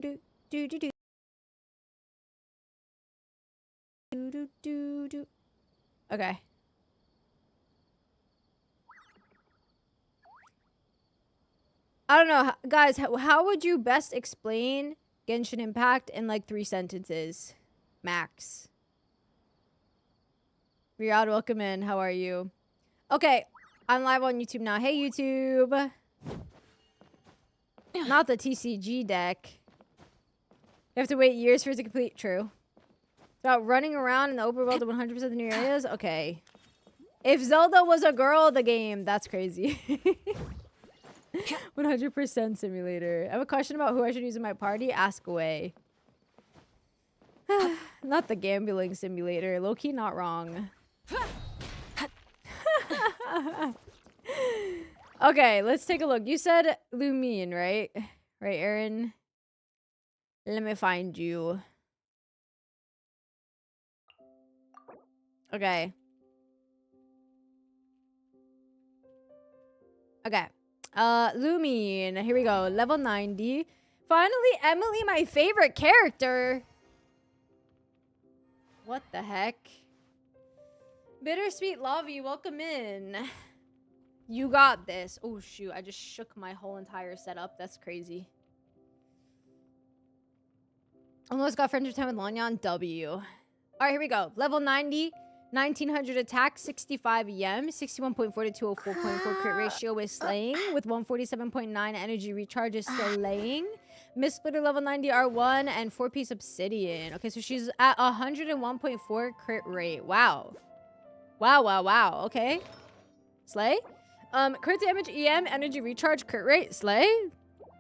do do do do do do do do. Okay. I don't know, guys. How would you best explain Genshin Impact in like 3 sentences, max? Riyadh, welcome in. How are you? Okay, I'm live on YouTube now. Hey, YouTube. Not the TCG deck. You have to wait years for it to complete. True. It's about running around in the open world of 100% of the new areas. Okay. If Zelda was a girl, the game. That's crazy. 100% simulator. I have a question about who I should use in my party. Ask away. Not the gambling simulator. Low-key not wrong. Okay, let's take a look. You said Lumine, right? Right, Aaron? Let me find you. Okay. Okay. Lumine. Here we go. Level 90. Finally, Emilie, my favorite character. What the heck? Bittersweet Lovey, welcome in. You got this. Oh, shoot. I just shook my whole entire setup. That's crazy. Almost got friendship time with Lanyan. W. All right, here we go. Level 90. 1900 attack, 65 EM, 61.4 to 204.4 crit ratio with slaying, with 147.9 energy recharge is slaying. Miss Splitter level 90 R1 and 4-piece obsidian. Okay, so she's at 101.4 crit rate. Wow. Wow, wow, wow. Okay. Slay. Crit damage, EM, energy recharge, crit rate, slay.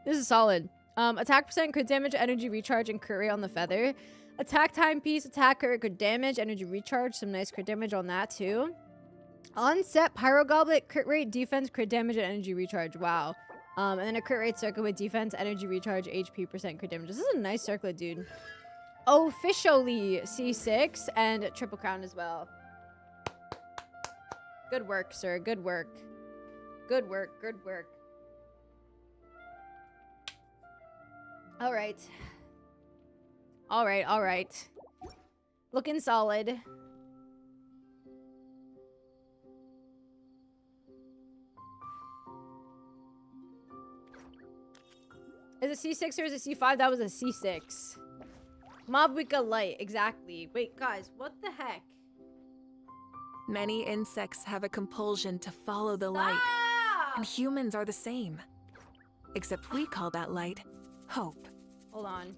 This is solid. Attack percent, crit damage, energy recharge, and crit rate on the feather. Attack timepiece, attack crit damage, energy recharge. Some nice crit damage on that too. Onset, pyro goblet, crit rate, defense, crit damage, and energy recharge. Wow. And then a crit rate circle with defense, energy recharge, HP percent, crit damage. This is a nice circlet, dude. Officially C6 and triple crown as well. Good work, sir. Good work. Good work. Good work. All right. All right, all right. Looking solid. Is it C6 or is it C5? That was a C6. Mobwika Light, exactly. Wait, guys, what the heck? Many insects have a compulsion to follow the light. And humans are the same. Except we call that light hope. Hold on.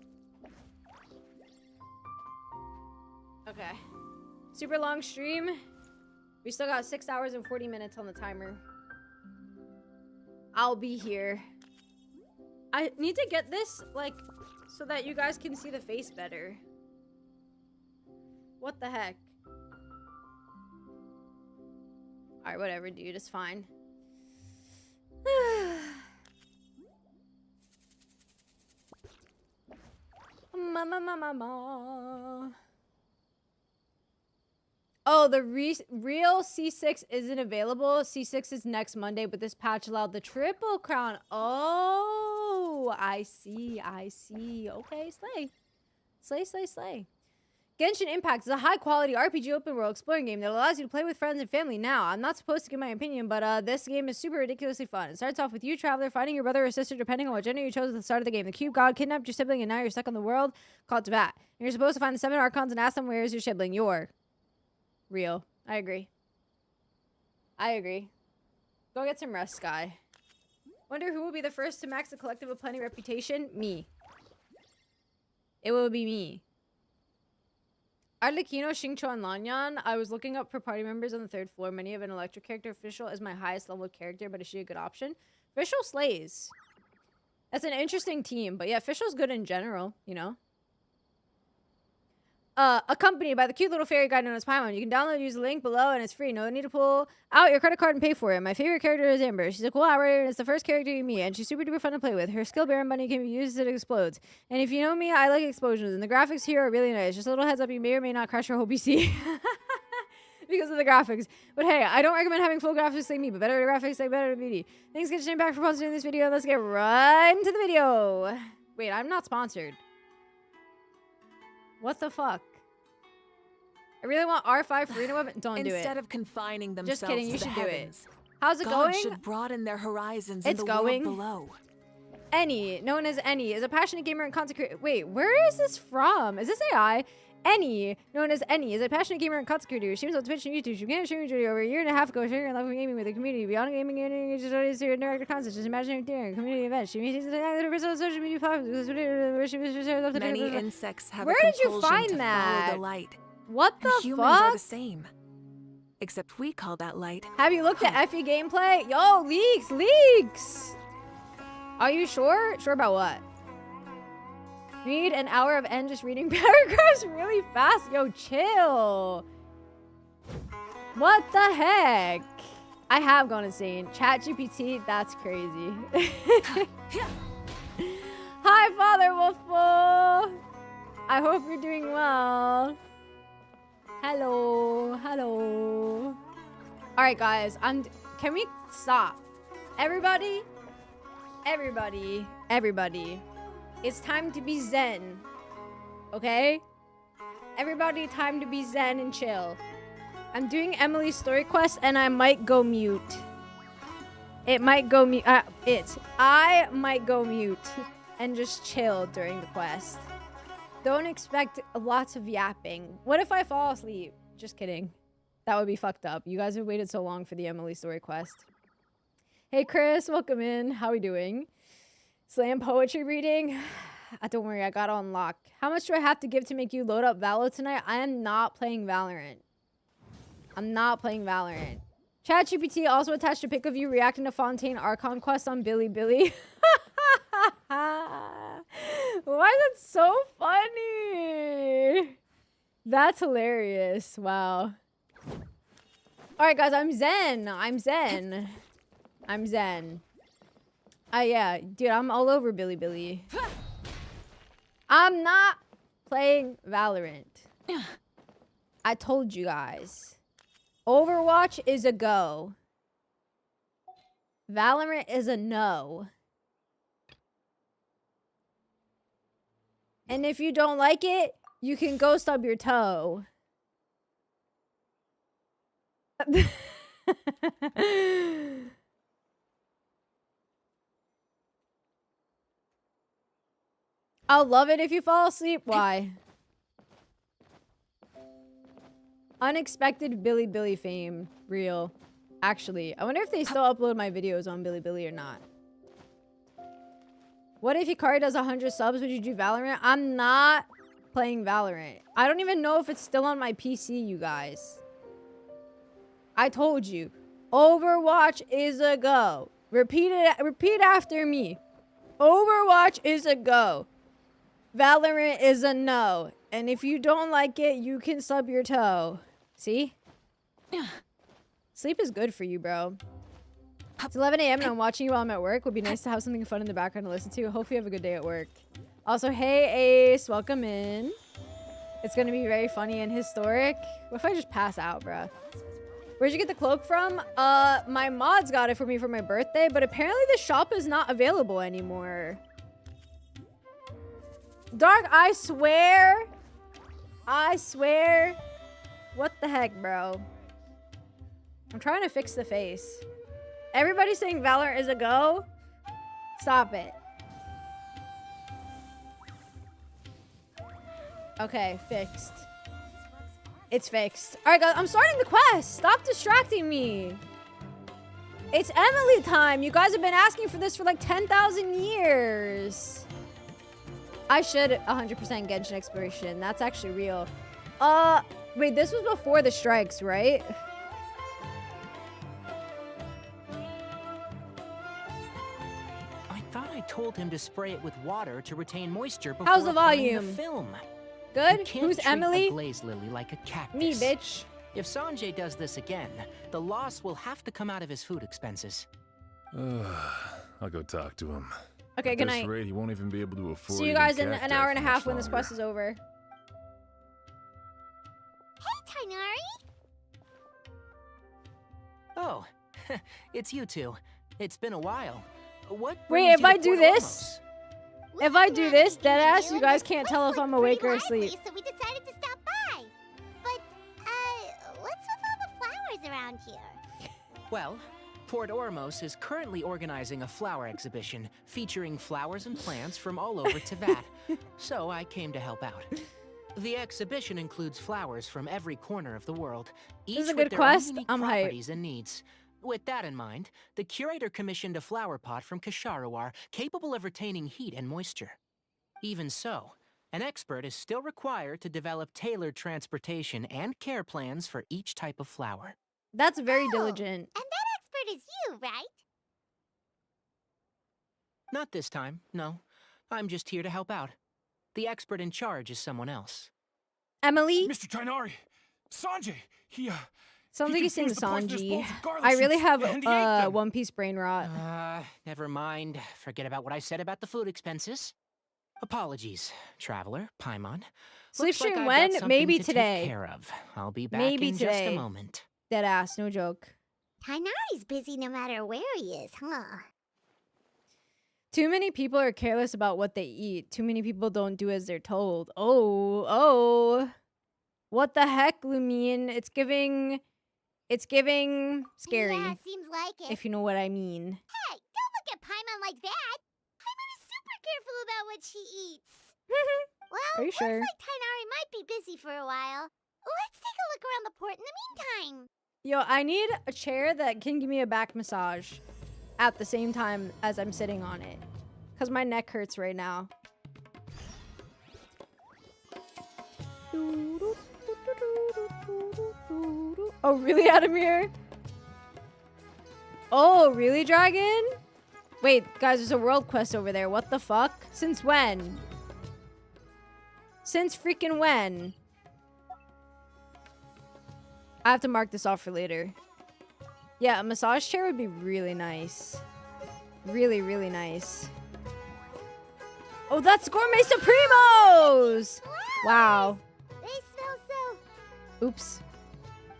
Okay. Super long stream. We still got 6 hours and 40 minutes on the timer. I'll be here. I need to get this, like, so that you guys can see the face better. What the heck? Alright, whatever, dude. It's fine. Mama. Oh, the real C6 isn't available. C6 is next Monday, but this patch allowed the triple crown. Oh, I see. I see. Okay, slay. Slay, slay, slay. Genshin Impact is a high-quality RPG open-world exploring game that allows you to play with friends and family. Now, I'm not supposed to give my opinion, but this game is super ridiculously fun. It starts off with you, Traveler, finding your brother or sister depending on what gender you chose at the start of the game. The Cube God kidnapped your sibling, and now you're stuck on the world called Tvat. And you're supposed to find the 7 Archons and ask them, where is your sibling? Your real. I agree. I agree. Go get some rest, Sky. Wonder who will be the first to max the Collective of Plenty reputation? Me. It will be me. Arlecchino, Xingqiu, and Lanyan. I was looking up for party members on the 3rd floor. Many of an electric character. Official is my highest level character, but is she a good option? Official slays. That's an interesting team, but yeah, Official's good in general, you know? Accompanied by the cute little fairy guide known as Paimon. You can download and use the link below, and it's free. No need to pull out your credit card and pay for it. My favorite character is Amber. She's a cool outrider, and it's the first character you meet, and she's super duper fun to play with. Her skill Baron Bunny can be used as it explodes. And if you know me, I like explosions, and the graphics here are really nice. Just a little heads up, you may or may not crash your whole PC. Because of the graphics. But hey, I don't recommend having full graphics like me, but better graphics like better beauty. Thanks, Genshin Impact, for sponsoring this video. Let's get right into the video. Wait, I'm not sponsored. What the fuck? I really want R5 for arena weapon. Don't do it. Instead of confining themselves Just kidding, you to the should do it. heavens, How's it God going? should broaden their horizons It's in the going. world below. Any, known as Any, is a passionate gamer and content creator. Wait, where is this from? Is this AI? Any, known as Any, is a passionate gamer and content creator. She was on Twitch and YouTube. She began streaming over a year and a half ago, sharing her love for gaming with the community. Beyond gaming, just studies through interactive concepts, just imaginary theory, community events. She meets on social media platforms where she was sharing love to Many insects have Where a did you compulsion find to that? follow the light. What And the humans are fuck? the same. Except we call that light. Have you looked at Effie gameplay? Yo, leaks! Are you sure? Sure about what? Read an hour of N just reading paragraphs really fast? Yo, chill. What the heck? I have gone insane. ChatGPT, that's crazy. Hi, Father Wolfo. I hope you're doing well. Hello, hello. All right, guys. Can we stop? Everybody. It's time to be zen. Okay? Everybody, time to be zen and chill. I'm doing Emilie's story quest and I might go mute. I might go mute and just chill during the quest. Don't expect lots of yapping. What if I fall asleep? Just kidding. That would be fucked up. You guys have waited so long for the Emilie story quest. Hey Chris, welcome in. How we doing? Slam poetry reading? Don't worry, I got it on lock. How much do I have to give to make you load up Valo tonight? I am not playing Valorant. I'm not playing Valorant. ChatGPT also attached a pic of you reacting to Fontaine Archon quest on Billy. Why is that so funny? That's hilarious. Wow. Alright guys, I'm zen. Yeah, dude, I'm all over Billy. I'm not playing Valorant. I told you guys. Overwatch is a go. Valorant is a no. And if you don't like it, you can go stub your toe. I'll love it if you fall asleep. Why? Unexpected Billy fame. Real. Actually, I wonder if they still upload my videos on Billy or not. What if Hikari does 100 subs? Would you do Valorant? I'm not playing Valorant. I don't even know if it's still on my PC, you guys. I told you. Overwatch is a go. Repeat after me. Overwatch is a go. Valorant is a no. And if you don't like it, you can sub your toe. See? Sleep is good for you, bro. It's 11 a.m. and I'm watching you while I'm at work. Would be nice to have something fun in the background to listen to. Hopefully you have a good day at work. Also, hey Ace, welcome in. It's gonna be very funny and historic. What if I just pass out, bro? Where'd you get the cloak from? My mods got it for me for my birthday, but apparently the shop is not available anymore. Dark, I swear. What the heck, bro? I'm trying to fix the face. Everybody's saying Valorant is a go. Stop it. Okay, fixed. It's fixed. All right, guys, I'm starting the quest. Stop distracting me. It's Emilie time. You guys have been asking for this for like 10,000 years. I should 100% Genshin exploration. That's actually real. Wait, this was before the strikes, right? I thought I told him to spray it with water to retain moisture before How's the applying volume? the film. Good? You can't Who's treat Emilie? a glaze lily like a cactus. Me, bitch. If Sanjay does this again, the loss will have to come out of his food expenses. I'll go talk to him. Okay, good At this night. rate, he won't even be able to afford See you eating guys in cacti an hour and a for half much when this longer. quest is over. Hey, Tighnari! Oh, it's you two. It's been a while. What? Wait, brings if you I to do Port this? If I do this, deadass, you guys can't tell if I'm awake or asleep. So we decided to stop by. But, what's with all the flowers around here? Well, Port Ormos is currently organizing a flower exhibition featuring flowers and plants from all over Tivat, so I came to help out. The exhibition includes flowers from every corner of the world, each This is a with good their quest. own unique I'm hyped. properties and needs. With that in mind, the curator commissioned a flower pot from Kasharawar capable of retaining heat and moisture. Even so, an expert is still required to develop tailored transportation and care plans for each type of flower. That's very Oh, diligent. And that expert is you, right? Not this time, no. I'm just here to help out. The expert in charge is someone else. Emilie? Mr. Tighnari! Sanjay! He, Sounds he like he's saying confused the poisonous Sanji. bolts of garlic I really shoots, have and he ate them. One Piece brain rot. Never mind. Forget about what I said about the food expenses. Apologies, traveler, Paimon. Sleep Looks like stream I've got when? something Maybe to today. Take care of. I'll be back Maybe in just today. a moment. Deadass, no joke. Tighnari's busy no matter where he is, huh? Too many people are careless about what they eat. Too many people don't do as they're told. Oh. What the heck, Lumine? It's giving scary, Yeah, seems like it. if you know what I mean. Hey, don't look at Paimon like that. Paimon is super careful about what she eats. Well, Are you looks sure? like Tighnari might be busy for a while. Let's take a look around the port in the meantime. Yo, I need a chair that can give me a back massage at the same time as I'm sitting on it. Because my neck hurts right now. Oh, really, Adamir? Oh, really, Dragon? Wait, guys, there's a world quest over there. What the fuck? Since when? Since freaking when? I have to mark this off for later. Yeah, a massage chair would be really nice. Really, really nice. Oh, that's Gourmet Supremos! Wow. They smell so... Oops.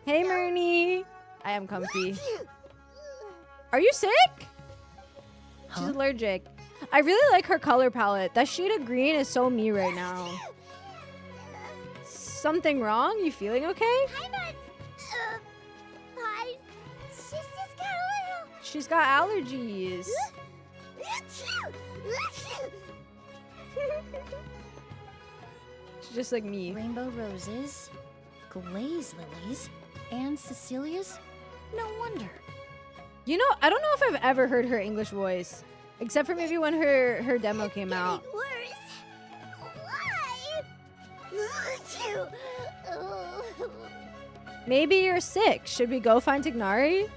Hey, Myrnie. I am comfy. Are you sick? She's allergic. I really like her color palette. That shade of green is so me right now. Something wrong? You feeling okay? Paimon's... fine. She's just got a little... She's got allergies. She's just like me. Rainbow roses, glaze lilies, and Cecilia's? No wonder. You know, I don't know if I've ever heard her English voice. Except for maybe when her demo came out. Getting worse. Why? Oh. Maybe you're sick. Should we go find Tighnari?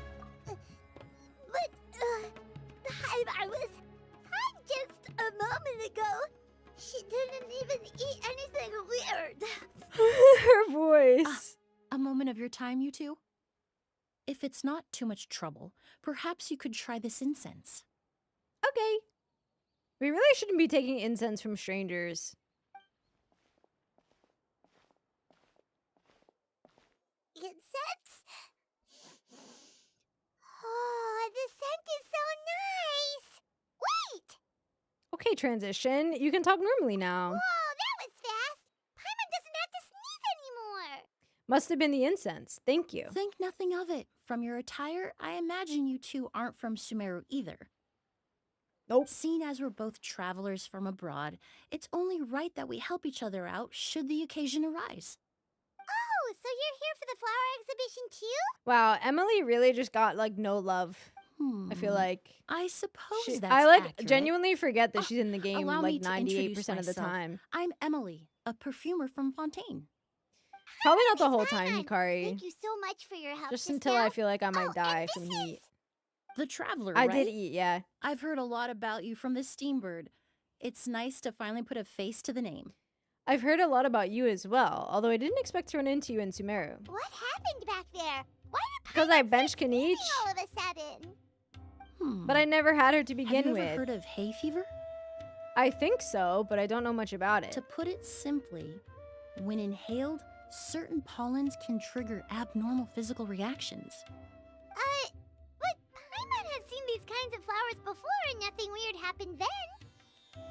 But, the time I was fine just a moment ago, she didn't even eat anything weird. Her voice. A moment of your time, you two? If it's not too much trouble, perhaps you could try this incense. Okay. We really shouldn't be taking incense from strangers. Incense? Oh, the scent is so nice. Wait! Okay, transition. You can talk normally now. Whoa, that was fast. Paimon doesn't have to sneeze anymore. Must have been the incense. Thank you. Think nothing of it. From your attire, I imagine you two aren't from Sumeru either. Nope. Seeing as we're both travelers from abroad, it's only right that we help each other out should the occasion arise. Oh, so you're here for the flower exhibition too? Wow, Emilie really just got like no love. I feel like I suppose that's I like accurate. genuinely forget that she's in the game Allow me like to 98% introduce of the myself. time. I'm Emilie, a perfumer from Fontaine. Probably not the Miss whole time, Paimon. Hikari. Thank you so much for your help. Just just until now. I feel like I might Oh, die and from this heat. is- The traveler, I right? did eat, yeah. I've heard a lot about you from the Steambird. It's nice to finally put a face to the name. I've heard a lot about you as well, although I didn't expect to run into you in Sumeru. What happened back there? Why did Because I Paimon bench start Kaniche, sneezing all of a sudden? but I never had her to Have begin you ever with. heard of hay fever? I think so, but I don't know much about it. To put it simply, when inhaled, certain pollens can trigger abnormal physical reactions. But Paimon has seen these kinds of flowers before and nothing weird happened then.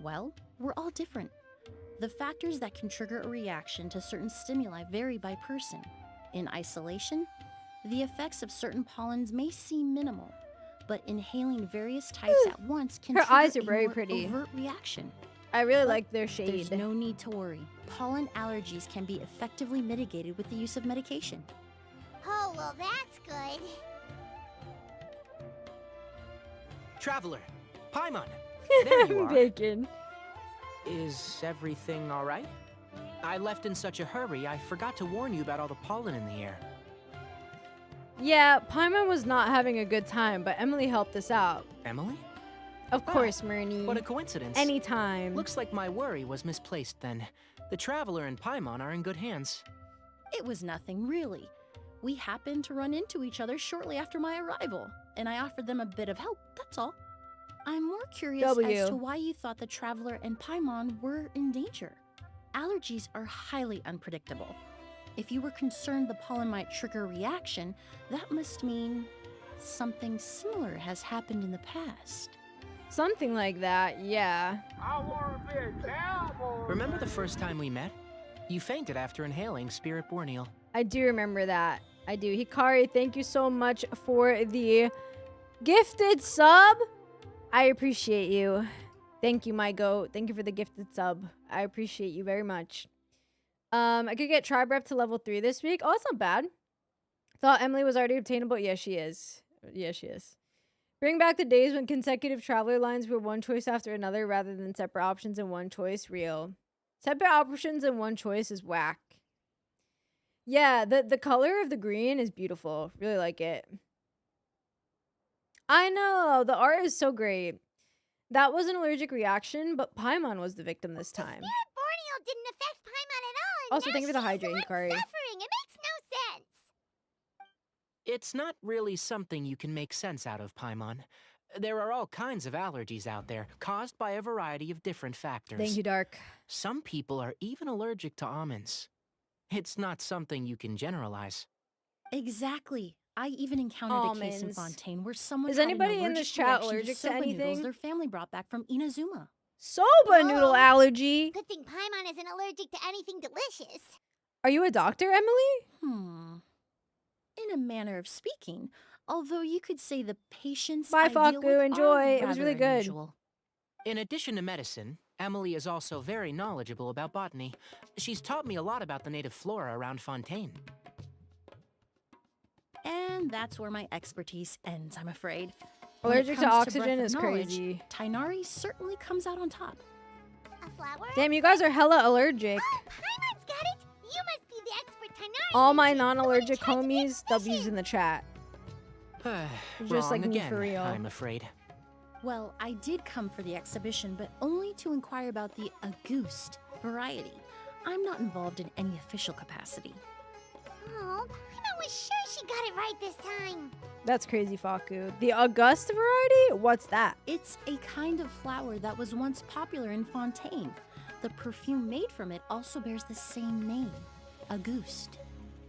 Well, we're all different. The factors that can trigger a reaction to certain stimuli vary by person. In isolation, the effects of certain pollens may seem minimal, but inhaling various types at once can Her trigger eyes are a very more pretty. overt reaction. I really But like their shade. There's no need to worry. Pollen allergies can be effectively mitigated with the use of medication. Oh, well, that's good. Traveler, Paimon, there you are. Bacon. Is everything all right? I left in such a hurry, I forgot to warn you about all the pollen in the air. Yeah, Paimon was not having a good time, but Emilie helped us out. Emilie? Of course, Myrnie. What a coincidence. Anytime. Looks like my worry was misplaced then. The Traveler and Paimon are in good hands. It was nothing, really. We happened to run into each other shortly after my arrival, and I offered them a bit of help, that's all. I'm more curious as to why you thought the Traveler and Paimon were in danger. Allergies are highly unpredictable. If you were concerned the pollen might trigger a reaction, that must mean something similar has happened in the past. Something like that, yeah. Remember the first time we met? You fainted after inhaling Spirit Borneal. I do remember that. I do. Hikari, thank you so much for the gifted sub. I appreciate you. Thank you, my goat. Thank you for the gifted sub. I appreciate you very much. I could get tribe rep to level 3 this week. Oh, that's not bad. Thought Emilie was already obtainable. Yeah, she is. Yeah, she is. Bring back the days when consecutive traveler lines were one choice after another rather than separate options and one choice. Real. Separate options and one choice is whack. Yeah, the color of the green is beautiful. Really like it. I know. The art is so great. That was an allergic reaction, but Paimon was the victim this time. Spirit Borneal didn't affect Paimon at all. And Also, now thank you for the she's hydrate, one Hikari. suffering. It makes no sense. It's not really something you can make sense out of, Paimon. There are all kinds of allergies out there, caused by a variety of different factors. Thank you, Dark. Some people are even allergic to almonds. It's not something you can generalize. Exactly. I even encountered a case in Almonds. Fontaine where someone Is had an anybody in allergic this chat reaction allergic to soba noodles anything? their family brought back from Inazuma. Soba noodle Oh. allergy. Good thing Paimon isn't allergic to anything delicious. Are you a doctor, Emilie? In a manner of speaking, although you could say the patients Bye, I deal Faku. with Enjoy. are It was rather really good. unusual. In addition to medicine, Emilie is also very knowledgeable about botany. She's taught me a lot about the native flora around Fontaine. And that's where my expertise ends, I'm afraid. When it Allergic to comes oxygen breath of is knowledge, crazy. Tighnari certainly comes out on top. A flower? Damn, you guys are hella allergic. Oh, Paimon's got it. You must be the expert Tighnari. All my who non-allergic tried to get homies, W's in the chat. Just Just like me again, for real. I'm afraid. Well, I did come for the exhibition, but only to inquire about the Auguste variety. I'm not involved in any official capacity. Oh, Paimon was sure she got it right this time. That's crazy, Faku. The Auguste variety? What's that? It's a kind of flower that was once popular in Fontaine. The perfume made from it also bears the same name, Auguste.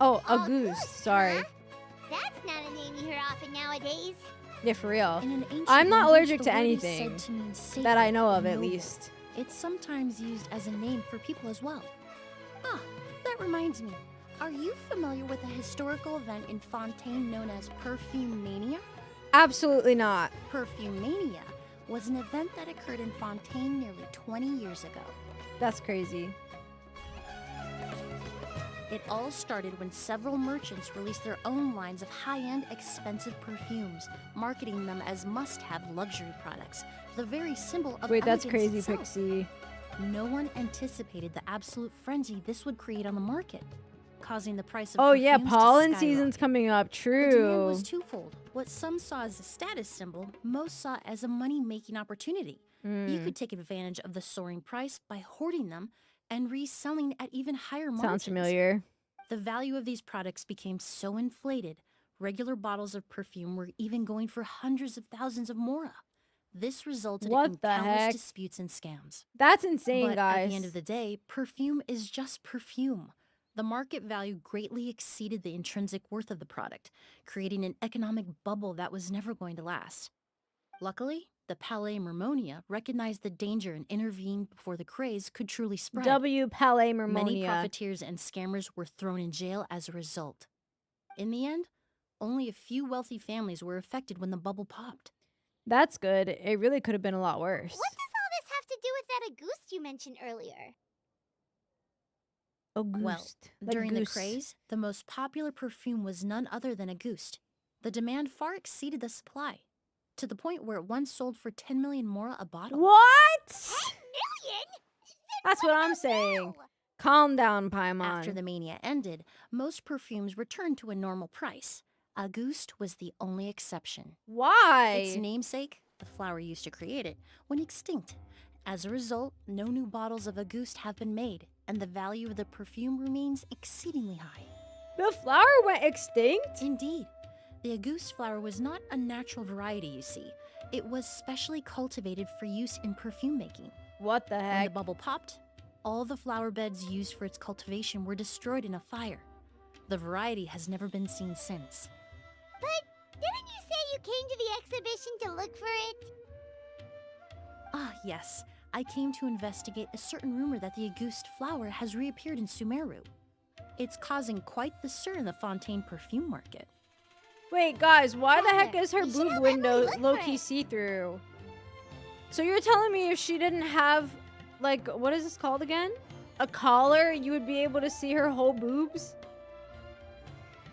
Oh, Auguste, Auguste. Sorry. huh? That's not a name you hear often nowadays. Yeah, for real. In an ancient I'm not language, allergic the to word is anything said to mean sacred, that I know of, at noble. least. It's sometimes used as a name for people as well. Ah, that reminds me. Are you familiar with a historical event in Fontaine known as Perfume Mania? Absolutely not. Perfume Mania was an event that occurred in Fontaine nearly 20 years ago. That's crazy. It all started when several merchants released their own lines of high-end, expensive perfumes, marketing them as must-have luxury products, the very symbol of Wait, that's elegance crazy, itself. Pixie. No one anticipated the absolute frenzy this would create on the market, causing the price of Oh yeah, perfumes to pollen skyrocket. season's coming up. The demand True. was twofold. What some saw as a status symbol, most saw as a money-making opportunity. You Mm, could take advantage of the soaring price by hoarding them and reselling at even higher margins. sounds familiar. The value of these products became so inflated, regular bottles of perfume were even going for hundreds of thousands of mora. This resulted What in the countless heck? disputes and scams. That's insane, But guys. at the end of the day, perfume is just perfume. The market value greatly exceeded the intrinsic worth of the product, creating an economic bubble that was never going to last. Luckily, the Palais Mermonia recognized the danger and intervened before the craze could truly spread. W. Palais Many Mermonia. profiteers and scammers were thrown in jail as a result. In the end, only a few wealthy families were affected when the bubble popped. That's good. It really could have been a lot worse. What does all this have to do with that Auguste you mentioned earlier? Auguste. Well, like during the goose. craze, the most popular perfume was none other than Auguste. The demand far exceeded the supply, to the point where it once sold for 10 million mora a bottle. What? 10 million? That's what I'm saying. Calm down, Paimon. After the mania ended, most perfumes returned to a normal price. Auguste was the only exception. Why? Its namesake, the flower used to create it, went extinct. As a result, no new bottles of Auguste have been made, and the value of the perfume remains exceedingly high. The flower went extinct? Indeed. The Auguste flower was not a natural variety, you see. It was specially cultivated for use in perfume making. What the When the heck? bubble popped, all the flower beds used for its cultivation were destroyed in a fire. The variety has never been seen since. But didn't you say you came to the exhibition to look for it? Ah, yes. I came to investigate a certain rumor that the Auguste flower has reappeared in Sumeru. It's causing quite the stir in the Fontaine perfume market. Wait, guys, why the heck Traveler, is her you should boob have let window me look for low-key it. see-through? So you're telling me if she didn't have, like, what is this called again? A collar, you would be able to see her whole boobs?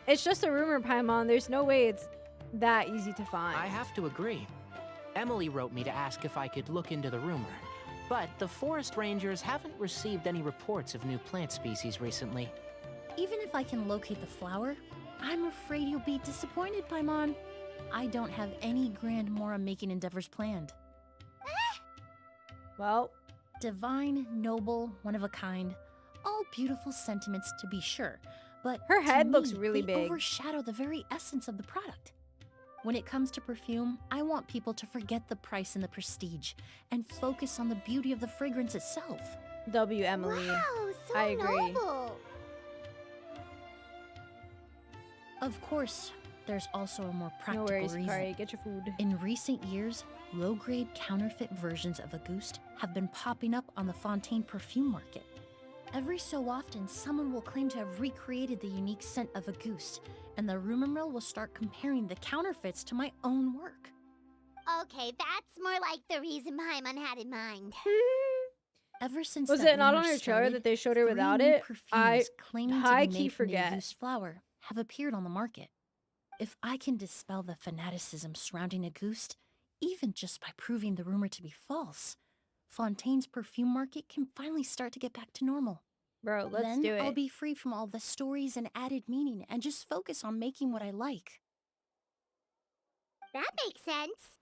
It's just a rumor, Paimon. There's no way it's that easy to find. I have to agree. Emily wrote me to ask if I could look into the rumor, but the forest rangers haven't received any reports of new plant species recently. Even if I can locate the flower, I'm afraid you'll be disappointed, Paimon. I don't have any grand Mora-making endeavors planned. Well, Divine, noble, one of a kind, all beautiful sentiments to be sure, but Her to head looks me, really they big. overshadow the very essence of the product. When it comes to perfume, I want people to forget the price and the prestige and focus on the beauty of the fragrance itself. W. Emily. Wow, so I agree. noble. Of course, there's also a more No practical worries, reason. Kari. Get your food. In recent years, low-grade counterfeit versions of Auguste have been popping up on the Fontaine perfume market. Every so often, someone will claim to have recreated the unique scent of Auguste, and the rumor mill will start comparing the counterfeits to my own work. Okay, that's more like the reason Paimon had in mind. Ever since Was that it not rumor on her trailer started, that they showed her 3 without new it? perfumes I claiming to high-key be made from the forget. Auguste flower have appeared on the market. If I can dispel the fanaticism surrounding Auguste, even just by proving the rumor to be false, Fontaine's perfume market can finally start to get back to normal. Bro, let's then do it. I'll be free from all the stories and added meaning and just focus on making what I like. That makes sense.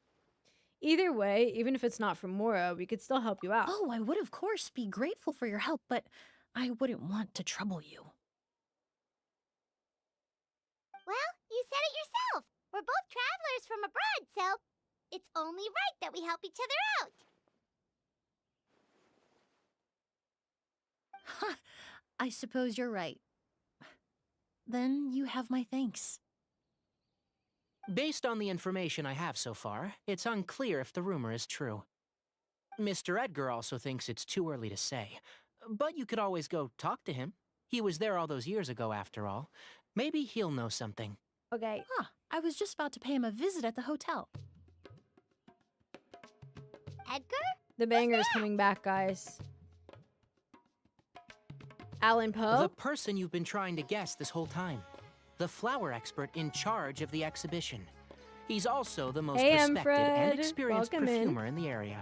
Either way, even if it's not from Mora, we could still help you out. Oh, I would of course be grateful for your help, but I wouldn't want to trouble you. Well, you said it yourself. We're both travelers from abroad, so it's only right that we help each other out. Ha! I suppose you're right. Then you have my thanks. Based on the information I have so far, it's unclear if the rumor is true. Mr. Edgar also thinks it's too early to say, but you could always go talk to him. He was there all those years ago, after all. Maybe he'll know something. Okay. Ah, I was just about to pay him a visit at the hotel. Edgar? The banger is coming back, guys. Alan Poe? The person you've been trying to guess this whole time. The flower expert in charge of the exhibition. He's also the most Hey, respected and Emfred. experienced Welcome in. perfumer in the area.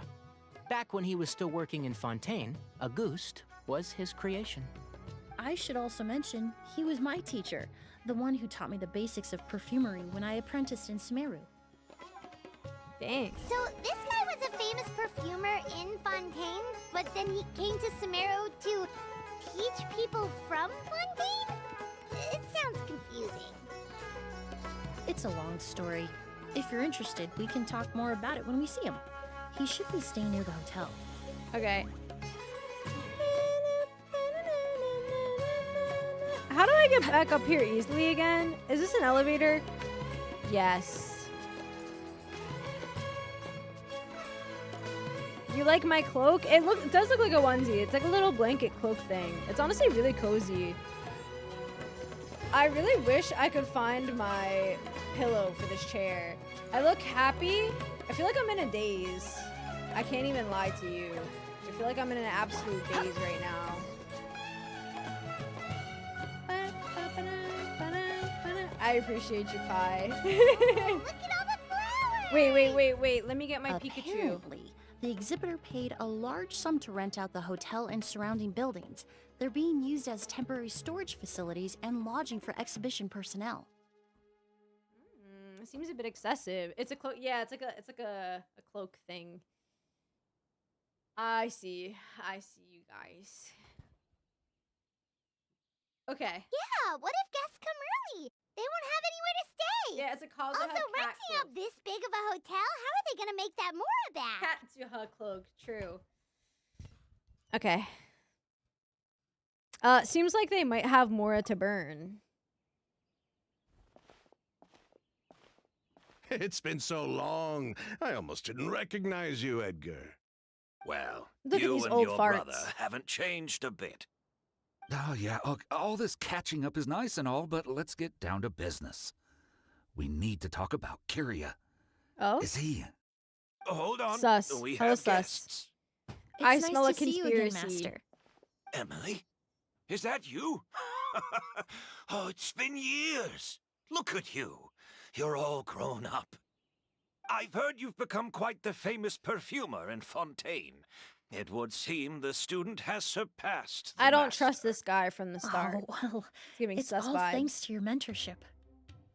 Back when he was still working in Fontaine, Auguste was his creation. I should also mention, he was my teacher, the one who taught me the basics of perfumery when I apprenticed in Sumeru. Dang. So this guy was a famous perfumer in Fontaine, but then he came to Sumeru to teach people from Fontaine? It sounds confusing. It's a long story. If you're interested, we can talk more about it when we see him. He should be staying near the hotel. Okay. How do I get back up here easily again? Is this an elevator? Yes. You like my cloak? It does look like a onesie. It's like a little blanket cloak thing. It's honestly really cozy. I really wish I could find my pillow for this chair. I look happy. I feel like I'm in a daze. I can't even lie to you. I feel like I'm in an absolute daze right now. I appreciate you, Kai. Look at all the flowers! Wait. Let me get my Pikachu. Apparently, the exhibitor paid a large sum to rent out the hotel and surrounding buildings. They're being used as temporary storage facilities and lodging for exhibition personnel. It seems a bit excessive. It's a cloak. Yeah, it's like a cloak thing. I see you guys. Okay. Yeah, what if guests come early? They won't have anywhere to stay. Yeah, it's a cause. Also, renting out this big of a hotel, how are they gonna make that more of that? Cat cloak. True. Okay. Seems like they might have Mora to burn. It's been so long. I almost didn't recognize you, Edgar. Well, Look at you these and old your farts. brother haven't changed a bit. Oh, yeah, look, all this catching up is nice and all, but let's get down to business. We need to talk about Kyria. Oh? Is he... Hold on. Sus. We Hella have sus. guests. It's I nice smell a to see you again, conspiracy. Master. Emilie? Is that you? Oh, it's been years. Look at you. You're all grown up. I've heard you've become quite the famous perfumer in Fontaine. It would seem the student has surpassed the I don't master. trust this guy from the start. Oh, well, He's giving it's sus all vibes. thanks to your mentorship.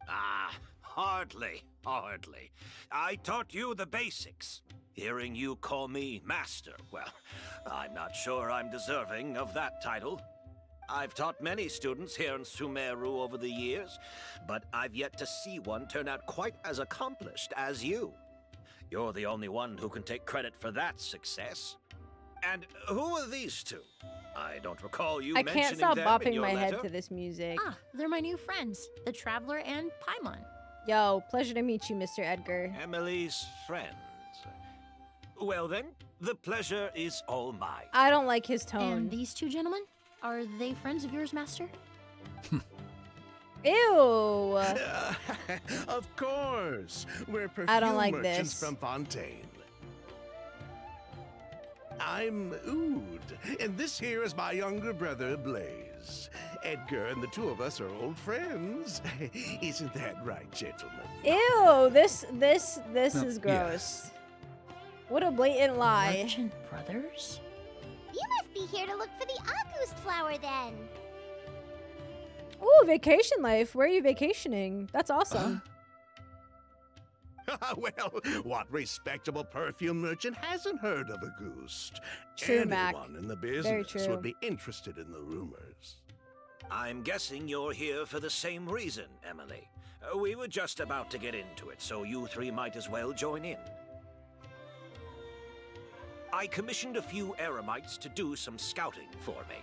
Ah, hardly. I taught you the basics. Hearing you call me master, well, I'm not sure I'm deserving of that title. I've taught many students here in Sumeru over the years, but I've yet to see one turn out quite as accomplished as you. You're the only one who can take credit for that success. And who are these two? I don't recall you I mentioning can't stop them in bopping your my letter. head to this music. Ah, they're my new friends, the Traveler and Paimon. Yo, pleasure to meet you, Mr. Edgar. Emilie's friends. Well then, the pleasure is all mine. I don't like his tone. And these two gentlemen? Are they friends of yours, Master? Ew. Of course. We're perfume I don't like merchants this. from Fontaine. I'm Oud, and this here is my younger brother, Blaze. Edgar and the two of us are old friends. Isn't that right, gentlemen? Ew. This No, is gross. What a blatant lie. Merchant brothers? You must be here to look for the Auguste flower then. Ooh, vacation life. Where are you vacationing? That's awesome. Well, what respectable perfume merchant hasn't heard of Auguste? True, Anyone Mac. in the Very business true. would be interested in the rumors. I'm guessing you're here for the same reason, Emilie. We were just about to get into it, so you three might as well join in. I commissioned a few eremites to do some scouting for me.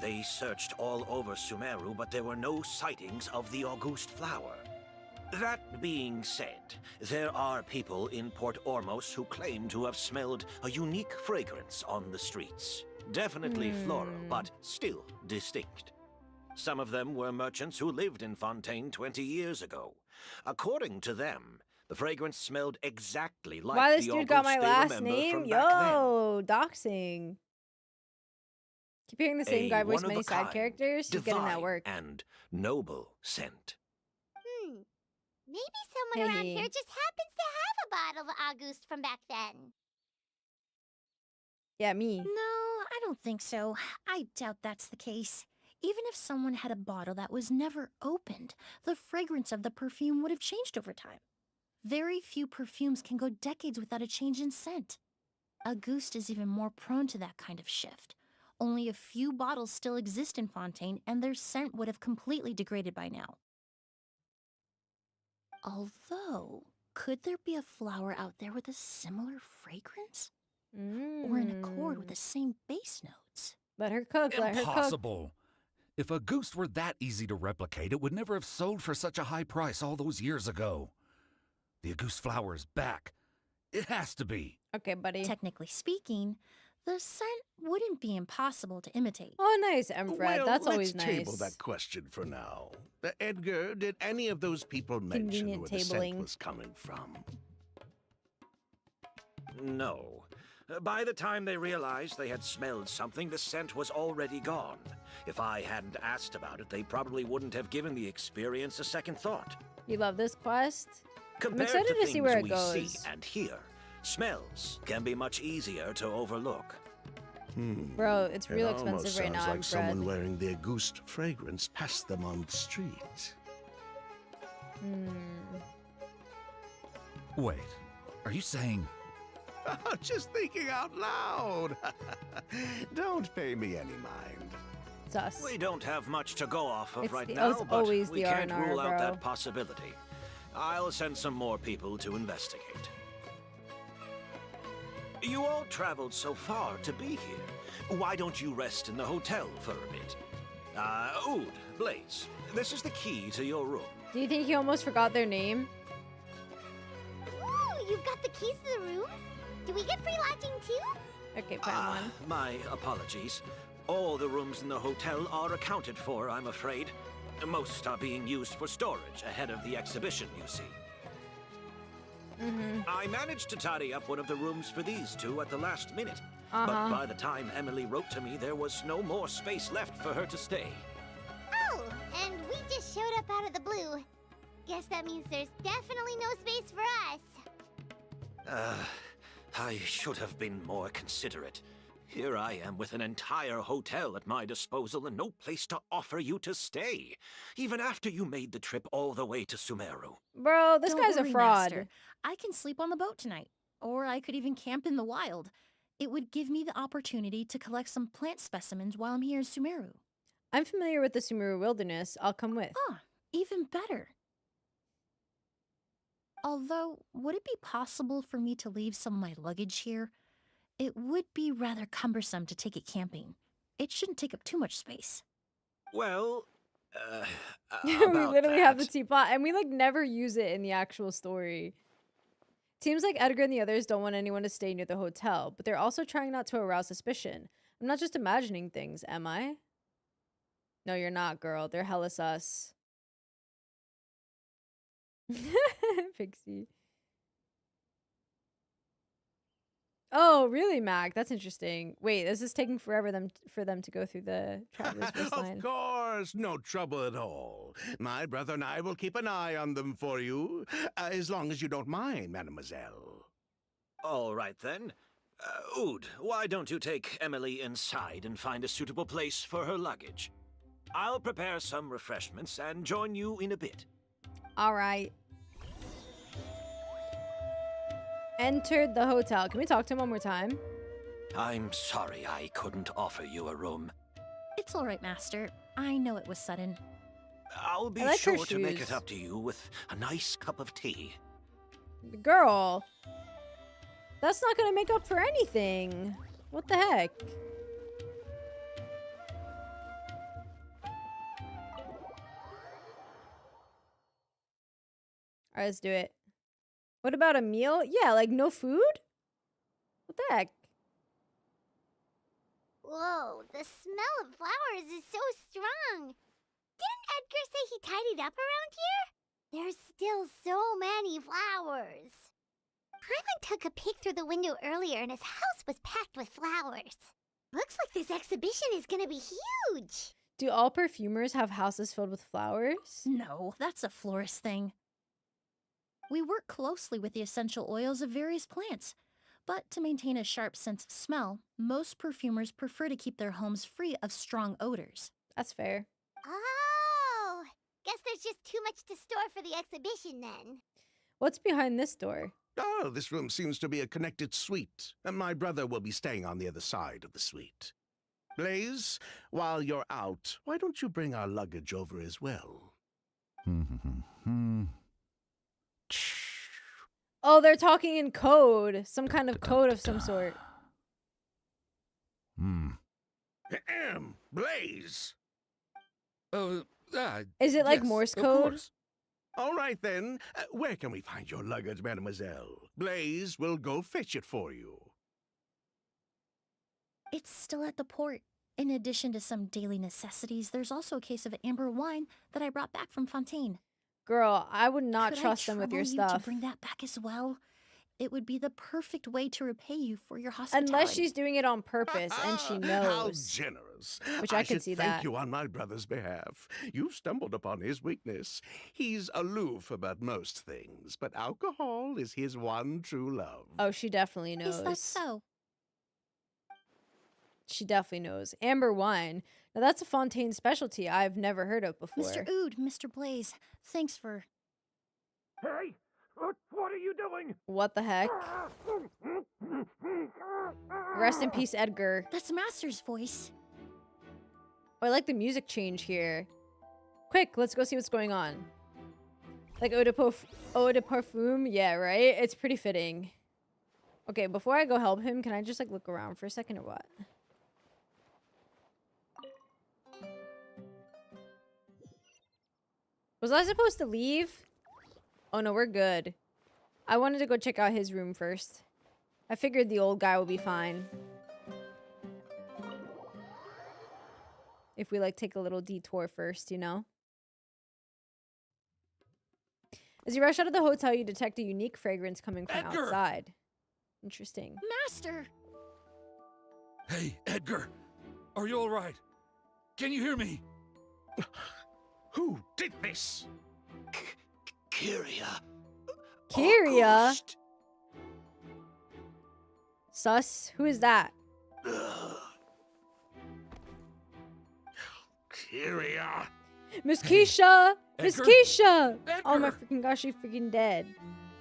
They searched all over Sumeru, but there were no sightings of the Auguste flower. That being said, there are people in Port Ormos who claim to have smelled a unique fragrance on the streets. Definitely floral, but still distinct. Some of them were merchants who lived in Fontaine 20 years ago. According to them, the fragrance smelled exactly like Why this the dude got my Auguste they last remember name? from back then. Yo, doxing. Keep hearing the same guy voice many side one-of-a-kind, characters. He's getting that divine, work. and noble scent. Maybe someone around Hey. here just happens to have a bottle of Auguste from back then. Yeah, me. No, I don't think so. I doubt that's the case. Even if someone had a bottle that was never opened, the fragrance of the perfume would have changed over time. Very few perfumes can go decades without a change in scent. Auguste is even more prone to that kind of shift. Only a few bottles still exist in Fontaine, and their scent would have completely degraded by now. Although, could there be a flower out there with a similar fragrance? Or in accord with the same base notes? Let her cook. Let her cook. Impossible. If Auguste were that easy to replicate, it would never have sold for such a high price all those years ago. The Auguste flower is back. It has to be. Okay, buddy. Technically speaking, the scent wouldn't be impossible to imitate. Oh, nice, Emfred. Well, That's always let's nice. table that question for now. Edgar, did any of those people mention Convenient where the tabling. scent was coming from? No. By the time they realized they had smelled something, the scent was already gone. If I hadn't asked about it, they probably wouldn't have given the experience a second thought. You love this quest? Compared excited to to see things where it we goes. see and hear, smells can be much easier to overlook. Bro, it's real It almost expensive right sounds now, like Emfred. someone wearing the Auguste fragrance passed them on the street. Wait, are you saying... Just thinking out loud. Don't pay me any mind. It's us. We don't have much to go off of It's right the- now, it's but always we the can't R&R, rule out bro. that possibility. I'll send some more people to investigate. You all traveled so far to be here. Why don't you rest in the hotel for a bit? Oud, Blaze, this is the key to your room. Do you think he almost forgot their name? Ooh, you've got the keys to the rooms? Do we get free lodging too? Okay, fine one. My apologies. All the rooms in the hotel are accounted for, I'm afraid. Most are being used for storage ahead of the exhibition, you see. I managed to tidy up one of the rooms for these two at the last minute. But by the time Emilie wrote to me, there was no more space left for her to stay. Oh, and we just showed up out of the blue. Guess that means there's definitely no space for us. I should have been more considerate. Here I am with an entire hotel at my disposal and no place to offer you to stay, even after you made the trip all the way to Sumeru. Bro, this Don't guy's a worry, fraud. Master. I can sleep on the boat tonight, or I could even camp in the wild. It would give me the opportunity to collect some plant specimens while I'm here in Sumeru. I'm familiar with the Sumeru wilderness. I'll come with. Ah, even better. Although, would it be possible for me to leave some of my luggage here? It would be rather cumbersome to take it camping. It shouldn't take up too much space. Well, We about literally have the that. teapot, and we like never use it in the actual story. Seems like Edgar and the others don't want anyone to stay near the hotel, but they're also trying not to arouse suspicion. I'm not just imagining things, am I? No, you're not, girl. They're hella sus. Pixie. Oh, really, Mac? That's interesting. Wait, this is taking forever for them to go through the Traveler's Wasteland. Of course, no trouble at all. My brother and I will keep an eye on them for you, as long as you don't mind, mademoiselle. All right then. Oud, why don't you take Emilie inside and find a suitable place for her luggage? I'll prepare some refreshments and join you in a bit. All right. Entered the hotel. Can we talk to him one more time? I'm sorry I couldn't offer you a room. It's all right, Master. I know it was sudden. I'll be I like her sure to make shoes. it up to you with a nice cup of tea. Girl. That's not gonna make up for anything. What the heck? Alright, let's do it. What about a meal? Yeah, like no food? What the heck? Whoa, the smell of flowers is so strong. Didn't Edgar say he tidied up around here? There's still so many flowers. Paimon took a peek through the window earlier and his house was packed with flowers. Looks like this exhibition is gonna be huge. Do all perfumers have houses filled with flowers? No, that's a florist thing. We work closely with the essential oils of various plants, but to maintain a sharp sense of smell, most perfumers prefer to keep their homes free of strong odors. That's fair. Oh, guess there's just too much to store for the exhibition then. What's behind this door? Oh, this room seems to be a connected suite, and my brother will be staying on the other side of the suite. Blaze, while you're out, why don't you bring our luggage over as well? Oh, they're talking in code. Some kind of code of some sort. Blaze! Oh, Is it like yes, Morse of code? course. All right, then. Where can we find your luggage, mademoiselle? Blaze will go fetch it for you. It's still at the port. In addition to some daily necessities, there's also a case of amber wine that I brought back from Fontaine. Girl, I would not Could trust I them with trouble your you stuff. to bring that back as well? It would be the perfect way to repay you for your hospitality. Unless she's doing it on purpose and she How knows. generous. Which I can should see thank that. you on my brother's behalf. You stumbled upon his weakness. He's aloof about most things, but alcohol is his one true love. Oh, she definitely knows. Is that so? She definitely knows. Amber wine. Now that's a Fontaine specialty I've never heard of before. Mr. Oud, Mr. Blaze, thanks for... Hey! What are you doing? What the heck? Rest in peace, Edgar. That's Master's voice. Oh, I like the music change here. Quick, let's go see what's going on. Like eau de parfum? Yeah, right? It's pretty fitting. Okay, before I go help him, can I just like look around for a second or what? Was I supposed to leave? Oh no, we're good. I wanted to go check out his room first. I figured the old guy will be fine. If we like take a little detour first, you know? As you rush out of the hotel, you detect a unique fragrance coming from Edgar! outside. Interesting. Master! Hey, Edgar. Are you all right? Can you hear me? Who did this? Kyria. Kyria? Auguste. Sus? Who is that? Kyria. Miss Keisha! Miss Edgar? Keisha! Oh my Edgar! freaking gosh, she's freaking dead.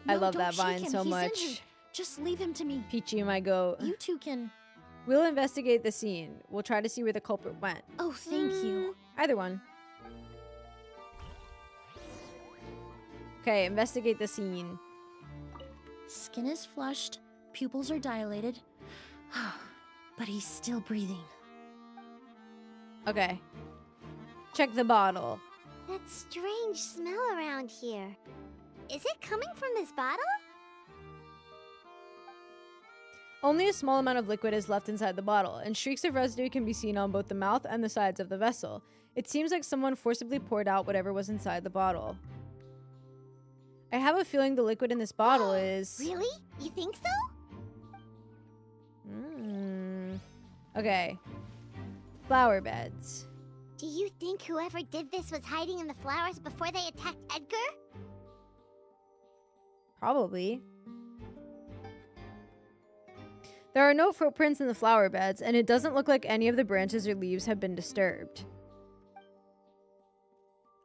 I No, love don't that shake vine him. so He's much. injured. Just leave him to me. Peachy, my goat. You two can... We'll investigate the scene. We'll try to see where the culprit went. Oh, thank you. Either one. Okay, investigate the scene. Skin is flushed, pupils are dilated, but he's still breathing. Okay. Check the bottle. That strange smell around here. Is it coming from this bottle? Only a small amount of liquid is left inside the bottle, and streaks of residue can be seen on both the mouth and the sides of the vessel. It seems like someone forcibly poured out whatever was inside the bottle. I have a feeling the liquid in this bottle is... Really? You think so? Okay. Flower beds. Do you think whoever did this was hiding in the flowers before they attacked Edgar? Probably. There are no footprints in the flower beds, and it doesn't look like any of the branches or leaves have been disturbed.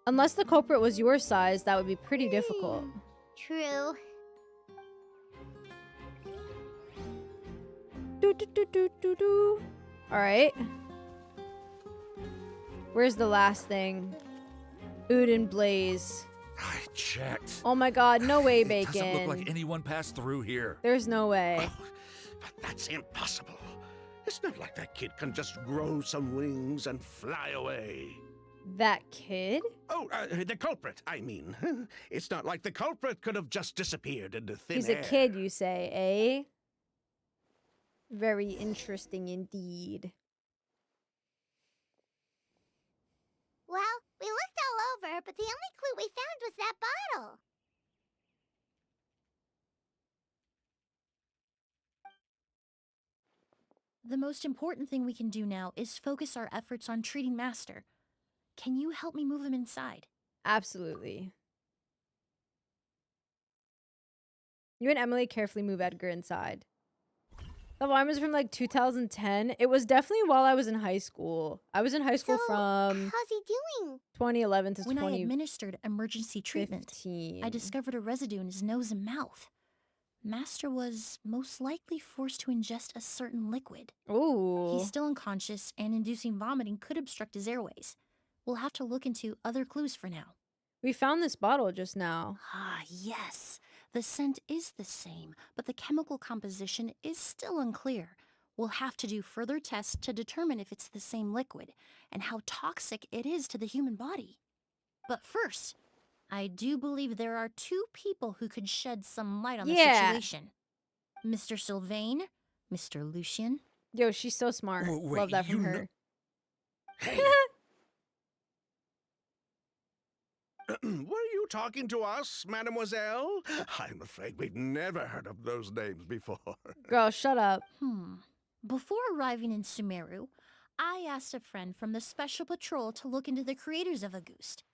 Unless the culprit was your size, that would be pretty difficult. True. Alright. Where's the last thing? Oud and Blaze. I checked. Oh my god, no way, It Bacon. doesn't look like anyone passed through here. There's no way. Oh, but that's impossible. It's not like that kid can just grow some wings and fly away. That kid? Oh, the culprit, I mean. It's not like the culprit could have just disappeared into thin He's air. a kid, you say, eh? Very interesting indeed. Well, we looked all over, but the only clue we found was that bottle. The most important thing we can do now is focus our efforts on treating Master. Can you help me move him inside? Absolutely. You and Emilie carefully move Edgar inside. The line was from like 2010. It was definitely while I was in high school. I was in high school So, from how's he doing? 2011 to When I administered emergency treatment, 2015. I discovered a residue in his nose and mouth. Master was most likely forced to ingest a certain liquid. Ooh. He's still unconscious, and inducing vomiting could obstruct his airways. We'll have to look into other clues for now. We found this bottle just now. Ah, yes. The scent is the same, but the chemical composition is still unclear. We'll have to do further tests to determine if it's the same liquid and how toxic it is to the human body. But first, I do believe there are two people who could shed some light on the Yeah. situation. Mr. Sylvain, Mr. Lucien. Yo, she's so smart. Wait, Love that from you her. Hey! Were you talking to us, mademoiselle? I'm afraid we've never heard of those names before. Girl, shut up. Before arriving in Sumeru, I asked a friend from the Special Patrol to look into the creators of Auguste.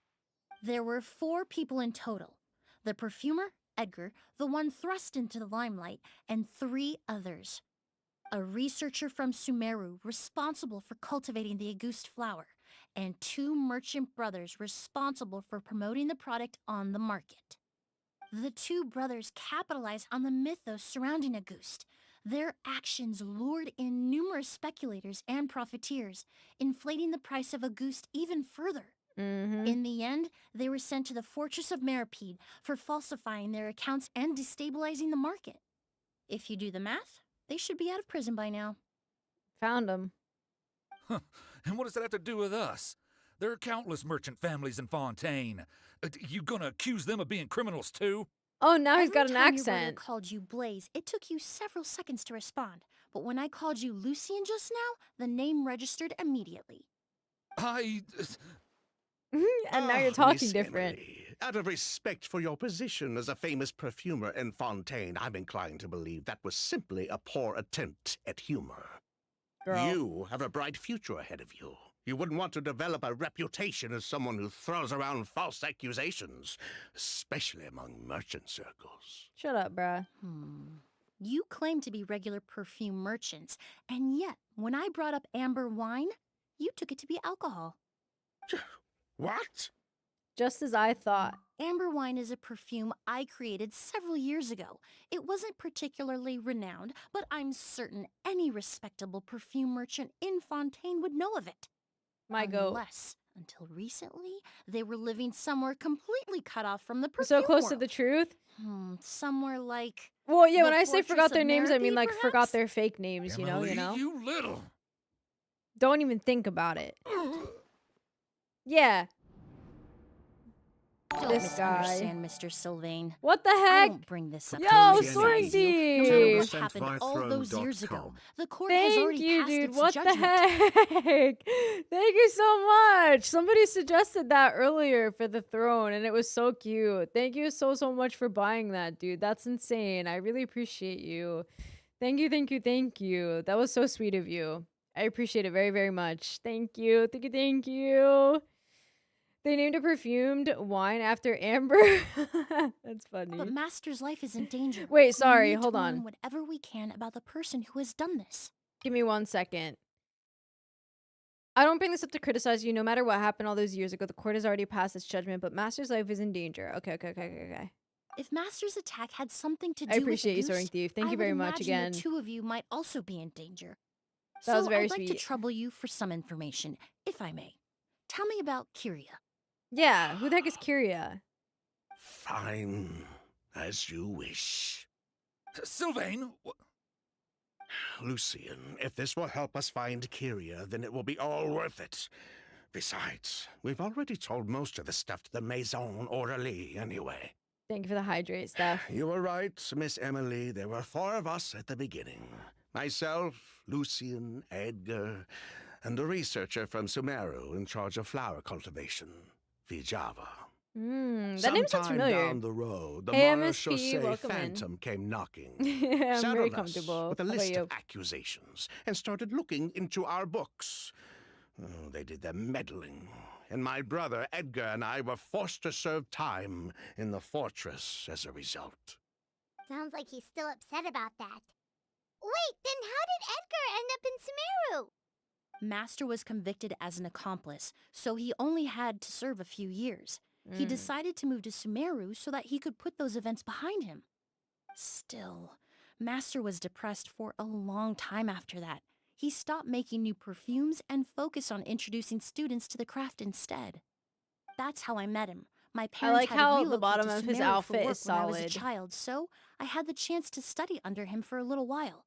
There were 4 people in total. The perfumer, Edgar, the one thrust into the limelight, and 3 others. A researcher from Sumeru responsible for cultivating the Auguste flower, and 2 merchant brothers responsible for promoting the product on the market. The 2 brothers capitalized on the mythos surrounding Auguste. Their actions lured in numerous speculators and profiteers, inflating the price of Auguste even further. In the end, they were sent to the fortress of Meripede for falsifying their accounts and destabilizing the market. If you do the math, they should be out of prison by now. Found him. And what does that have to do with us? There are countless merchant families in Fontaine. You gonna accuse them of being criminals too? Oh, now he's got an Every time your brother accent. called you Blaze, it took you several seconds to respond. But when I called you Lucien just now, the name registered immediately. And now you're talking Miss different. Emilie, out of respect for your position as a famous perfumer in Fontaine, I'm inclined to believe that was simply a poor attempt at humor. Girl. You have a bright future ahead of you. You wouldn't want to develop a reputation as someone who throws around false accusations, especially among merchant circles. Shut up, bruh. You claim to be regular perfume merchants, and yet, when I brought up amber wine, you took it to be alcohol. What? Just as I thought. Amber wine is a perfume I created several years ago. It wasn't particularly renowned, but I'm certain any respectable perfume merchant in Fontaine would know of it. My goat. Unless, until recently, they were living somewhere completely cut off from the perfume So close to world. the truth? Somewhere like... Well, yeah, when the I say fortress forgot their of names, I mean Meripede, like perhaps? forgot their fake names, Emily, you know? you little. Don't even think about it. Yeah. Don't This guy. misunderstand, Mr. Sylvain. What the I heck? won't bring this up. Yo, to Soaring criticize you, no matter Thief! what happened all those years ago. The court has Thank already you, passed dude. its What judgment. the heck? Thank you so much. Somebody suggested that earlier for the throne, and it was so cute. Thank you so much for buying that, dude. That's insane. I really appreciate you. Thank you, thank you, thank you. That was so sweet of you. I appreciate it very, very much. Thank you, thank you, thank you. They named a perfumed wine after Amber. That's funny. But Master's life is in danger. Wait, We sorry, need hold to learn on. whatever we can about the person who has done this. Give me 1 second. I don't bring this up to criticize you. No matter what happened all those years ago, the court has already passed its judgment, but Master's life is in danger. Okay. If Master's attack had something to do I appreciate you, with Soaring Auguste, Thief. Thank I you would very much imagine again. The 2 of you might also be in danger. That was very I'd like to sweet. trouble you for some information, if I may. Tell me about Kyria. Yeah, who the heck is Kyria? Fine, as you wish. Sylvain, Lucien, if this will help us find Kyria, then it will be all worth it. Besides, we've already told most of the stuff to the Maison Orderly anyway. Thank you for the hydrate stuff. You were right, Miss Emilie. There were 4 of us at the beginning. Myself, Lucien, Edgar, and a researcher from Sumeru in charge of flower cultivation, Vijava. That name sounds familiar. Down the road, the Hey, Marechaussee MSP, welcome in. Phantom came knocking. I'm Saddled very us comfortable. with a How about list you? of accusations and started looking into our books. Oh, they did their meddling, and my brother Edgar and I were forced to serve time in the fortress as a result. Sounds like he's still upset about that. Wait, then how did Edgar end up in Sumeru? Master was convicted as an accomplice, so he only had to serve a few years. He decided to move to Sumeru so that he could put those events behind him. Still, Master was depressed for a long time after that. He stopped making new perfumes and focused on introducing students to the craft instead. That's how I met him. My parents like had how to the relocate bottom to of his Sumeru outfit for work is when I was a solid. child, so I had the chance to study under him for a little while.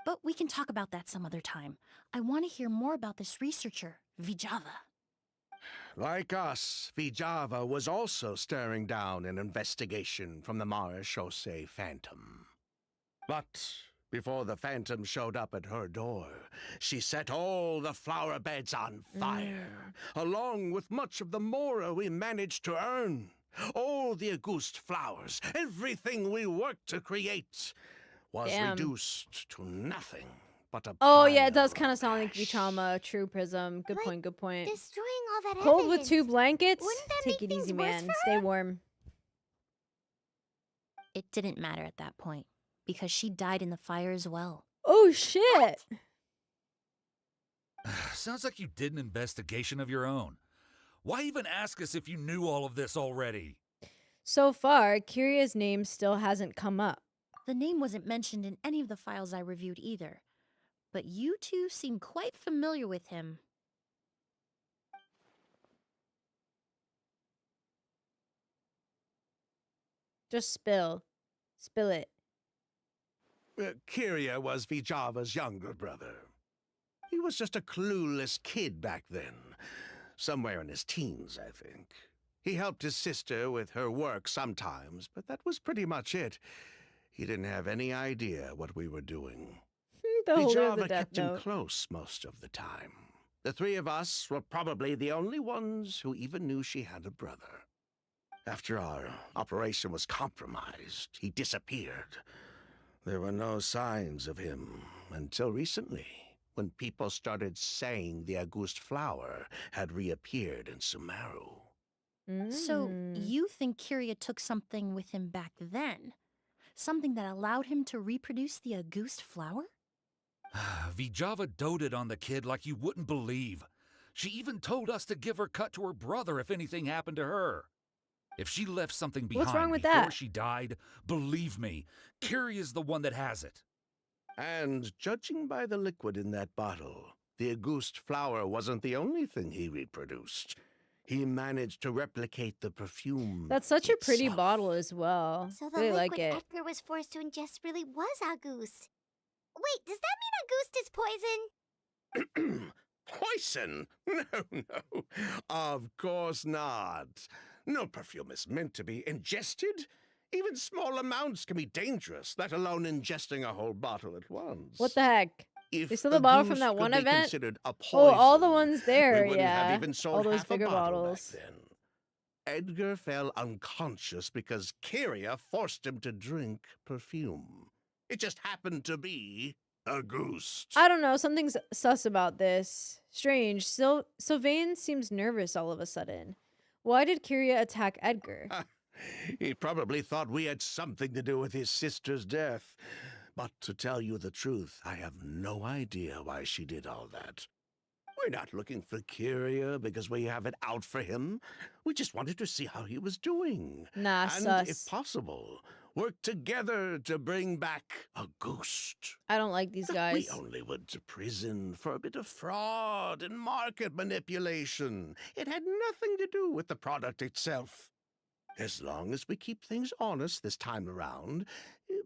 But we can talk about that some other time. I want to hear more about this researcher, Vijava. Like us, Vijava was also staring down an investigation from the Marechaussee Phantom. But before the Phantom showed up at her door, she set all the flower beds on fire, along with much of the mora we managed to earn. All the Auguste flowers, everything we worked to create, was reduced to nothing but a Oh yeah, it does pile kind of of sound like ash. Vichama. True Prism. Good Like, point. Good point. Destroying all that Cold with evidence. 2 blankets. Wouldn't that Take make it easy, things worse man. for Stay her? warm. It didn't matter at that point, because she died in the fire as well. Oh shit! Sounds like you did an investigation of your own. Why even ask us if you knew all of this already? So far, Kyria's name still hasn't come up. The name wasn't mentioned in any of the files I reviewed either, but you two seem quite familiar with him. Just spill it. Kyria was Vijava's younger brother. He was just a clueless kid back then. Somewhere in his teens, I think. He helped his sister with her work sometimes, but that was pretty much it. He didn't have any idea what we were doing. The holder of the Vijava death kept him note. close most of the time. The three of us were probably the only ones who even knew she had a brother. After our operation was compromised, he disappeared. There were no signs of him until recently, when people started saying the Auguste flower had reappeared in Sumeru. So, you think Kyria took something with him back then? Something that allowed him to reproduce the Auguste flower? Vijava doted on the kid like you wouldn't believe. She even told us to give her cut to her brother if anything happened to her. If she left something behind What's wrong with before that? she died, believe me, Kyria's the one that has it. And judging by the liquid in that bottle, the Auguste flower wasn't the only thing he reproduced. He managed to replicate the perfume. That's such a pretty itself. bottle as well. So the Really liquid like it. Edgar was forced to ingest really was Auguste. Wait, does that mean Auguste is poison? Poison? No. Of course not. No perfume is meant to be ingested. Even small amounts can be dangerous, let alone ingesting a whole bottle at once. What the heck? If They still the bottle from Auguste that could one be event? considered a Oh, all the poison, ones there, we wouldn't yeah. have even sold All those half bigger a bottle bottles. back then. Edgar fell unconscious because Kyria forced him to drink perfume. It just happened to be Auguste. I don't know. Something's sus about this. Strange. Sylvain seems nervous all of a sudden. Why did Kyria attack Edgar? He probably thought we had something to do with his sister's death. But to tell you the truth, I have no idea why she did all that. We're not looking for Kyria because we have it out for him. We just wanted to see how he was doing. Nah, and sus. if possible, work together to bring back Auguste. I don't like these guys. We only went to prison for a bit of fraud and market manipulation. It had nothing to do with the product itself. As long as we keep things honest this time around,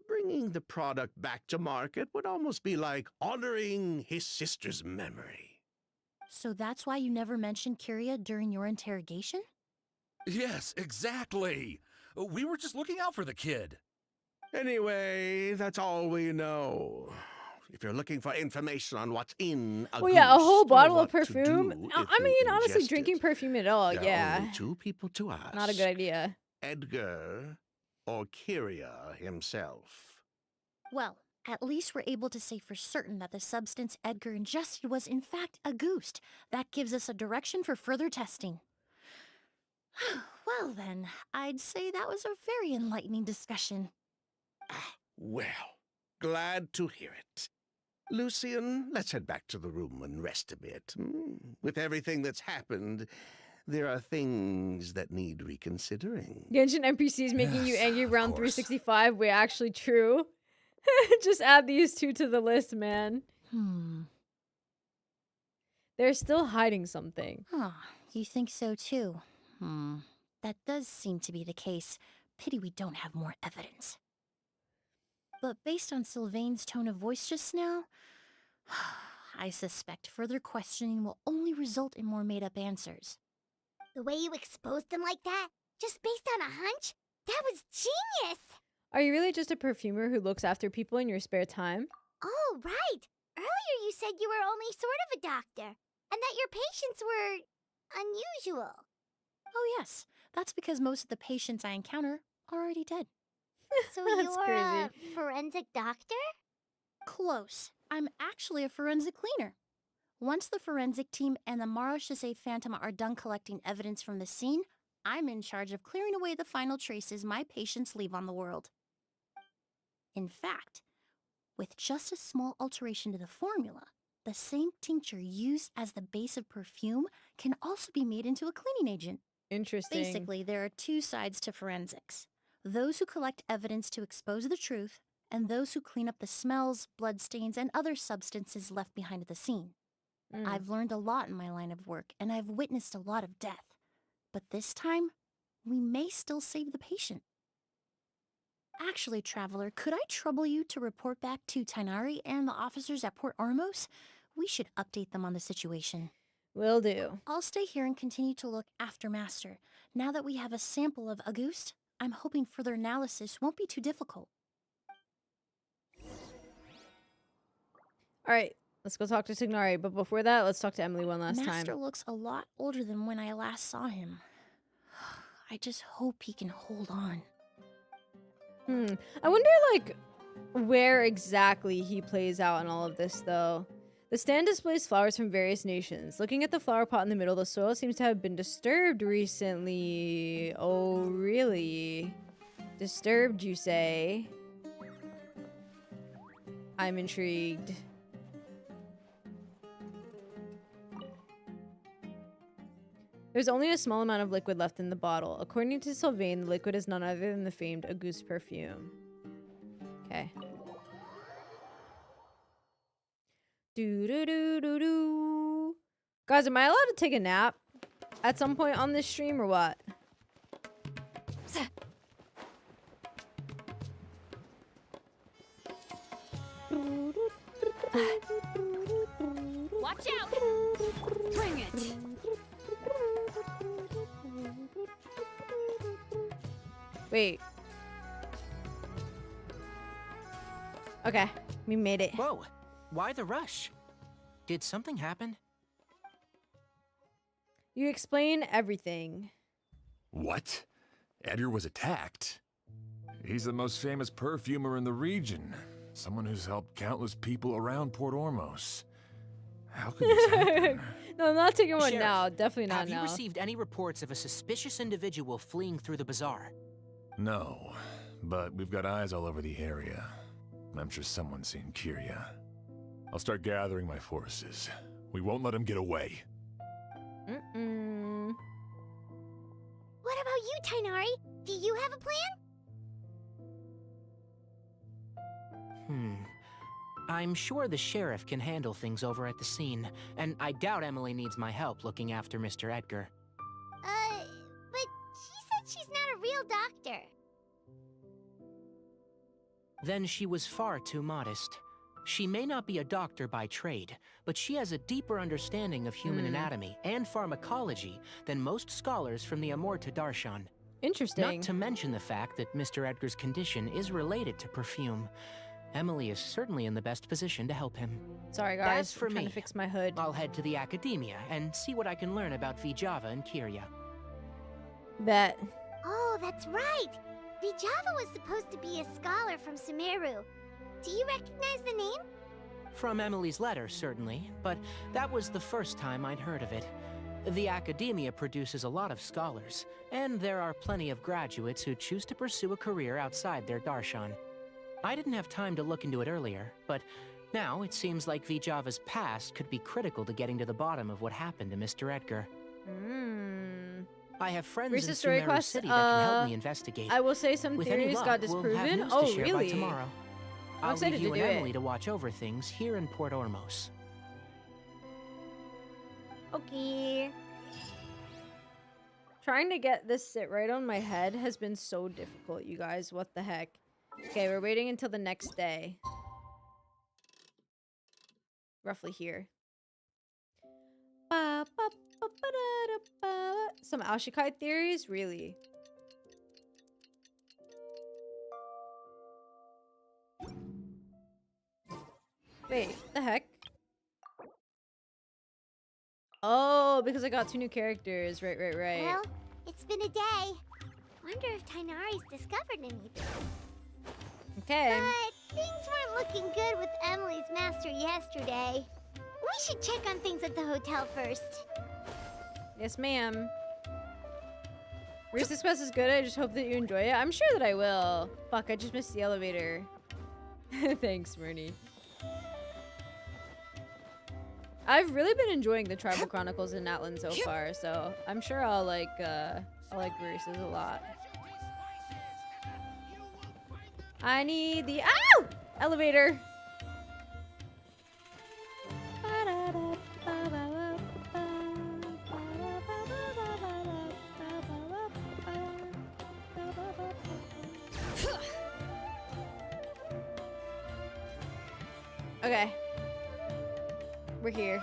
bringing the product back to market would almost be like honoring his sister's memory. So that's why you never mentioned Kyria during your interrogation? Yes, exactly. We were just looking out for the kid. Anyway, that's all we know. If you're looking for information on what's in Well, yeah, a whole Auguste or bottle of what to perfume. do I if mean, you honestly, ingest drinking it, perfume at all, there are yeah. only two people to ask. Not a good idea. Edgar or Kyria himself. Well, at least we're able to say for certain that the substance Edgar ingested was in fact Auguste. That gives us a direction for further testing. Well then, I'd say that was a very enlightening discussion. Well, glad to hear it. Lucian, let's head back to the room and rest a bit. With everything that's happened, there are things that need reconsidering. Genshin NPCs making you Yes, angry of around course. 365. Wait, actually true. Just add these two to the list, man. They're still hiding something. You think so too? That does seem to be the case. Pity we don't have more evidence. But based on Sylvain's tone of voice just now, I suspect further questioning will only result in more made-up answers. The way you exposed them like that, just based on a hunch, that was genius! Are you really just a perfumer who looks after people in your spare time? Oh, right! Earlier you said you were only sort of a doctor, and that your patients were unusual. Oh, yes. That's because most of the patients I encounter are already dead. So That's you're a forensic doctor? Close. I'm actually a forensic cleaner. Once the forensic team and the Marechaussee Phantom are done collecting evidence from the scene, I'm in charge of clearing away the final traces my patients leave on the world. In fact, with just a small alteration to the formula, the same tincture used as the base of perfume can also be made into a cleaning agent. Interesting. Basically, there are two sides to forensics. Those who collect evidence to expose the truth, and those who clean up the smells, bloodstains, and other substances left behind at the scene. I've learned a lot in my line of work, and I've witnessed a lot of death. But this time, we may still save the patient. Actually, Traveler, could I trouble you to report back to Tighnari and the officers at Port Ormos? We should update them on the situation. Will do. I'll stay here and continue to look after Master. Now that we have a sample of Auguste, I'm hoping further analysis won't be too difficult. All right, let's go talk to Tighnari. But before that, let's talk to Emilie one last Master time. looks a lot older than when I last saw him. I just hope he can hold on. I wonder, like, where exactly he plays out in all of this, though. The stand displays flowers from various nations. Looking at the flower pot in the middle, the soil seems to have been disturbed recently. Oh, really? Disturbed, you say? I'm intrigued. There's only a small amount of liquid left in the bottle. According to Sylvain, the liquid is none other than the famed Auguste perfume. Okay. Do-do-do-do-do. Guys, am I allowed to take a nap at some point on this stream or what? Watch out! Bring it! Wait. Okay, we made it. Whoa, why the rush? Did something happen? You explain everything. What? Edgar was attacked? He's the most famous perfumer in the region. Someone who's helped countless people around Port Ormos. How could this happen? No, I'm not taking one Sheriff, now. Definitely not have now. you received any reports of a suspicious individual fleeing through the bazaar? No, but we've got eyes all over the area. I'm sure someone's seen Kyria. I'll start gathering my forces. We won't let him get away. What about you, Tighnari? Do you have a plan? I'm sure the sheriff can handle things over at the scene, and I doubt Emilie needs my help looking after Mr. Edgar. But she said she's not a real doctor. Then she was far too modest. She may not be a doctor by trade, but she has a deeper understanding of human anatomy and pharmacology than most scholars from the Amorta Darshan. Interesting. Not to mention the fact that Mr. Edgar's condition is related to perfume. Emilie is certainly in the best position to help him. Sorry, guys. As for I'm trying me, to fix my hood. I'll head to the academia and see what I can learn about Vijava and Kyria. Bet. Oh, that's right! Vijava was supposed to be a scholar from Sumeru. Do you recognize the name? From Emilie's letter, certainly, but that was the first time I'd heard of it. The academia produces a lot of scholars, and there are plenty of graduates who choose to pursue a career outside their darshan. I didn't have time to look into it earlier, but now it seems like Vijava's past could be critical to getting to the bottom of what happened to Mr. Edgar. I have friends Reach in the story Sumeru quest. City that can help me investigate. I will say some With any theories luck, got we'll have disproven. news to Oh, share by really? tomorrow. I'm I'll excited leave you to and do Emilie it. to watch over things here in Port Ormos. Okay. Trying to get this sit right on my head has been so difficult, you guys. What the heck? Okay, we're waiting until the next day. Roughly here. Ba, ba, Some Aoshikai theories? Really? Wait, the heck? Oh, because I got 2 new characters. Right. Well, it's been a day. Wonder if Tighnari's discovered anything. Okay. But things weren't looking good with Emily's master yesterday. We should check on things at the hotel first. Yes, ma'am. Recess Quest is good. I just hope that you enjoy it. I'm sure that I will. Fuck, I just missed the elevator. Thanks, Myrnie. I've really been enjoying the Tribal Chronicles in Natlan so far, so I'm sure I'll like Recess a lot. I need the elevator. Okay. We're here.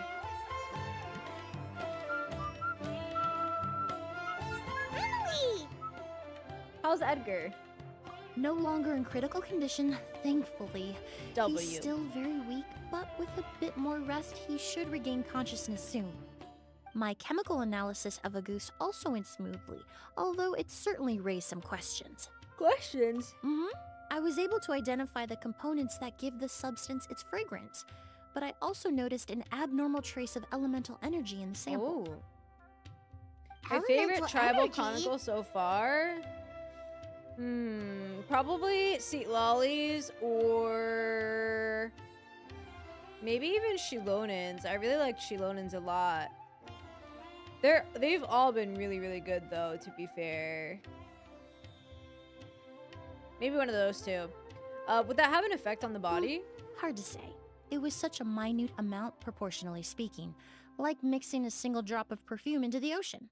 Emily! How's Edgar? No longer in critical condition, thankfully. W. He's still very weak, but with a bit more rest, he should regain consciousness soon. My chemical analysis of Auguste also went smoothly, although it certainly raised some questions. Questions? I was able to identify the components that give the substance its fragrance, but I also noticed an abnormal trace of elemental energy in the sample. Oh. My favorite Elemental Tribal energy? Chronicle so far? Probably Seat Lollies or maybe even Shilonins. I really like Shilonins a lot. They've all been really, really good though, to be fair. Maybe one of those two. Would that have an effect on the body? Hard to say. It was such a minute amount, proportionally speaking, like mixing a single drop of perfume into the ocean.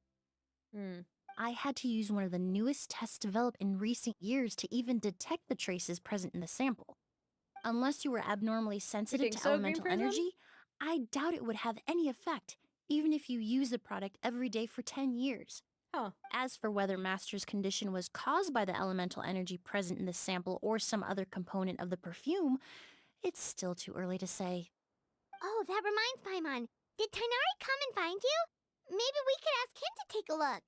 I had to use one of the newest tests developed in recent years to even detect the traces present in the sample. Unless you were abnormally sensitive think to so, Green elemental Prism? energy, I doubt it would have any effect, even if you use the product every day for 10 years. Huh. As for whether Master's condition was caused by the elemental energy present in the sample or some other component of the perfume, it's still too early to say. Oh, that reminds Paimon. Did Tighnari come and find you? Maybe we could ask him to take a look.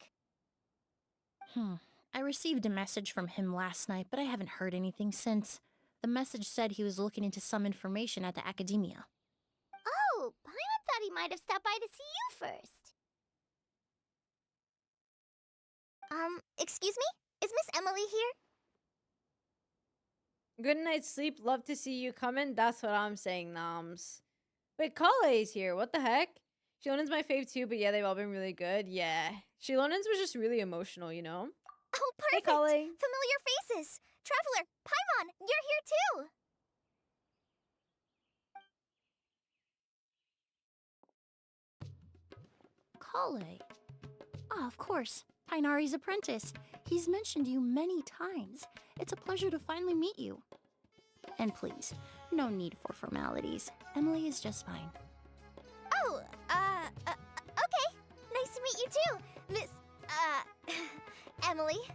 I received a message from him last night, but I haven't heard anything since. The message said he was looking into some information at the academia. Oh, Paimon thought he might have stopped by to see you first. Excuse me? Is Miss Emilie here? Good night's sleep. Love to see you coming. That's what I'm saying, Noms. Wait, Kale's here. What the heck? Shilonen's my fave too, but yeah, they've all been really good. Yeah. Shilonen's was just really emotional, you know? Oh, perfect! Hey, Kale. Familiar faces! Traveler, Paimon, you're here too! Kale. Ah, of course. Tighnari's apprentice. He's mentioned you many times. It's a pleasure to finally meet you. And please, no need for formalities. Emilie is just fine. Oh, okay. Nice to meet you too, Miss, Emilie.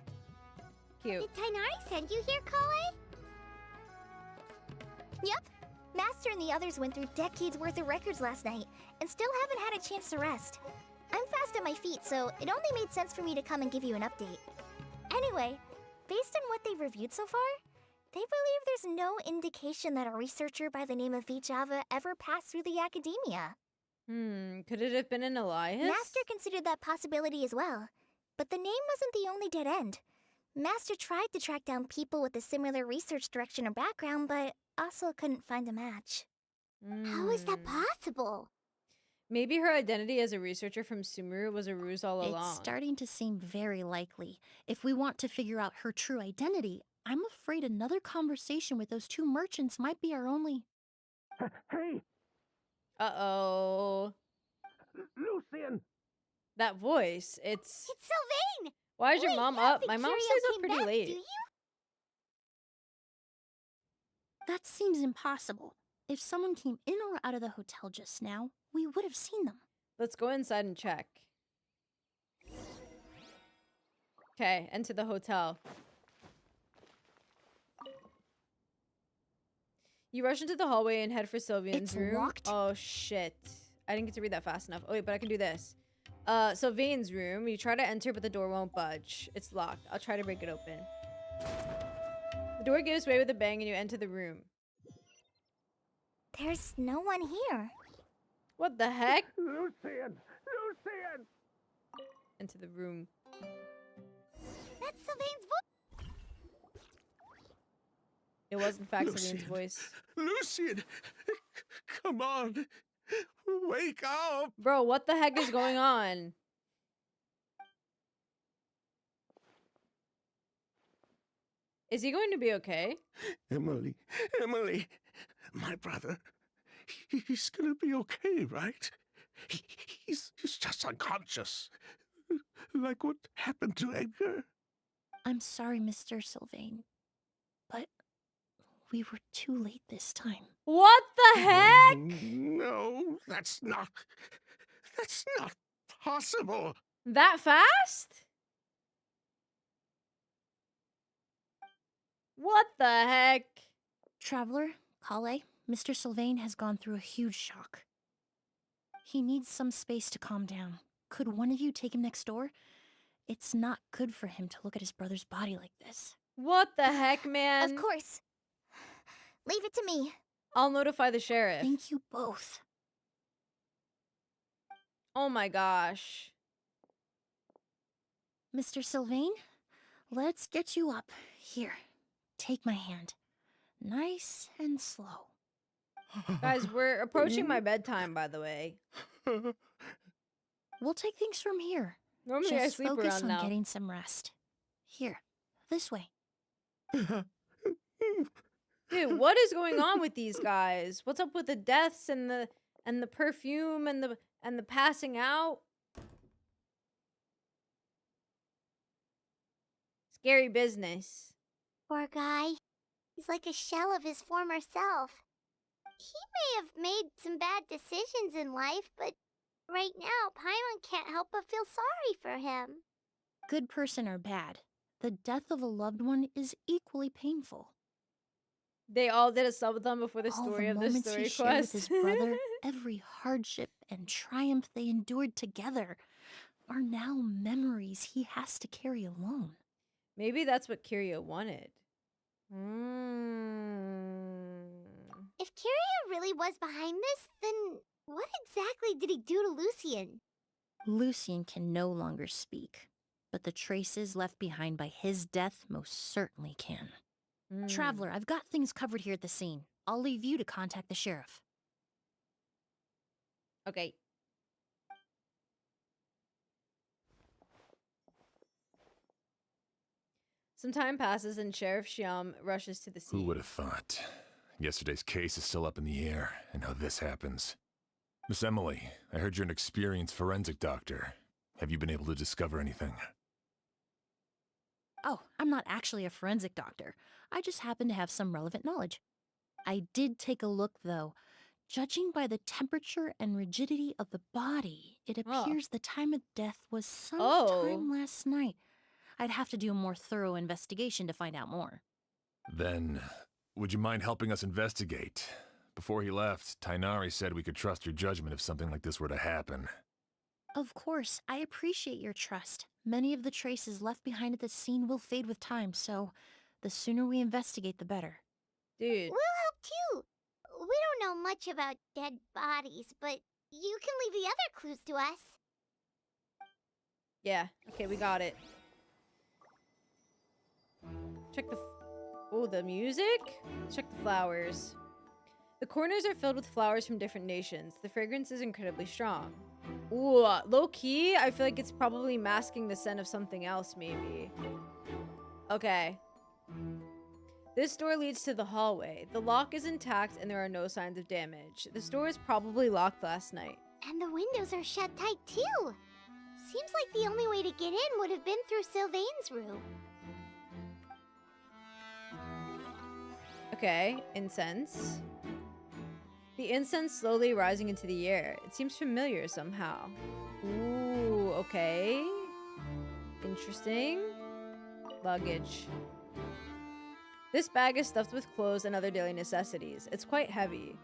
Cute. Did Tighnari send you here, Kale? Yep. Master and the others went through decades worth of records last night, and still haven't had a chance to rest. I'm fast on my feet, so it only made sense for me to come and give you an update. Anyway, based on what they've reviewed so far, they believe there's no indication that a researcher by the name of Vijava ever passed through the academia. Could it have been an Elias? Master considered that possibility as well, but the name wasn't the only dead end. Master tried to track down people with a similar research direction or background, but also couldn't find a match. How is that possible? Maybe her identity as a researcher from Sumeru was a ruse all along. It's starting to seem very likely. If we want to figure out her true identity, I'm afraid another conversation with those two merchants might be our only... Hey! Uh-oh. Lucian! That voice, it's... It's Sylvain! Why is your Wait, mom you don't up? think My mom Curio stays up came pretty back, late. do you? That seems impossible. If someone came in or out of the hotel just now, we would have seen them. Let's go inside and check. Okay, enter the hotel. You rush into the hallway and head for Sylvian's room. Locked. Oh shit. I didn't get to read that fast enough. Oh wait, but I can do this. Sylvian's room. You try to enter, but the door won't budge. It's locked. I'll try to break it open. The door gives way with a bang and you enter the room. There's no one here. What the heck? Lucian! Lucian! Into the room. That's Sylvain's voice. It was in fact Sylvian's Lucian. voice. Lucian! Come on! Wake up! Bro, what the heck is going on? Is he going to be okay? Emilie, Emilie, my brother, he's gonna be okay, right? He's just unconscious. Like what happened to Edgar. I'm sorry, Mr. Sylvain, but we were too late this time. What the heck? No, that's not possible. That fast? What the heck? Traveler, Kale, Mr. Sylvain has gone through a huge shock. He needs some space to calm down. Could one of you take him next door? It's not good for him to look at his brother's body like this. What the heck, man? Of course. Leave it to me. I'll notify the sheriff. Thank you both. Oh my gosh. Mr. Sylvain, let's get you up. Here, take my hand. Nice and slow. Guys, we're approaching my bedtime, by the way. We'll take things from here. Normally Just I sleep focus around on now. getting some rest. Here, this way. Dude, what is going on with these guys? What's up with the deaths and the perfume and the passing out? Scary business. Poor guy. He's like a shell of his former self. He may have made some bad decisions in life, but right now, Paimon can't help but feel sorry for him. Good person or bad, the death of a loved one is equally painful. They all did a subathon before the All story the of the moments story he shared quest. with his brother, every hardship and triumph they endured together, are now memories he has to carry alone. Maybe that's what Kiria wanted. If Kiria really was behind this, then what exactly did he do to Lucian? Lucian can no longer speak, but the traces left behind by his death most certainly can. Traveler, I've got things covered here at the scene. I'll leave you to contact the sheriff. Okay. Some time passes and Sheriff Xiam rushes to the scene. Who would have thought? Yesterday's case is still up in the air, and now this happens. Miss Emilie, I heard you're an experienced forensic doctor. Have you been able to discover anything? Oh, I'm not actually a forensic doctor. I just happen to have some relevant knowledge. I did take a look, though. Judging by the temperature and rigidity of the body, it appears the time of death was sometime last night. I'd have to do a more thorough investigation to find out more. Then, would you mind helping us investigate? Before he left, Tighnari said we could trust your judgment if something like this were to happen. Of course, I appreciate your trust. Many of the traces left behind at the scene will fade with time, so the sooner we investigate, the better. Dude. We'll help too. We don't know much about dead bodies, but you can leave the other clues to us. Yeah, okay, we got it. Check the music? Check the flowers. The corners are filled with flowers from different nations. The fragrance is incredibly strong. Ooh, low-key, I feel like it's probably masking the scent of something else, maybe. Okay. This door leads to the hallway. The lock is intact and there are no signs of damage. This door is probably locked last night. And the windows are shut tight too. Seems like the only way to get in would have been through Sylvain's room. Okay, incense. The incense slowly rising into the air. It seems familiar somehow. Ooh, okay. Interesting. Luggage. This bag is stuffed with clothes and other daily necessities. It's quite heavy.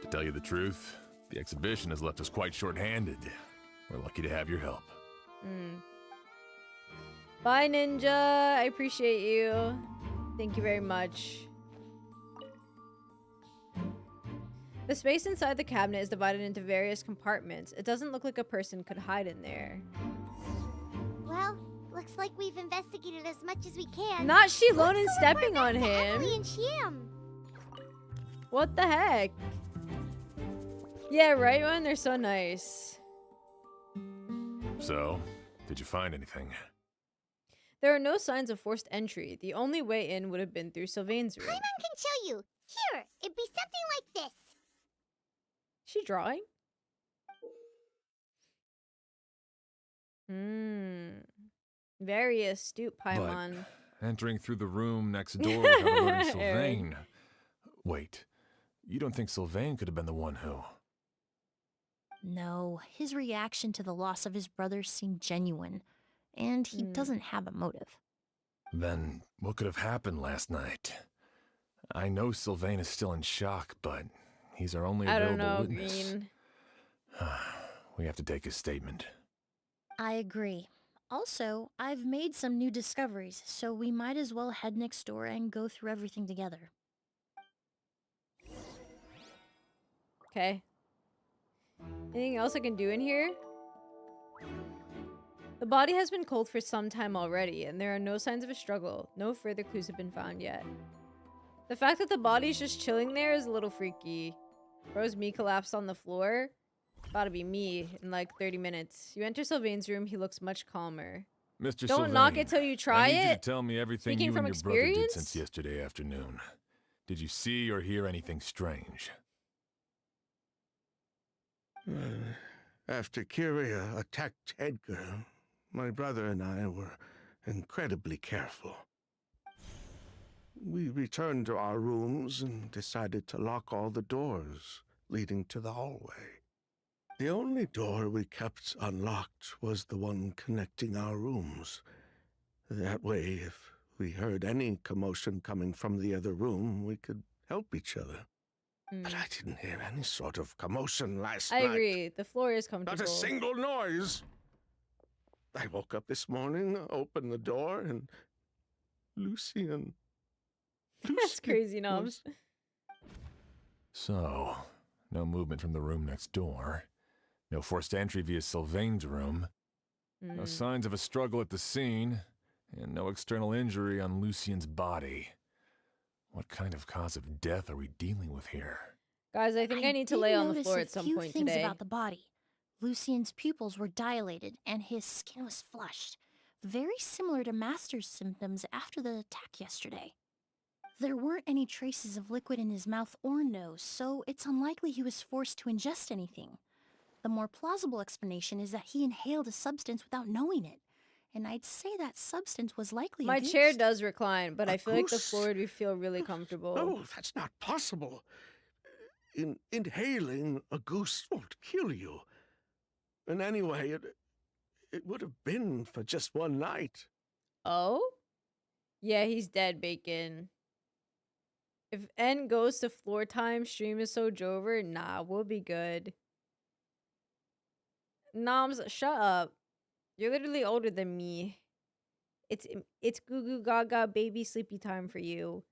To tell you the truth, the exhibition has left us quite short-handed. We're lucky to have your help. Bye, Ninja. I appreciate you. Thank you very much. The space inside the cabinet is divided into various compartments. It doesn't look like a person could hide in there. Well, looks like we've investigated as much as we can. Not she Let's alone and go stepping report on back to him. Emilie and Sham. What the heck? Yeah, right, man? They're so nice. So, did you find anything? There are no signs of forced entry. The only way in would have been through Sylvain's room. Paimon can show you. Here, it'd be something like this. She drawing? Very astute, Paimon. But entering through the room next door without alerting Sylvain. Wait, you don't think Sylvain could have been the one who? No, his reaction to the loss of his brother seemed genuine, and he doesn't have a motive. Then what could have happened last night? I know Sylvain is still in shock, but he's our only I available don't know, witness. Green. We have to take his statement. I agree. Also, I've made some new discoveries, so we might as well head next door and go through everything together. Okay. Anything else I can do in here? The body has been cold for some time already, and there are no signs of a struggle. No further clues have been found yet. The fact that the body's just chilling there is a little freaky. Bro's me collapsed on the floor. About to be me in like 30 minutes. You enter Sylvain's room, he looks much calmer. Mr. Don't Sylvain, knock it till you try I need you it. to tell me everything Speaking you from and your brother did experience? since yesterday afternoon. Did you see or hear anything strange? After Kyria attacked Edgar, my brother and I were incredibly careful. We returned to our rooms and decided to lock all the doors leading to the hallway. The only door we kept unlocked was the one connecting our rooms. That way, if we heard any commotion coming from the other room, we could help each other. But I didn't hear any sort of commotion last I night. agree. The floor is comfortable. Not a single noise. I woke up this morning, opened the door, and Lucian. That's crazy, Knobs. So, no movement from the room next door. No forced entry via Sylvain's room. No signs of a struggle at the scene. And no external injury on Lucian's body. What kind of cause of death are we dealing with here? Guys, I think I need to lay on the floor at some point a few things today. about the body. Lucian's pupils were dilated, and his skin was flushed. Very similar to Master's symptoms after the attack yesterday. There weren't any traces of liquid in his mouth or nose, so it's unlikely he was forced to ingest anything. The more plausible explanation is that he inhaled a substance without knowing it. And I'd say that substance was likely My Auguste. chair does recline, but I feel like the Auguste? floor would feel really comfortable. No, that's not possible. Inhaling a goose won't kill you. And anyway, it would have been for just one night. Oh? Yeah, he's dead, Bacon. If N goes to floor time, stream is so Jover, nah, we'll be good. Noms, shut up. You're literally older than me. It's goo goo gaga baby sleepy time for you.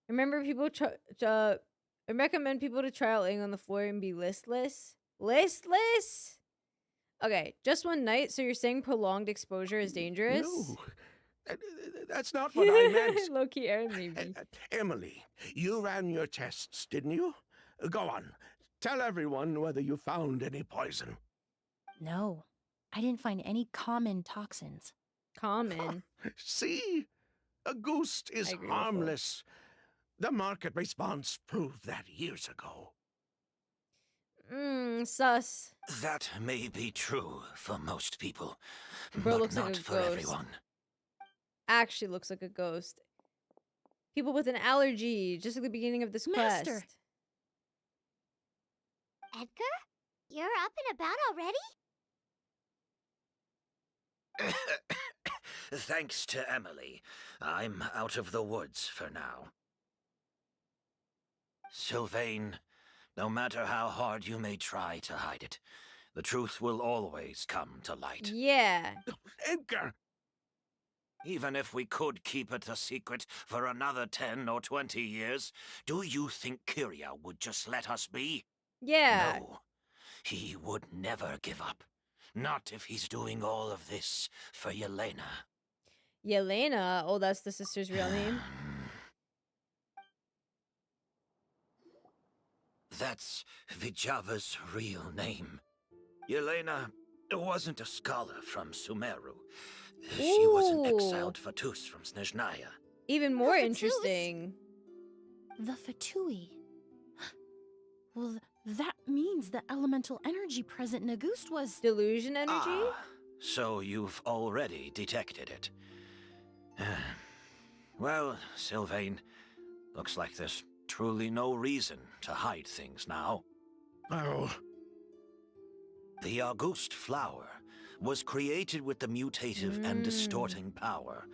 Remember people I recommend people to try out laying on the floor and be listless. Listless? Okay, just one night, so you're saying prolonged exposure is dangerous? No, that's not what I meant. Low-key Aaron, maybe. Emilie, you ran your tests, didn't you? Go on. Tell everyone whether you found any poison. No, I didn't find any common toxins. Common? See? Auguste is harmless. The market response proved that years ago. Sus. That may be true for most people, Bro but looks not like a for ghost. everyone. Actually looks like a ghost. people with an allergy, just at the beginning of this Master. quest. Edgar? You're up and about already? Thanks to Emilie, I'm out of the woods for now. Sylvain, no matter how hard you may try to hide it, the truth will always come to light. Yeah. Edgar! Even if we could keep it a secret for another 10 or 20 years, do you think Kyria would just let us be? Yeah. No, he would never give up. Not if he's doing all of this for Yelena. Yelena. Oh, that's the sister's real name. That's Vijava's real name. Yelena wasn't a scholar from Sumeru. She was an exiled Fatus from Snezhnaya. Even more The Fatus? interesting. The Fatui. Well, that means the elemental energy present in Auguste was... Delusion energy? Ah, so you've already detected it. Well, Sylvain, looks like there's truly no reason to hide things now. Oh, The Auguste flower was created with the mutative and distorting power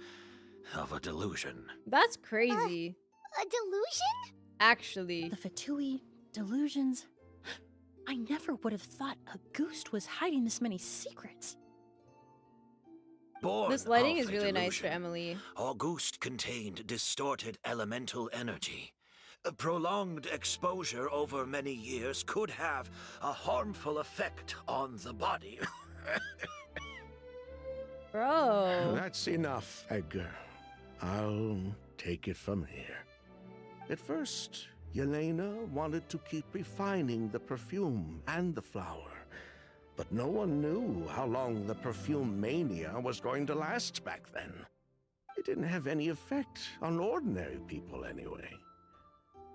of a delusion. That's crazy. A delusion? Actually. The Fatui, delusions... I never would have thought Auguste was hiding this many secrets. Born This lighting of is a really nice for delusion, Emilie. Auguste contained distorted elemental energy. A prolonged exposure over many years could have a harmful effect on the body. Bro. that's enough, Edgar. I'll take it from here. At first, Yelena wanted to keep refining the perfume and the flower, but no one knew how long the perfume mania was going to last back then. It didn't have any effect on ordinary people anyway.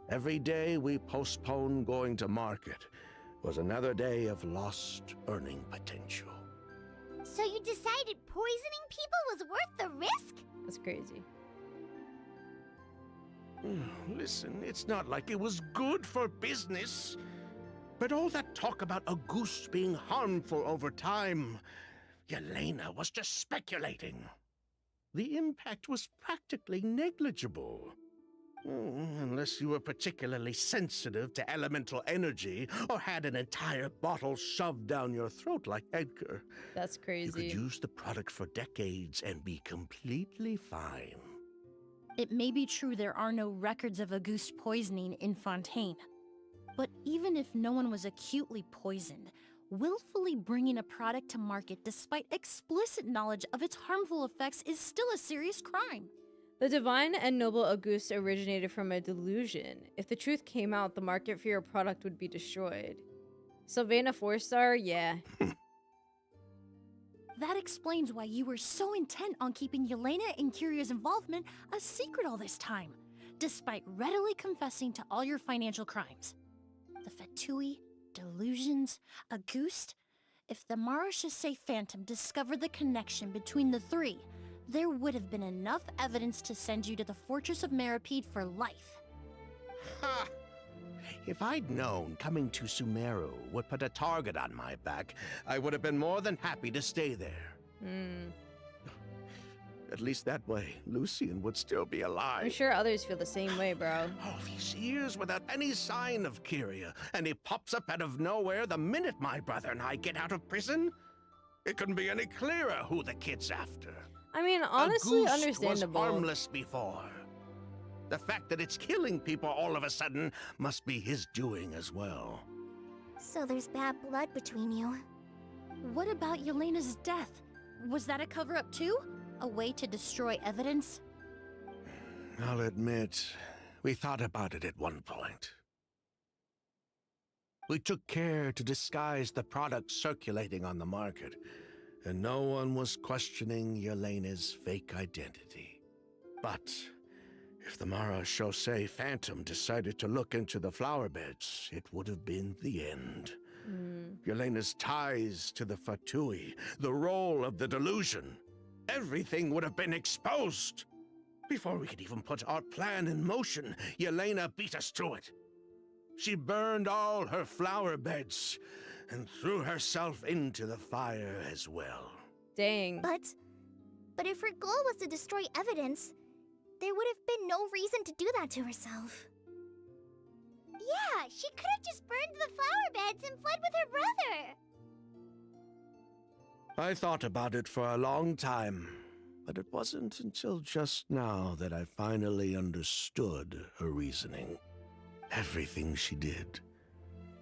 Every day we postponed going to market was another day of lost earning potential. So you decided poisoning people was worth the risk? That's crazy. Listen, it's not like it was good for business. But all that talk about Auguste being harmful over time, Yelena was just speculating. The impact was practically negligible. Unless you were particularly sensitive to elemental energy or had an entire bottle shoved down your throat like Edgar. That's You crazy. could use the product for decades and be completely fine. It may be true there are no records of Auguste poisoning in Fontaine. But even if no one was acutely poisoned, willfully bringing a product to market despite explicit knowledge of its harmful effects is still a serious crime. The divine and noble Auguste originated from a delusion. If the truth came out, the market for your product would be destroyed. Sylvain, a 4-star? Yeah. That explains why you were so intent on keeping Yelena and Kyria's involvement a secret all this time, despite readily confessing to all your financial crimes. The Fatui, delusions, Auguste. If the Marechaussee Phantom discovered the connection between the three, there would have been enough evidence to send you to the Fortress of Meripede for life. Ha! If I'd known coming to Sumeru would put a target on my back, I would have been more than happy to stay there. At least that way, Lucian would still be alive. I'm sure others feel the same way, bro. All these years without any sign of Kyria, and he pops up out of nowhere the minute my brother and I get out of prison? It couldn't be any clearer who the kid's after. I mean, honestly, Auguste understandable. was harmless before. The fact that it's killing people all of a sudden must be his doing as well. So there's bad blood between you. What about Yelena's death? Was that a cover-up too? A way to destroy evidence? I'll admit, we thought about it at one point. We took care to disguise the product circulating on the market, and no one was questioning Yelena's fake identity. But if the Marechaussee Phantom decided to look into the flower beds, it would have been the end. Yelena's ties to the Fatui, the role of the delusion, everything would have been exposed. Before we could even put our plan in motion, Yelena beat us to it. She burned all her flower beds and threw herself into the fire as well. Dang. But if her goal was to destroy evidence, there would have been no reason to do that to herself. Yeah, she could have just burned the flower beds and fled with her brother. I thought about it for a long time, but it wasn't until just now that I finally understood her reasoning. Everything she did,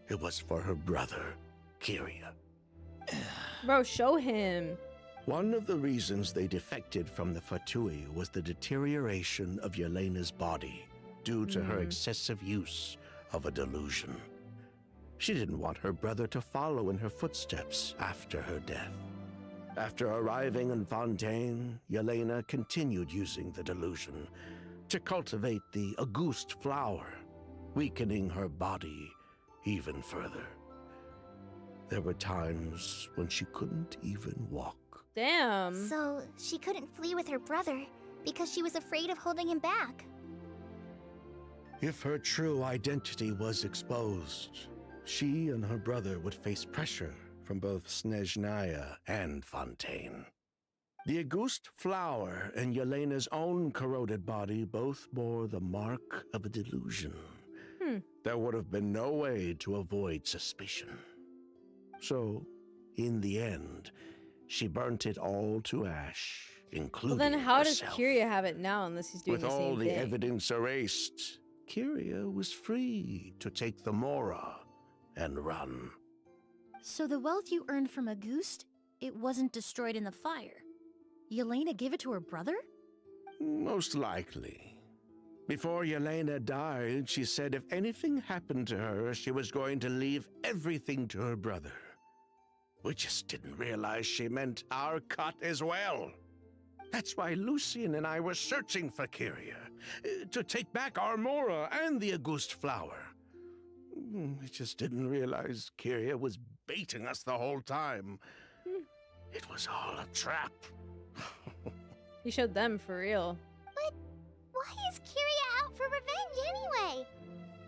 it was for her brother, Kyria. Bro, show him. One of the reasons they defected from the Fatui was the deterioration of Yelena's body due to her excessive use of a delusion. She didn't want her brother to follow in her footsteps after her death. After arriving in Fontaine, Yelena continued using the delusion to cultivate the Auguste flower, weakening her body even further. There were times when she couldn't even walk. Damn. So she couldn't flee with her brother because she was afraid of holding him back. If her true identity was exposed, she and her brother would face pressure from both Snezhnaya and Fontaine. The Auguste flower and Yelena's own corroded body both bore the mark of a delusion. There would have been no way to avoid suspicion. So, in the end, she burnt it all to ash, including Well, then how herself. does Kyria have it now unless he's doing With the same all the thing? evidence erased, Kyria was free to take the Mora and run. So the wealth you earned from Auguste, it wasn't destroyed in the fire. Yelena gave it to her brother? Most likely. Before Yelena died, she said if anything happened to her, she was going to leave everything to her brother. We just didn't realize she meant our cut as well. That's why Lucien and I were searching for Kyria, to take back our Mora and the Auguste flower. We just didn't realize Kyria was baiting us the whole time. It was all a trap. He showed them for real. But why is Kyria out for revenge anyway?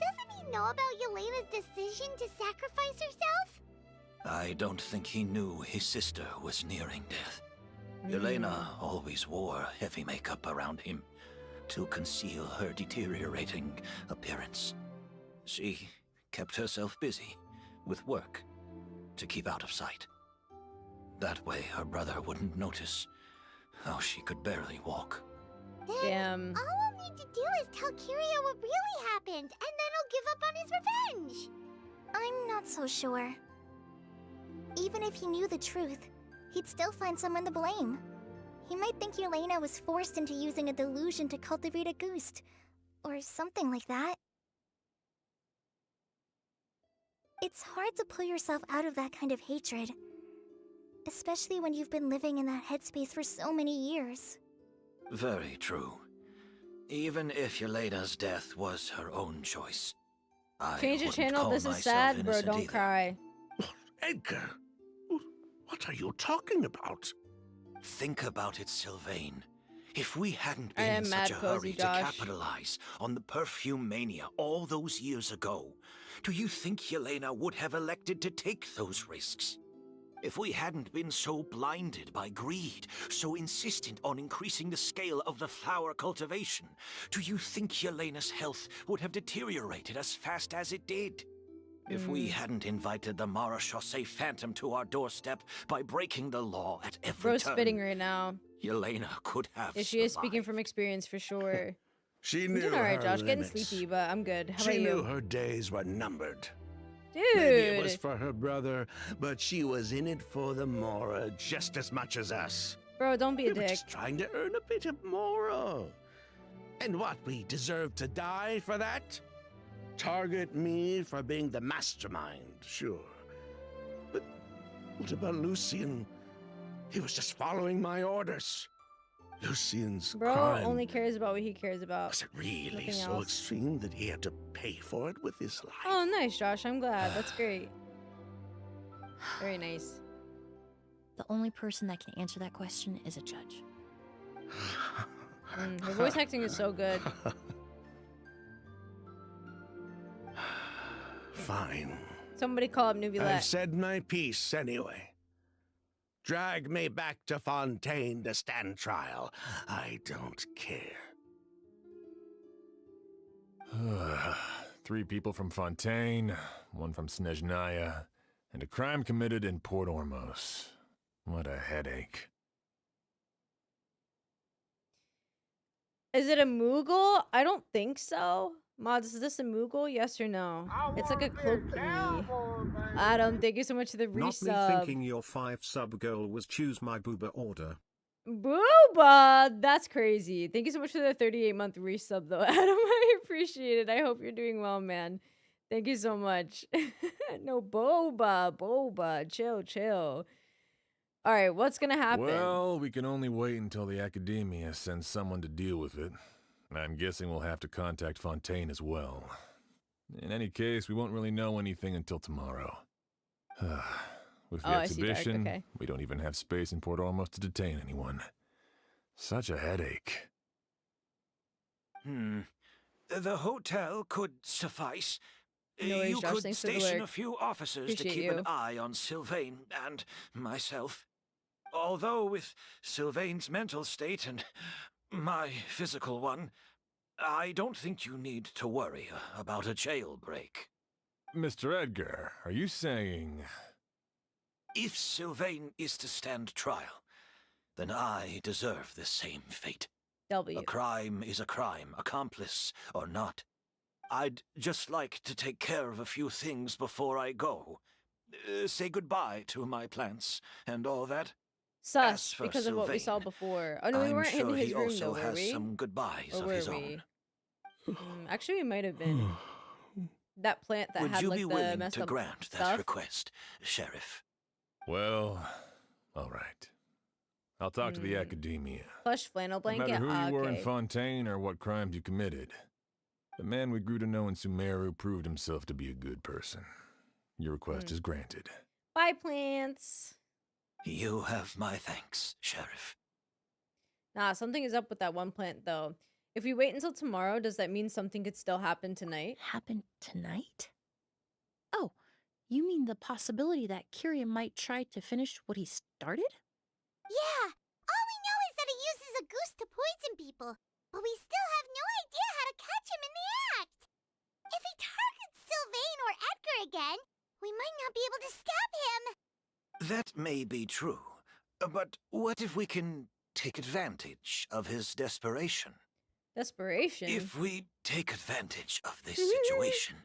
Doesn't he know about Yelena's decision to sacrifice herself? I don't think he knew his sister was nearing death. Yelena always wore heavy makeup around him to conceal her deteriorating appearance. She kept herself busy with work to keep out of sight. That way her brother wouldn't notice how she could barely walk. Then Damn. all we'll need to do is tell Kyria what really happened, and then he'll give up on his revenge. I'm not so sure. Even if he knew the truth, he'd still find someone to blame. He might think Yelena was forced into using a delusion to cultivate Auguste, or something like that. It's hard to pull yourself out of that kind of hatred, especially when you've been living in that headspace for so many years. Very true. Even if Yelena's death was her own choice, I Change the wouldn't channel. call This is myself sad, bro. innocent Don't either. cry. Edgar, what are you talking about? Think about it, Sylvain. If we hadn't I been am in mad such a cozy, hurry to Josh. capitalize on the perfume mania all those years ago, do you think Yelena would have elected to take those risks? If we hadn't been so blinded by greed, so insistent on increasing the scale of the flower cultivation, do you think Yelena's health would have deteriorated as fast as it did? If we hadn't invited the Marechaussee Phantom to our doorstep by breaking the law at every Bro's turn, spitting right now. Yelena could have Yeah, she is speaking survived. from experience for sure. She I'm knew doing alright, her Josh. Getting limits. sleepy, but I'm good. How She about knew you? her days were numbered. Dude. Maybe it was for her brother, but she was in it for the Mora just as much as us. Bro, don't be We a were dick. just trying to earn a bit of Mora. And what, we deserve to die for that? Target me for being the mastermind, sure. But what about Lucien? He was just following my orders. Lucien's Bro crime. only cares about what he cares about. Was it really Nothing so else. extreme that he had to pay for it with his life? Oh, nice, Josh. I'm glad. That's great. Very nice. The only person that can answer that question is a judge. Her voice acting is so good. Fine. Somebody call up I've Nuvillette. said my piece anyway. Drag me back to Fontaine to stand trial. I don't care. 3 people from Fontaine, 1 from Snezhnaya, and a crime committed in Port Ormos. What a headache. Is it a Moogle? I don't think so. Mods, is this a Moogle? Yes or no? It's like a cloak to me. Adam, thank you so much for the Not me resub. thinking your 5-sub goal was choose my booba order. Booba! That's crazy. Thank you so much for the 38-month resub, though, Adam. I appreciate it. I hope you're doing well, man. Thank you so much. No, boba. Chill. All right, what's gonna happen? Well, we can only wait until the Academia sends someone to deal with it. I'm guessing we'll have to contact Fontaine as well. In any case, we won't really know anything until tomorrow. With the exhibition, okay. we don't even have space in Port Ormos to detain anyone. Such a headache. The hotel could suffice. No worries, You Josh. could Thanks for the station lurk. a few officers Appreciate to keep you. an eye on Sylvain and myself. Although with Sylvain's mental state and my physical one, I don't think you need to worry about a jailbreak. Mr. Edgar, are you saying... If Sylvain is to stand trial, then I deserve the same fate. W. A crime is a crime, accomplice or not. I'd just like to take care of a few things before I go. Say goodbye to my plants and all that. Sus, for because of what we saw Sylvain, before. Oh, no, we I'm weren't sure in his he room, also though, were has we? some goodbyes Or of were his we? own. Actually, we might have been. That plant that Would had, you like, be the willing messed to up grant that stuff. request, Sheriff? Well, all right. I'll talk to the Academia. Plush flannel No blanket? matter who you were in Okay. Fontaine or what crimes you committed, the man we grew to know in Sumeru proved himself to be a good person. Your request is granted. Bye, plants. You have my thanks, Sheriff. Nah, something is up with that one plant, though. If we wait until tomorrow, does that mean something could still happen tonight? Happen tonight? Oh, you mean the possibility that Kyria might try to finish what he started? Yeah, all we know is that he uses Auguste to poison people, but we still have no idea how to catch him in the act. If he targets Sylvain or Edgar again, we might not be able to stop him. That may be true, but what if we can take advantage of his desperation? Desperation? If we take advantage of this situation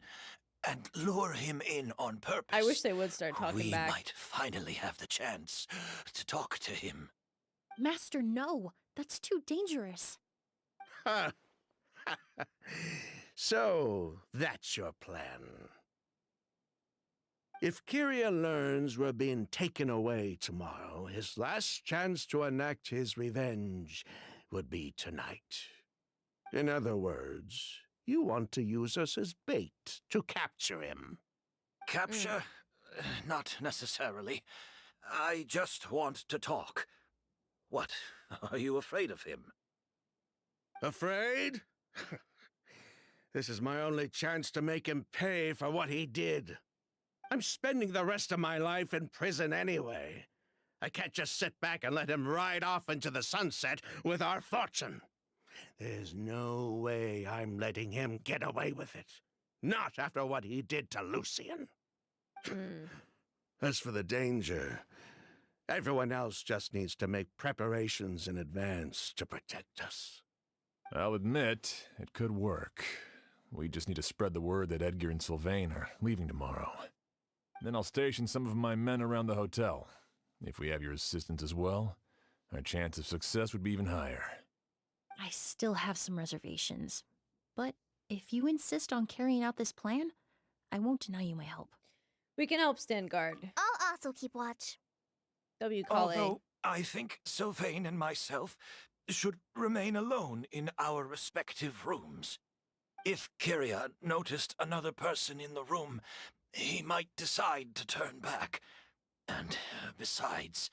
and lure him in on purpose, I wish they would start talking we back. might finally have the chance to talk to him. Master, no. That's too dangerous. So, that's your plan. If Kyria learns we're being taken away tomorrow, his last chance to enact his revenge would be tonight. In other words, you want to use us as bait to capture him. Capture? Not necessarily. I just want to talk. What? Are you afraid of him? Afraid? This is my only chance to make him pay for what he did. I'm spending the rest of my life in prison anyway. I can't just sit back and let him ride off into the sunset with our fortune. There's no way I'm letting him get away with it. Not after what he did to Lucian. As for the danger, everyone else just needs to make preparations in advance to protect us. I'll admit, it could work. We just need to spread the word that Edgar and Sylvain are leaving tomorrow. Then I'll station some of my men around the hotel. If we have your assistance as well, our chance of success would be even higher. I still have some reservations. But if you insist on carrying out this plan, I won't deny you my help. We can help stand guard. I'll also keep watch. W call A. Although I think Sylvain and myself should remain alone in our respective rooms. If Kyria noticed another person in the room, he might decide to turn back. And besides,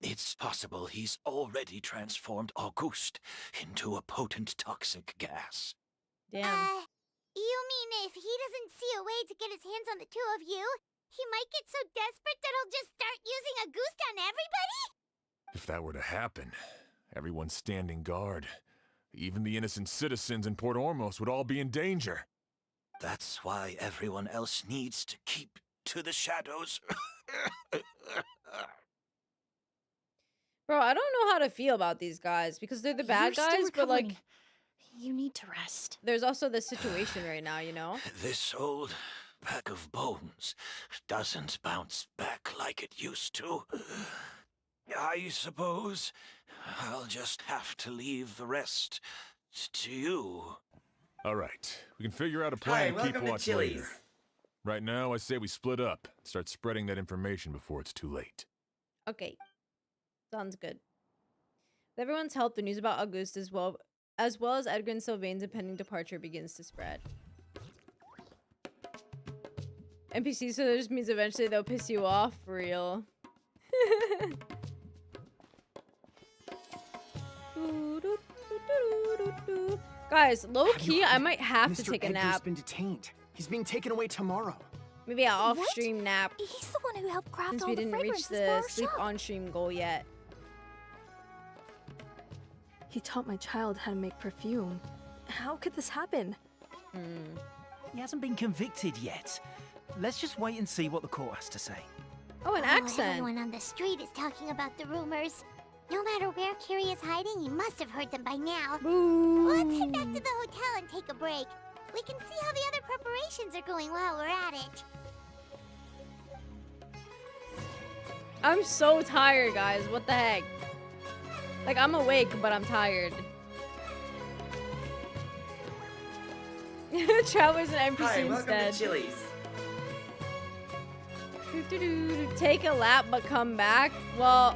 It's possible he's already transformed Auguste into a potent toxic gas. Damn. You mean if he doesn't see a way to get his hands on the two of you, he might get so desperate that he'll just start using Auguste on everybody? If that were to happen, everyone standing guard, even the innocent citizens in Port Ormos would all be in danger. That's why everyone else needs to keep to the shadows. Bro, I don't know how to feel about these guys because they're the bad You're guys, still but like, recovering. You need to rest. there's also the situation right now, you know? This old bag of bones doesn't bounce back like it used to. I suppose I'll just have to leave the rest to you. All right, we can figure out a plan to keep welcome to watch Chili's. later. Right now, I say we split up and start spreading that information before it's too late. Okay. Sounds good. With everyone's help, the news about Auguste as well as Edgar and Sylvain's impending departure begins to spread. NPC, so that just means eventually they'll piss you off for real. Guys, low key, I might have to take a nap. Edgar's been detained. He's being taken away tomorrow. Maybe an off-stream nap, He's the one who helped craft since all we the didn't reach fragrances for the our sleep shop. on-stream goal yet. He taught my child how to make perfume. How could this happen? He hasn't been convicted yet. Let's just wait and see what the court has to say. Oh, an accent. Everyone on the street is talking about the rumors. No matter where Curie is hiding, he must have heard them by now. Boo. Let's head back to the hotel and take a break. We can see how the other preparations are going while we're at it. I'm so tired, guys. What the heck? Like, I'm awake, but I'm tired. Travelers and NPC instead. Chili's. Take a lap, but come back. Well,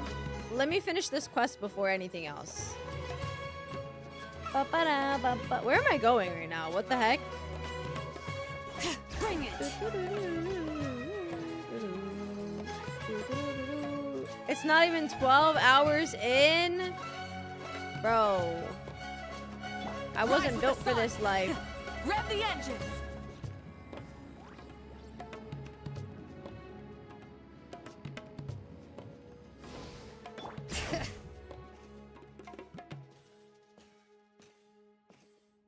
let me finish this quest before anything else. Where am I going right now? What the heck? Bring it. It's not even 12 hours in. Bro. I wasn't built for this life. Rev the engines.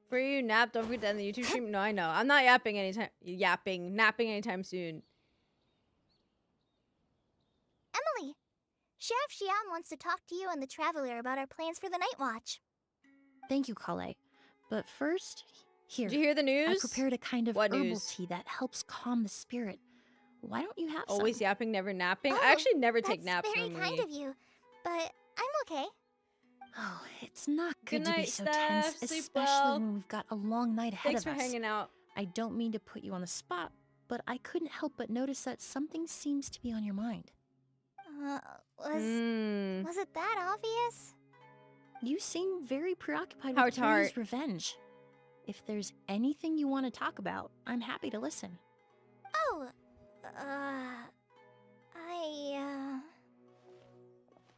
For you, nap. Don't forget to end the YouTube stream. No, I know. I'm not napping anytime soon. Emilie, Sheriff Xian wants to talk to you and the Traveler about our plans for the Night Watch. Thank you, Kale. But first, here. Did you hear the news? I prepared a kind of What herbal news? tea that helps calm the spirit. Why don't you have Always some? yapping, never napping. Oh, I actually never take That's naps very normally. kind of you, but I'm okay. Oh, it's not Good good to be night, so Steph. tense, Sleep especially well. when we've got a long night ahead Thanks of for us. hanging out. I don't mean to put you on the spot, but I couldn't help but notice that something seems to be on your mind. Was it that obvious? You seem very preoccupied Heart with to heart. Kyrie's revenge. If there's anything you want to talk about, I'm happy to listen. Oh,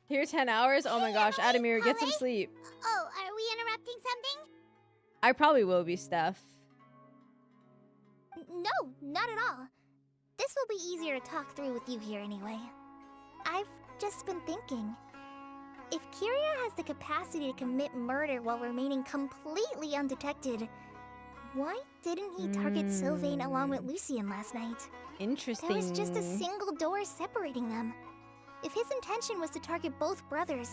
Here 10 hours? Oh my gosh, Adamir, get some Kale? sleep. Oh, are we interrupting something? I probably will be, Steph. No, not at all. This will be easier to talk through with you here anyway. I've just been thinking. If Kyria has the capacity to commit murder while remaining completely undetected, why didn't he target Sylvain along with Lucien last night? Interesting. There was just a single door separating them. If his intention was to target both brothers,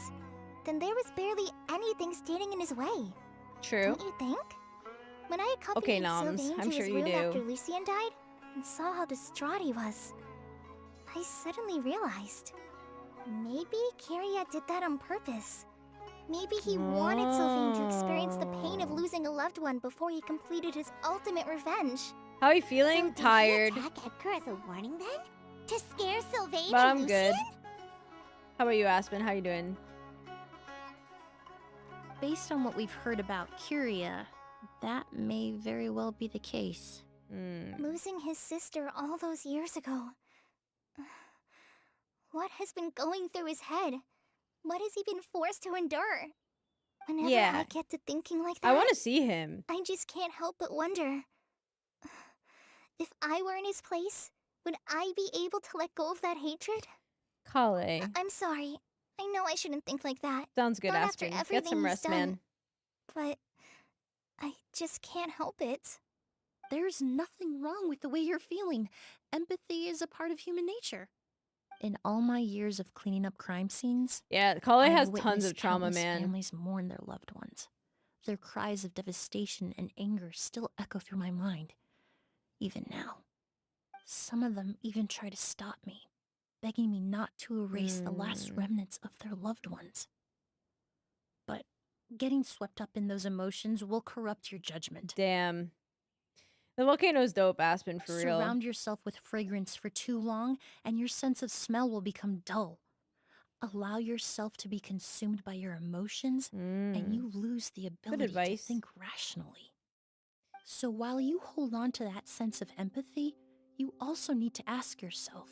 then there was barely anything standing in his way. True. Don't you think? When I accompanied Okay, Noms, Sylvain I'm to sure his you room do. after Lucien died and saw how distraught he was, I suddenly realized maybe Kyria did that on purpose. Maybe he wanted Sylvain to experience the pain of losing a loved one before he completed his ultimate revenge. How are you feeling? So Tired. Did he attack Edgar as a warning then? To scare Sylvain But and I'm good. Lucien? How about you, Aspen? How you doing? Based on what we've heard about Kyria, that may very well be the case. Losing his sister all those years ago. What has been going through his head? What has he been forced to endure? Whenever Yeah. I get to thinking like that, I want to see him. I just can't help but wonder. If I were in his place, would I be able to let go of that hatred? Kale. I'm sorry. I know I shouldn't think like that. Sounds good, Not after Aspen. Get everything some he's rest, done. man. But I just can't help it. There's nothing wrong with the way you're feeling. Empathy is a part of human nature. In all my years of cleaning up crime scenes, Yeah, Kale I've has tons witnessed of trauma, countless man. families mourn their loved ones. Their cries of devastation and anger still echo through my mind, even now. Some of them even try to stop me, begging me not to erase the last remnants of their loved ones. But getting swept up in those emotions will corrupt your judgment. Damn. The volcano's dope, Aspen, for real. Surround yourself with fragrance for too long, and your sense of smell will become dull. Allow yourself to be consumed by your emotions, and you lose the ability to think rationally. So while you hold on to that sense of empathy, you also need to ask yourself,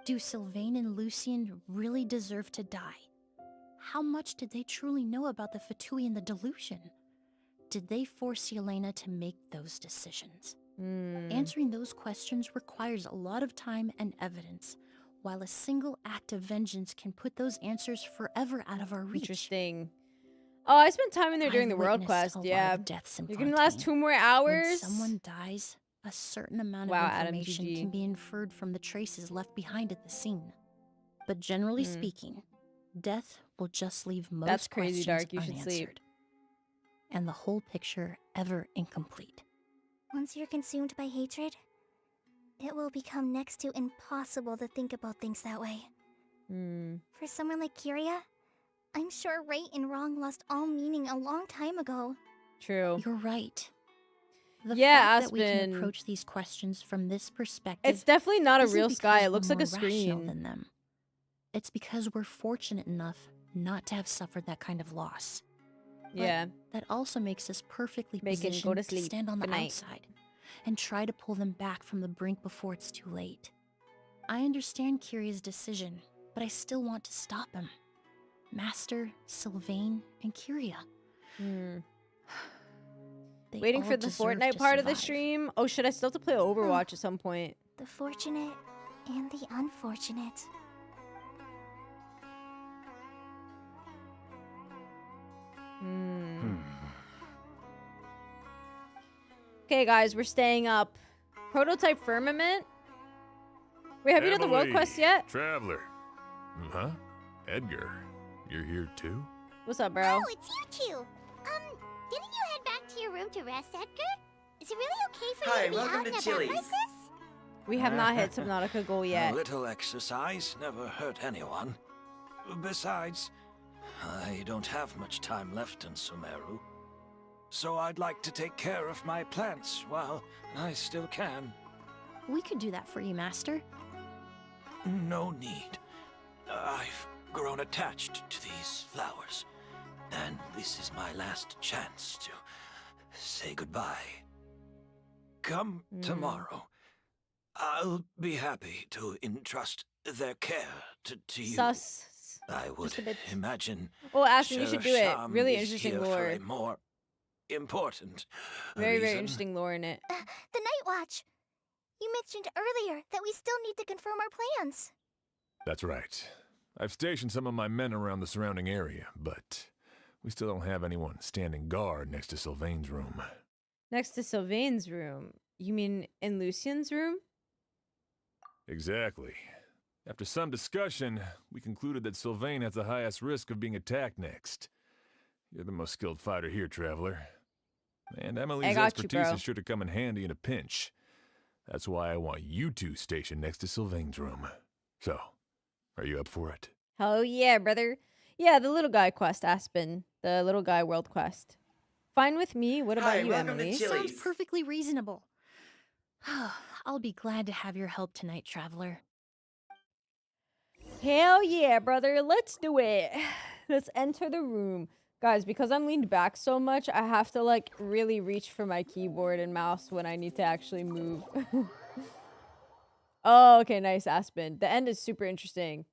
do Sylvain and Lucien really deserve to die? How much did they truly know about the Fatui and the delusion? Did they force Yelena to make those decisions? Answering those questions requires a lot of time and evidence, while a single act of vengeance can put those answers forever out of our reach. Interesting. Oh, I spent time in there during I've the world witnessed quest. a lot Yeah. of deaths in You're gonna last Fontaine. 2 more When hours. someone dies, a certain amount Wow, of Adam, information GG. can be inferred from the traces left behind at the scene. But generally speaking, death will just leave most That's crazy, questions Dark. You should unanswered, sleep. and the whole picture ever incomplete. Once you're consumed by hatred, it will become next to impossible to think about things that way. For someone like Kyria, I'm sure right and wrong lost all meaning a long time ago. True. You're right. The Yeah, fact that we can Aspen. approach these questions from this perspective, It's definitely not a isn't real sky. because It looks we're like a more rational screen. than them. It's because we're fortunate enough not to have suffered that kind of loss. But Yeah. that also makes us perfectly Bacon, positioned go to to sleep. stand on the Good night. outside and try to pull them back from the brink before it's too late. I understand Kyria's decision, but I still want to stop him. Master, Sylvain, and Kyria. They Waiting all for the deserve Fortnite to part of the survive. stream. Oh shit, I still have to play Overwatch at some point. The fortunate and the unfortunate. Okay, guys, we're staying up. Prototype Firmament? Wait, have you done the world Emily, quest yet? Traveler. Huh? Edgar, you're here too? What's up, bro? Oh, it's you two. Didn't you head back to your room to rest, Edgar? Is it really okay for you to be out and about like this? We have not hit Subnautica goal yet. A little exercise never hurt anyone. Besides, I don't have much time left in Sumeru. So I'd like to take care of my plants while I still can. We could do that for you, Master. No need. I've grown attached to these flowers, and this is my last chance to say goodbye. Come tomorrow. I'll be happy to entrust their care to you. Sus. I would imagine. Oh, Aspen, you should do it. Sham Really is interesting here for lore. a more important Very, very reason. interesting lore in it. The Night Watch. You mentioned earlier that we still need to confirm our plans. That's right. I've stationed some of my men around the surrounding area, but we still don't have anyone standing guard next to Sylvain's room. Next to Sylvain's room. You mean in Lucien's room? Exactly. After some discussion, we concluded that Sylvain has the highest risk of being attacked next. You're the most skilled fighter here, Traveler. And Emilie's expertise is sure to come in handy in a pinch. That's why I want you two stationed next to Sylvain's room. So, are you up for it? Hell yeah, brother. Yeah, the little guy quest, Aspen. The little guy world quest. Fine with me. What about you, Emilie? Sounds perfectly reasonable. I'll be glad to have your help tonight, Traveler. Hell yeah, brother. Let's do it. Let's enter the room. Guys, because I'm leaned back so much, I have to, like, really reach for my keyboard and mouse when I need to actually move. Oh, okay, nice, Aspen. The end is super interesting.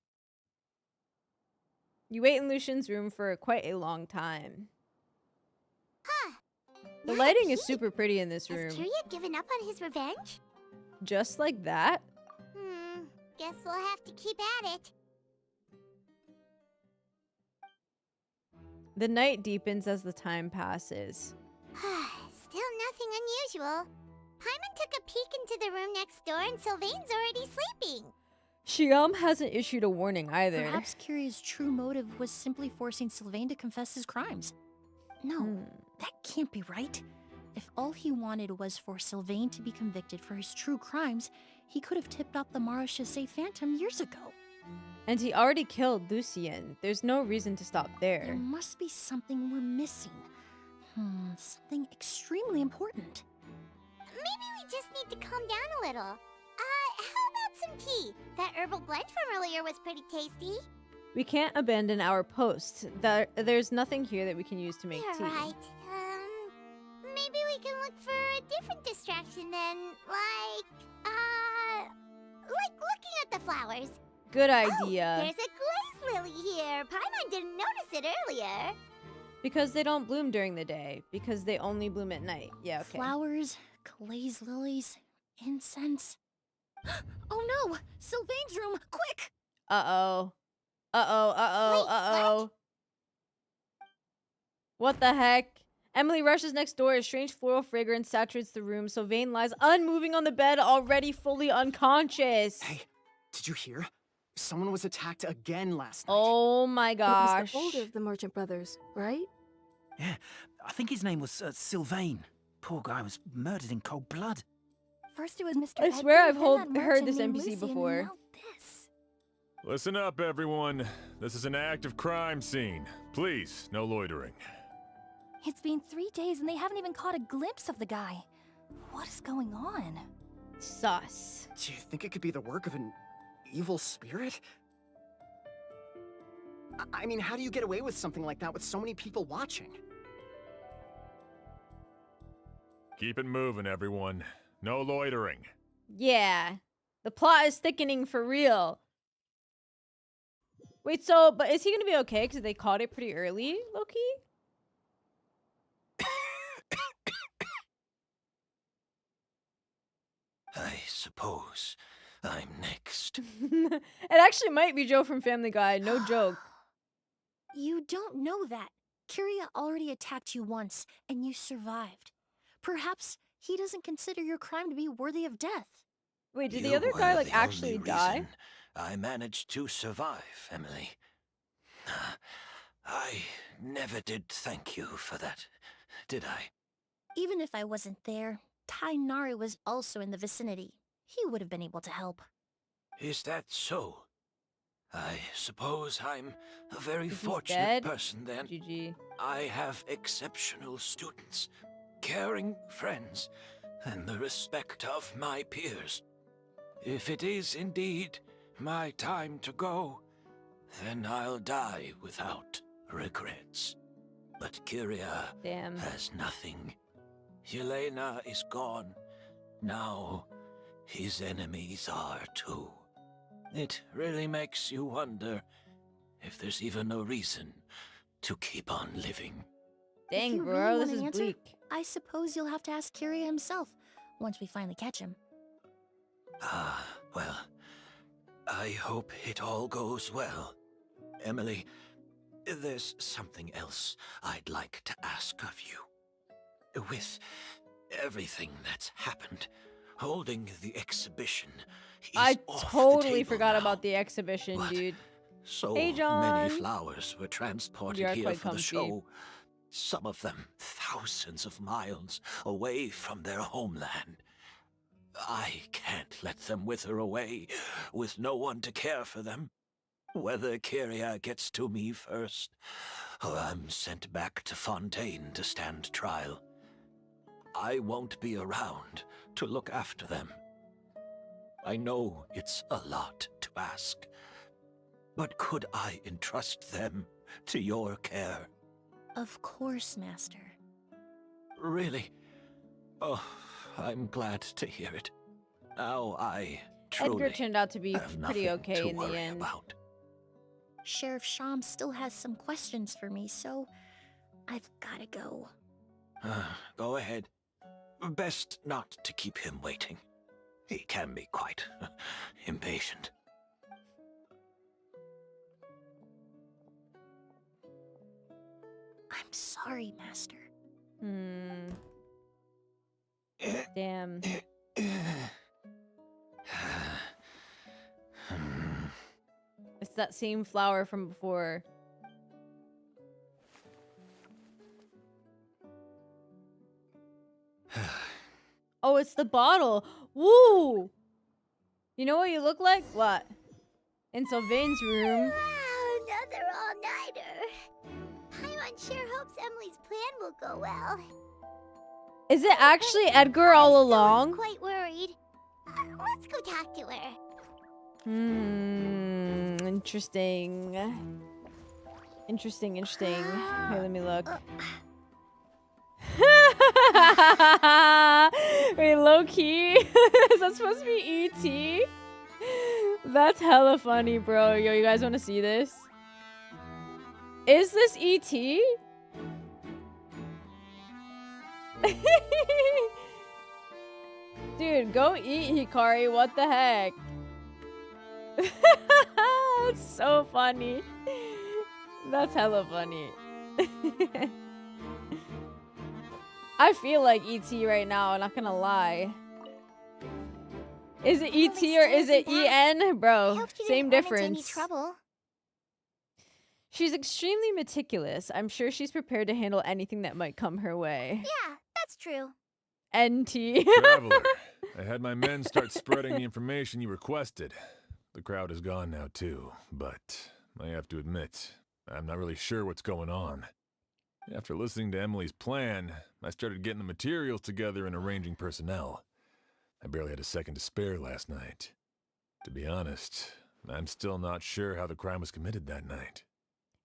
You wait in Lucian's room for quite a long time. Huh. The Not lighting a is peep. super pretty in this Has room. Kiria given up on his revenge? Just like that? Guess we'll have to keep at it. The night deepens as the time passes. Still nothing unusual. Paimon took a peek into the room next door and Sylvain's already sleeping. Shiam hasn't issued a warning either. Perhaps Kiria's true motive was simply forcing Sylvain to confess his crimes. No, that can't be right. If all he wanted was for Sylvain to be convicted for his true crimes, he could have tipped off the Marechaussee Phantom years ago. And he already killed Lucien. There's no reason to stop there. There must be something we're missing. Something extremely important. Maybe we just need to calm down a little. How about some tea? That herbal blend from earlier was pretty tasty. We can't abandon our post. There's nothing here that we can use to make tea. You're right. Maybe we can look for a different distraction then, like looking at the flowers. Good Oh, idea. there's a glaze lily here. Paimon didn't notice it earlier. Because they don't bloom during the day. Because they only bloom at night. Yeah, okay. Flowers, glaze lilies, incense. Oh no! Sylvain's room! Quick! Uh-oh. Uh-oh, uh-oh, Wait, uh-oh. What the heck? Emilie rushes next door. A strange floral fragrance saturates the room. Sylvain lies unmoving on the bed, already fully unconscious. Hey, did you hear? Someone was attacked again last night. Oh my gosh. It was the older of the merchant brothers, right? Yeah, I think his name was Sylvain. Poor guy was murdered in cold blood. First it was Mr. I swear Edgar, I've then that heard merchant this named NPC Lucien, before. and now this. Listen up, everyone. This is an active crime scene. Please, no loitering. It's been 3 days and they haven't even caught a glimpse of the guy. What is going on? Sus. Do you think it could be the work of an evil spirit? I mean, how do you get away with something like that with so many people watching? Keep it moving, everyone. No loitering. Yeah. The plot is thickening for real. Wait, so, but is he gonna be okay? Because they caught it pretty early, Loki? I suppose I'm next. It actually might be Joe from Family Guy, no joke. You don't know that. Kiria already attacked you once, and you survived. Perhaps he doesn't consider your crime to be worthy of death. Wait, did You the other guy, are like, the actually only die? reason I managed to survive, Emilie. I never did thank you for that, did I? Even if I wasn't there, Tighnari was also in the vicinity. He would have been able to help. Is that so? I suppose I'm a very He's fortunate dead? person then. GG. I have exceptional students, caring friends, and the respect of my peers. If it is indeed my time to go, then I'll die without regrets. But Kiria Damn. has nothing. Yelena is gone. Now, his enemies are too. It really makes you wonder if there's even a reason to keep on living. If Dang, you bro, really this want is an answer, bleak. I suppose you'll have to ask Kiria himself, once we finally catch him. Well, I hope it all goes well. Emilie, there's something else I'd like to ask of you. With everything that's happened, holding the exhibition is I off the totally table forgot now. about the exhibition, What? dude. So Hey, John. many flowers were transported You are here quite for the comfy. show. Some of them thousands of miles away from their homeland. I can't let them wither away with no one to care for them. Whether Kiria gets to me first, or I'm sent back to Fontaine to stand trial, I won't be around to look after them. I know it's a lot to ask, but could I entrust them to your care? Of course, Master. Really? Oh, I'm glad to hear it. Now I truly Edgar turned out to be have pretty nothing okay to in the worry end. about. Sheriff Sham still has some questions for me, so I've gotta go. Go ahead. Best not to keep him waiting. He can be quite impatient. I'm sorry, Master. Damn. It's that same flower from before. Oh, it's the bottle. Woo! You know what you look like? What? In Sylvain's room. Wow, another all-nighter. Paimon sure hopes Emily's plan will go well. Is it actually Edgar all along? Quite worried. Let's go talk to her. Interesting. Interesting. Here, let me look. Wait, low key? Is that supposed to be E.T.? That's hella funny, bro. Yo, you guys want to see this? Is this E.T.? Dude, go eat, Hikari. What the heck? That's so funny. That's hella funny. I feel like E.T. right now, not gonna lie. Is it E.T. or is it E.N.? Bro, same difference. Trouble. She's extremely meticulous. I'm sure she's prepared to handle anything that might come her way. Yeah, that's true. NT. Traveler, I had my men start spreading the information you requested. The crowd is gone now too, but I have to admit, I'm not really sure what's going on. After listening to Emily's plan, I started getting the materials together and arranging personnel. I barely had a second to spare last night. To be honest, I'm still not sure how the crime was committed that night.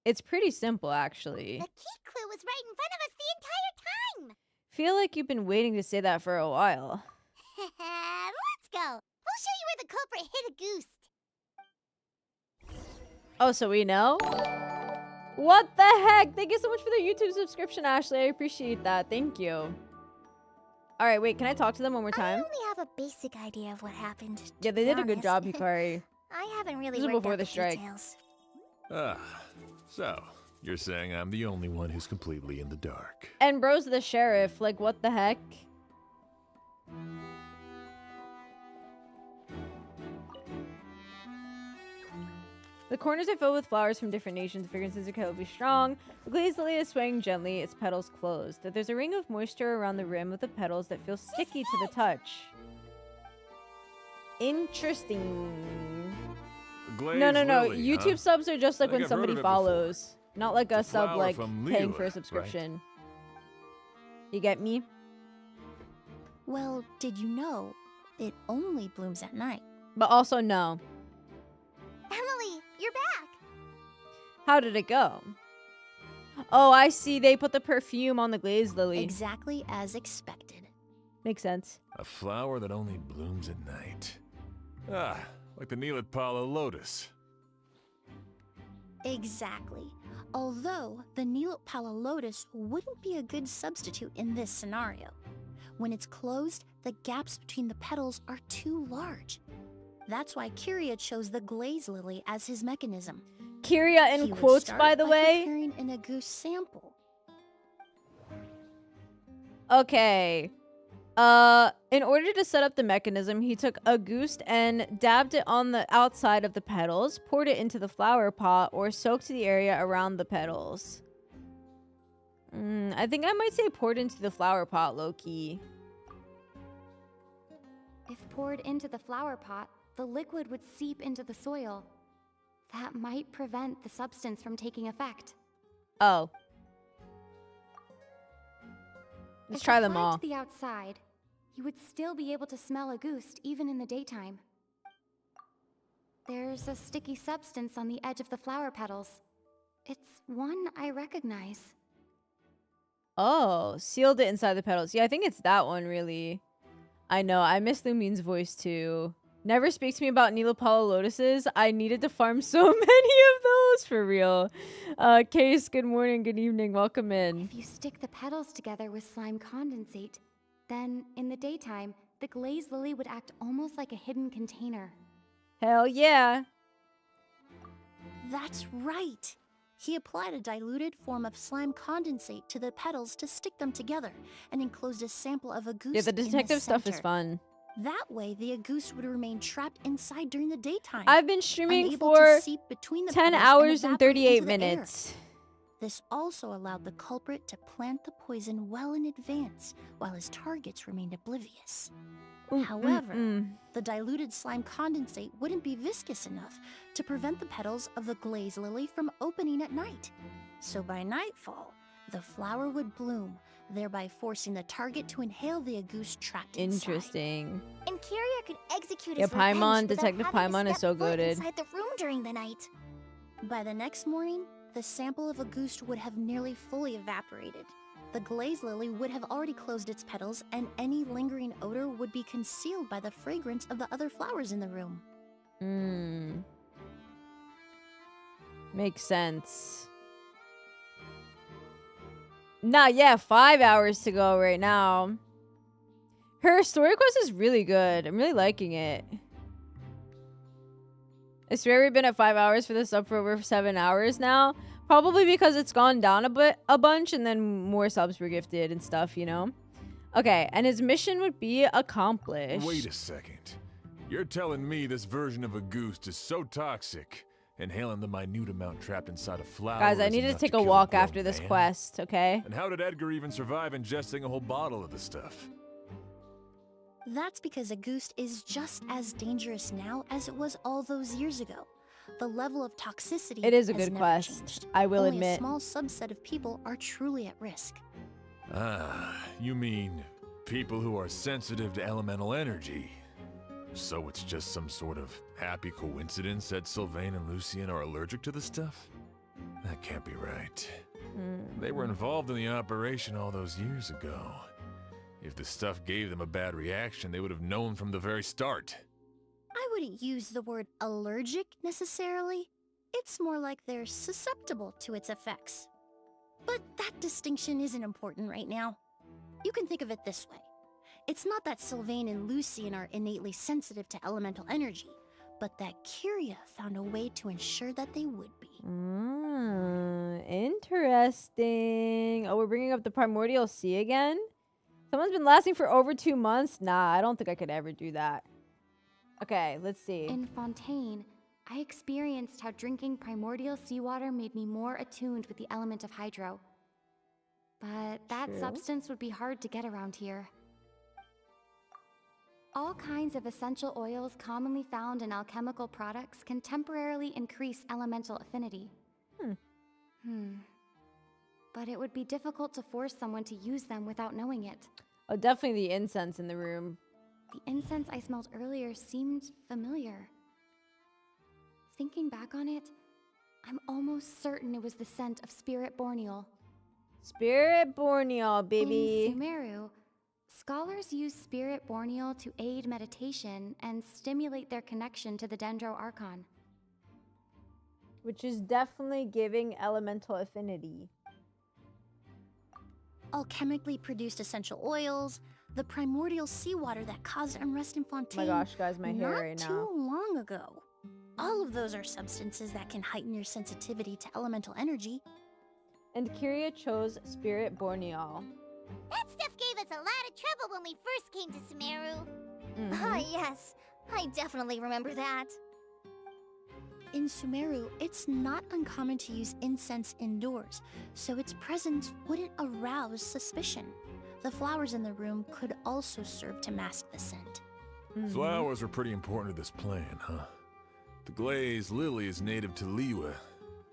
It's pretty simple, actually. The key clue was right in front of us the entire time. Feel like you've been waiting to say that for a while. Let's go. We'll show you where the culprit hid Auguste. Oh, so we know? What the heck? Thank you so much for the YouTube subscription, Ashley. I appreciate that. Thank you. All right, wait. Can I talk to them one more time? I only have a basic idea of what happened. Yeah, they did a good job, Hikari. I haven't really This was worked before out the the strike. details. So, you're saying I'm the only one who's completely in the dark. And bro's the sheriff. Like, what the heck? The corners are filled with flowers from different nations. The fragrances are incredibly strong. The glazed lily is swaying gently, its petals closed. There's a ring of moisture around the rim of the petals that feels sticky to the touch. Interesting. No. Lily, YouTube huh? subs are just like I when think I've heard somebody of it follows. Not like a It's a sub flower like from paying Lila, for a right? subscription. You get me? Well, did you know it only blooms at night? But also no. Emily, you're back. How did it go? Oh, I see. They put the perfume on the glazed lily. Exactly as expected. Makes sense. A flower that only blooms at night. Ah, like the Neelitpala lotus. Exactly. Although the Neelitpala lotus wouldn't be a good substitute in this scenario. When it's closed, the gaps between the petals are too large. That's why Kyria chose the glaze lily as his mechanism. Kyria in He would quotes, start by the way. preparing an Auguste sample. Okay. In order to set up the mechanism, he took Auguste and dabbed it on the outside of the petals, poured it into the flower pot, or soaked the area around the petals. I think I might say poured into the flower pot, low-key. If poured into the flower pot, the liquid would seep into the soil. That might prevent the substance from taking effect. Oh. Let's try them applied all. To the outside, you would still be able to smell Auguste even in the daytime. There's a sticky substance on the edge of the flower petals. It's one I recognize. Oh, sealed it inside the petals. Yeah, I think it's that one, really. I know. I miss Lumine's voice, too. Never speak to me about Neelopala lotuses. I needed to farm so many of those for real. Case, good morning, good evening, welcome in. If you stick the petals together with slime condensate, then in the daytime, the glazed lily would act almost like a hidden container. Hell yeah. That's right. He applied a diluted form of slime condensate to the petals to stick them together and enclosed a sample of Auguste. Yeah, the detective stuff is center. fun. That way, the Auguste would remain trapped inside during the daytime. I've been streaming unable for to seep between the 10 petals hours and evaporate 38 into the air. minutes. This also allowed the culprit to plant the poison well in advance, while his targets remained oblivious. However, the diluted slime condensate wouldn't be viscous enough to prevent the petals of the glazed lily from opening at night. So by nightfall, the flower would bloom, thereby forcing the target to inhale the Auguste trapped inside. Interesting. And Kyria could execute Yeah, his revenge Paimon, without Detective having to Paimon is step so foot goated. inside the room during the night. By the next morning, the sample of Auguste would have nearly fully evaporated. The glazed lily would have already closed its petals, and any lingering odor would be concealed by the fragrance of the other flowers in the room. Makes sense. Nah, yeah, 5 hours to go right now. Her story quest is really good. I'm really liking it. I swear we've been at 5 hours for this sub for over 7 hours now. Probably because it's gone down a bunch and then more subs were gifted and stuff, you know? Okay, and his mission would be accomplished. Wait a second. You're telling me this version of Auguste is so toxic, inhaling the minute amount trapped inside a flower. Guys, I is need to enough take a kill walk grown after this man? quest, okay? And how did Edgar even survive ingesting a whole bottle of the stuff? That's because Auguste is just as dangerous now as it was all those years ago. The level of toxicity It is a has good never quest, changed. I will Only admit. a small subset of people are truly at risk. Ah, you mean people who are sensitive to elemental energy. So it's just some sort of happy coincidence that Sylvain and Lucien are allergic to the stuff? That can't be right. They were involved in the operation all those years ago. If the stuff gave them a bad reaction, they would have known from the very start. I wouldn't use the word allergic necessarily. It's more like they're susceptible to its effects. But that distinction isn't important right now. You can think of it this way. It's not that Sylvain and Lucien are innately sensitive to elemental energy, but that Kyria found a way to ensure that they would be. Interesting. Oh, we're bringing up the Primordial Sea again? Someone's been lasting for over 2 months? Nah, I don't think I could ever do that. Okay, let's see. In Fontaine, I experienced how drinking primordial seawater made me more attuned with the element of hydro. But that substance would be hard to get around here. All kinds of essential oils commonly found in alchemical products can temporarily increase elemental affinity. But it would be difficult to force someone to use them without knowing it. Oh, definitely the incense in the room. The incense I smelled earlier seemed familiar. Thinking back on it, I'm almost certain it was the scent of Spirit Borneal. Spirit Borneal, baby. In Sumeru, scholars use Spirit Borneal to aid meditation and stimulate their connection to the Dendro Archon. Which is definitely giving elemental affinity. Alchemically produced essential oils, the primordial seawater that caused unrest in Fontaine. Oh my gosh, guys, my hair right now. Not too long ago. All of those are substances that can heighten your sensitivity to elemental energy. And Kyria chose Spirit Borneal. That stuff gave us a lot of trouble when we first came to Sumeru. Ah, yes. I definitely remember that. In Sumeru, it's not uncommon to use incense indoors, so its presence wouldn't arouse suspicion. The flowers in the room could also serve to mask the scent. Flowers are pretty important to this plan, huh? The glazed lily is native to Liwa.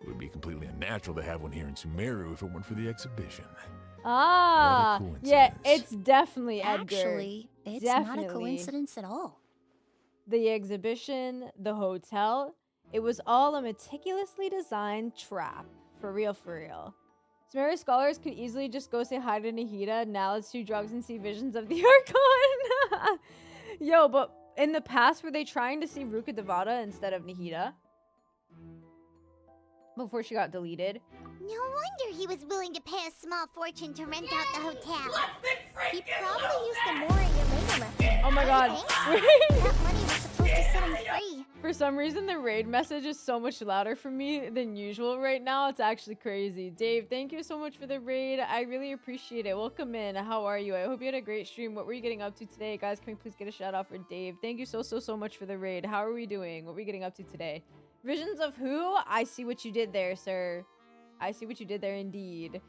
It would be completely unnatural to have one here in Sumeru if it weren't for the exhibition. Ah, yeah, it's definitely Edgar. Actually, it's not a coincidence at all. The exhibition, the hotel, it was all a meticulously designed trap. For real, for real. Sumeru scholars could easily just go say hi to Nahida. Now let's do drugs and see visions of the Archon. Yo, but in the past, were they trying to see Ruka Devada instead of Nahida? Before she got deleted. No wonder he was willing to pay a small fortune to rent out the hotel. He probably used the more Yelena left him. Oh my god. That money was supposed to set him free. For some reason, the raid message is so much louder for me than usual right now. It's actually crazy. Dave, thank you so much for the raid. I really appreciate it. Welcome in. How are you? I hope you had a great stream. What were you getting up to today? Guys, can we please get a shout out for Dave? Thank you so much for the raid. How are we doing? What were we getting up to today? Visions of who? I see what you did there, sir. I see what you did there indeed.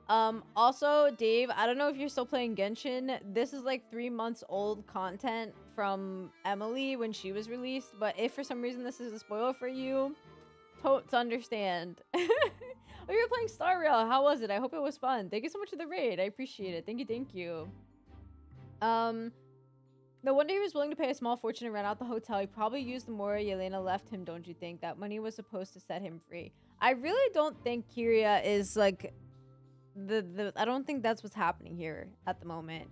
Also, Dave, I don't know if you're still playing Genshin. This is like 3 months old content from Emilie when she was released. But if for some reason this is a spoiler for you, totes understand. Oh, you were playing Star Rail. How was it? I hope it was fun. Thank you so much for the raid. I appreciate it. Thank you. No wonder he was willing to pay a small fortune to rent out the hotel. He probably used the more Yelena left him, don't you think? That money was supposed to set him free. I really don't think Kyria is like I don't think that's what's happening here at the moment.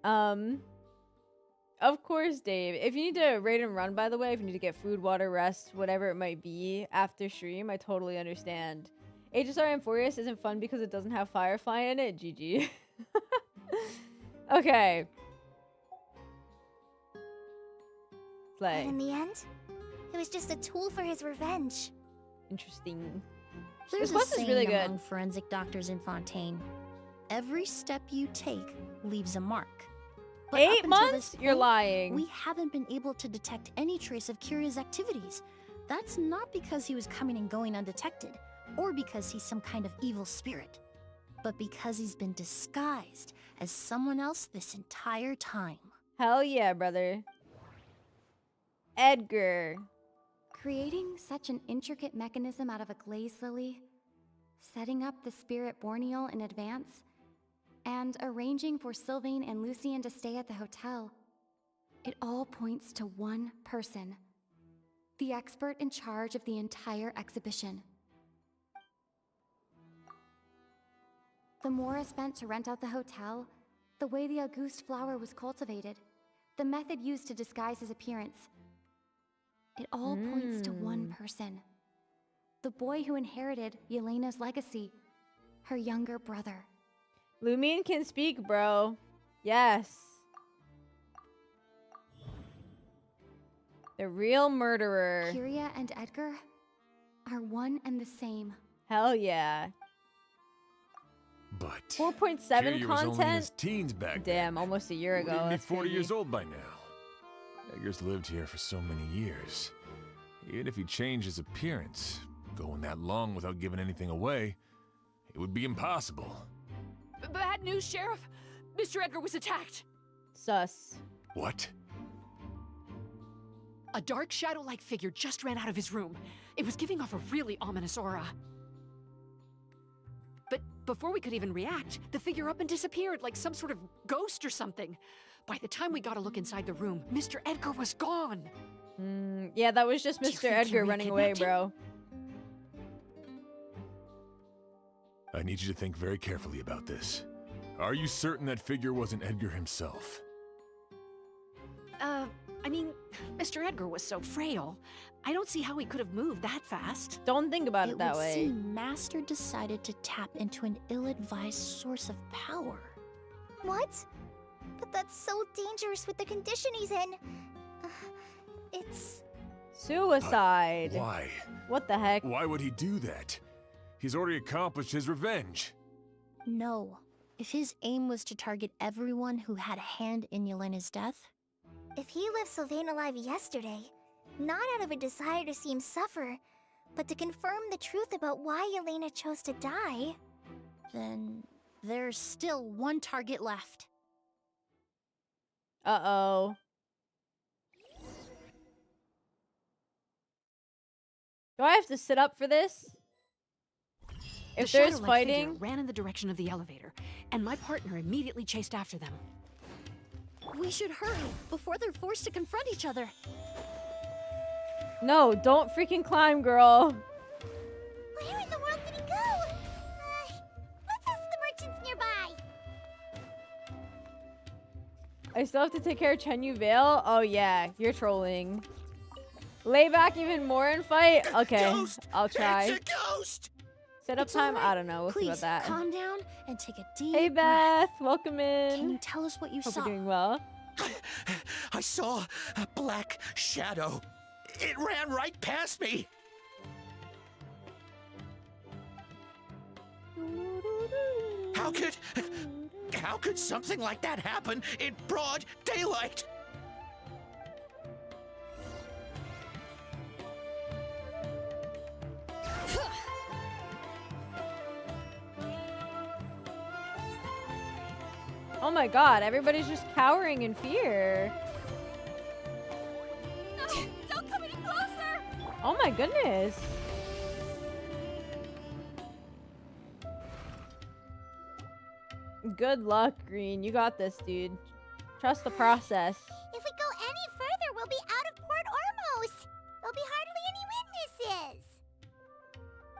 Of course, Dave. If you need to raid and run, by the way, if you need to get food, water, rest, whatever it might be after stream, I totally understand. HSR Amphorius isn't fun because it doesn't have Firefly in it. GG. Okay. But in the end, it was just a tool for his revenge. Interesting. There's This a quest is saying really among good. forensic doctors in Fontaine. Every step you take leaves a mark. But 8 up until months? this You're point, lying. We haven't been able to detect any trace of Kyria's activities. That's not because he was coming and going undetected, or because he's some kind of evil spirit, but because he's been disguised as someone else this entire time. Hell yeah, brother. Edgar. Creating such an intricate mechanism out of a glaze lily, setting up the spirit borneal in advance, and arranging for Sylvain and Lucien to stay at the hotel. It all points to one person, the expert in charge of the entire exhibition. The Mora spent to rent out the hotel, the way the Auguste flower was cultivated, the method used to disguise his appearance. It all points to one person. The boy who inherited Yelena's legacy, her younger brother. Lumion can speak, bro. Yes. The real murderer. Kyria and Edgar are one and the same. Hell yeah. But 4.7 Kyria was only in content. his teens back Damn, almost a year then. ago. Wouldn't be That's 40 crazy. years old by now. Edgar's lived here for so many years. Even if he changed his appearance, going that long without giving anything away, it would be impossible. Bad news, Sheriff. Mr. Edgar was attacked. Sus. What? A dark shadow-like figure just ran out of his room. It was giving off a really ominous aura. But before we could even react, the figure up and disappeared like some sort of ghost or something. By the time we got a look inside the room, Mr. Edgar was gone. Yeah, that was just Do you Mr. think Edgar Kyria running away, kidnapped him? bro. I need you to think very carefully about this. Are you certain that figure wasn't Edgar himself? I mean, Mr. Edgar was so frail. I don't see how he could have moved that fast. Don't think about it that would way. seem Master decided to tap into an ill-advised source of power. What? But that's so dangerous with the condition he's in. It's... Suicide. Why? What the heck? Why would he do that? He's already accomplished his revenge. No. If his aim was to target everyone who had a hand in Yelena's death, If he left Sylvain alive yesterday, not out of a desire to see him suffer, but to confirm the truth about why Yelena chose to die, then there's still one target left. Uh-oh. Do I have to sit up for this? If The there's shadow-like figure fighting... ran in the direction of the elevator, and my partner immediately chased after them. We should hurry before they're forced to confront each other. No, don't freaking climb, girl. where in the world did he go? Let's ask the merchants nearby. I still have to take care of Chenyu Vale? Oh yeah, you're trolling. Lay back even more and fight? Okay, I'll try. It's a ghost! Setup time? I don't know. We'll see Please, about that. calm down and take a deep Hey breath. Beth, welcome in. Can you tell us what you Hope saw? you're doing well. I saw a black shadow. It ran right past me. How could something like that happen in broad daylight? Oh my god, everybody's just cowering in fear. No, don't come any closer! Oh my goodness. Good luck, Green. You got this, dude. Trust the process. If we go any further, we'll be out of Port Ormos. There'll be hardly any witnesses.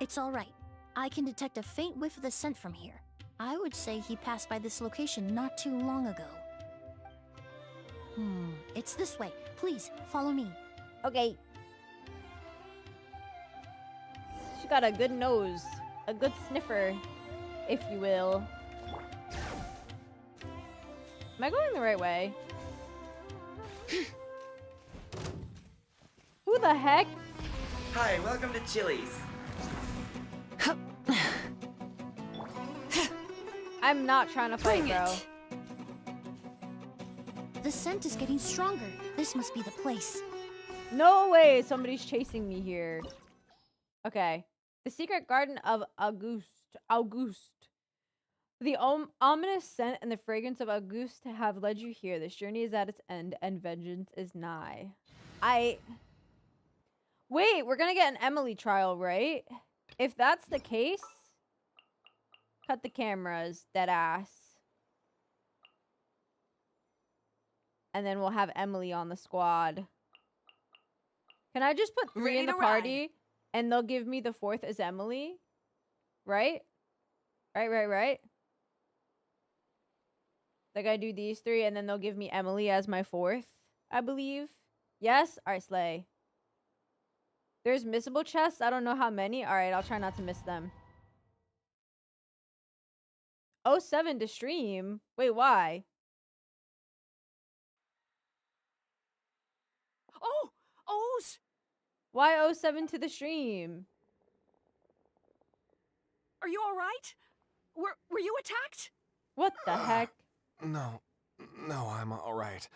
It's all right. I can detect a faint whiff of the scent from here. I would say he passed by this location not too long ago. It's this way. Please, follow me. Okay. She got a good nose. A good sniffer, if you will. Am I going the right way? Who the heck? Hi, welcome to Chili's. I'm not trying to fight, bro. The scent is getting stronger. This must be the place. No way somebody's chasing me here. Okay. The secret garden of Auguste. The ominous scent and the fragrance of Auguste have led you here. This journey is at its end, and vengeance is nigh. Wait, we're gonna get an Emilie trial, right? If that's the case, cut the cameras, dead ass. And then we'll have Emilie on the squad. Can I just put 3 in the party, and they'll give me the 4th as Emilie? Right? Right. Like I do these 3, and then they'll give me Emilie as my 4th, I believe. Yes? Alright, slay. There's missable chests. I don't know how many. Alright, I'll try not to miss them. 07 to stream? Wait, why? Oh! O's! Why 07 to the stream? Are you alright? Were you attacked? What the heck? No, I'm all right.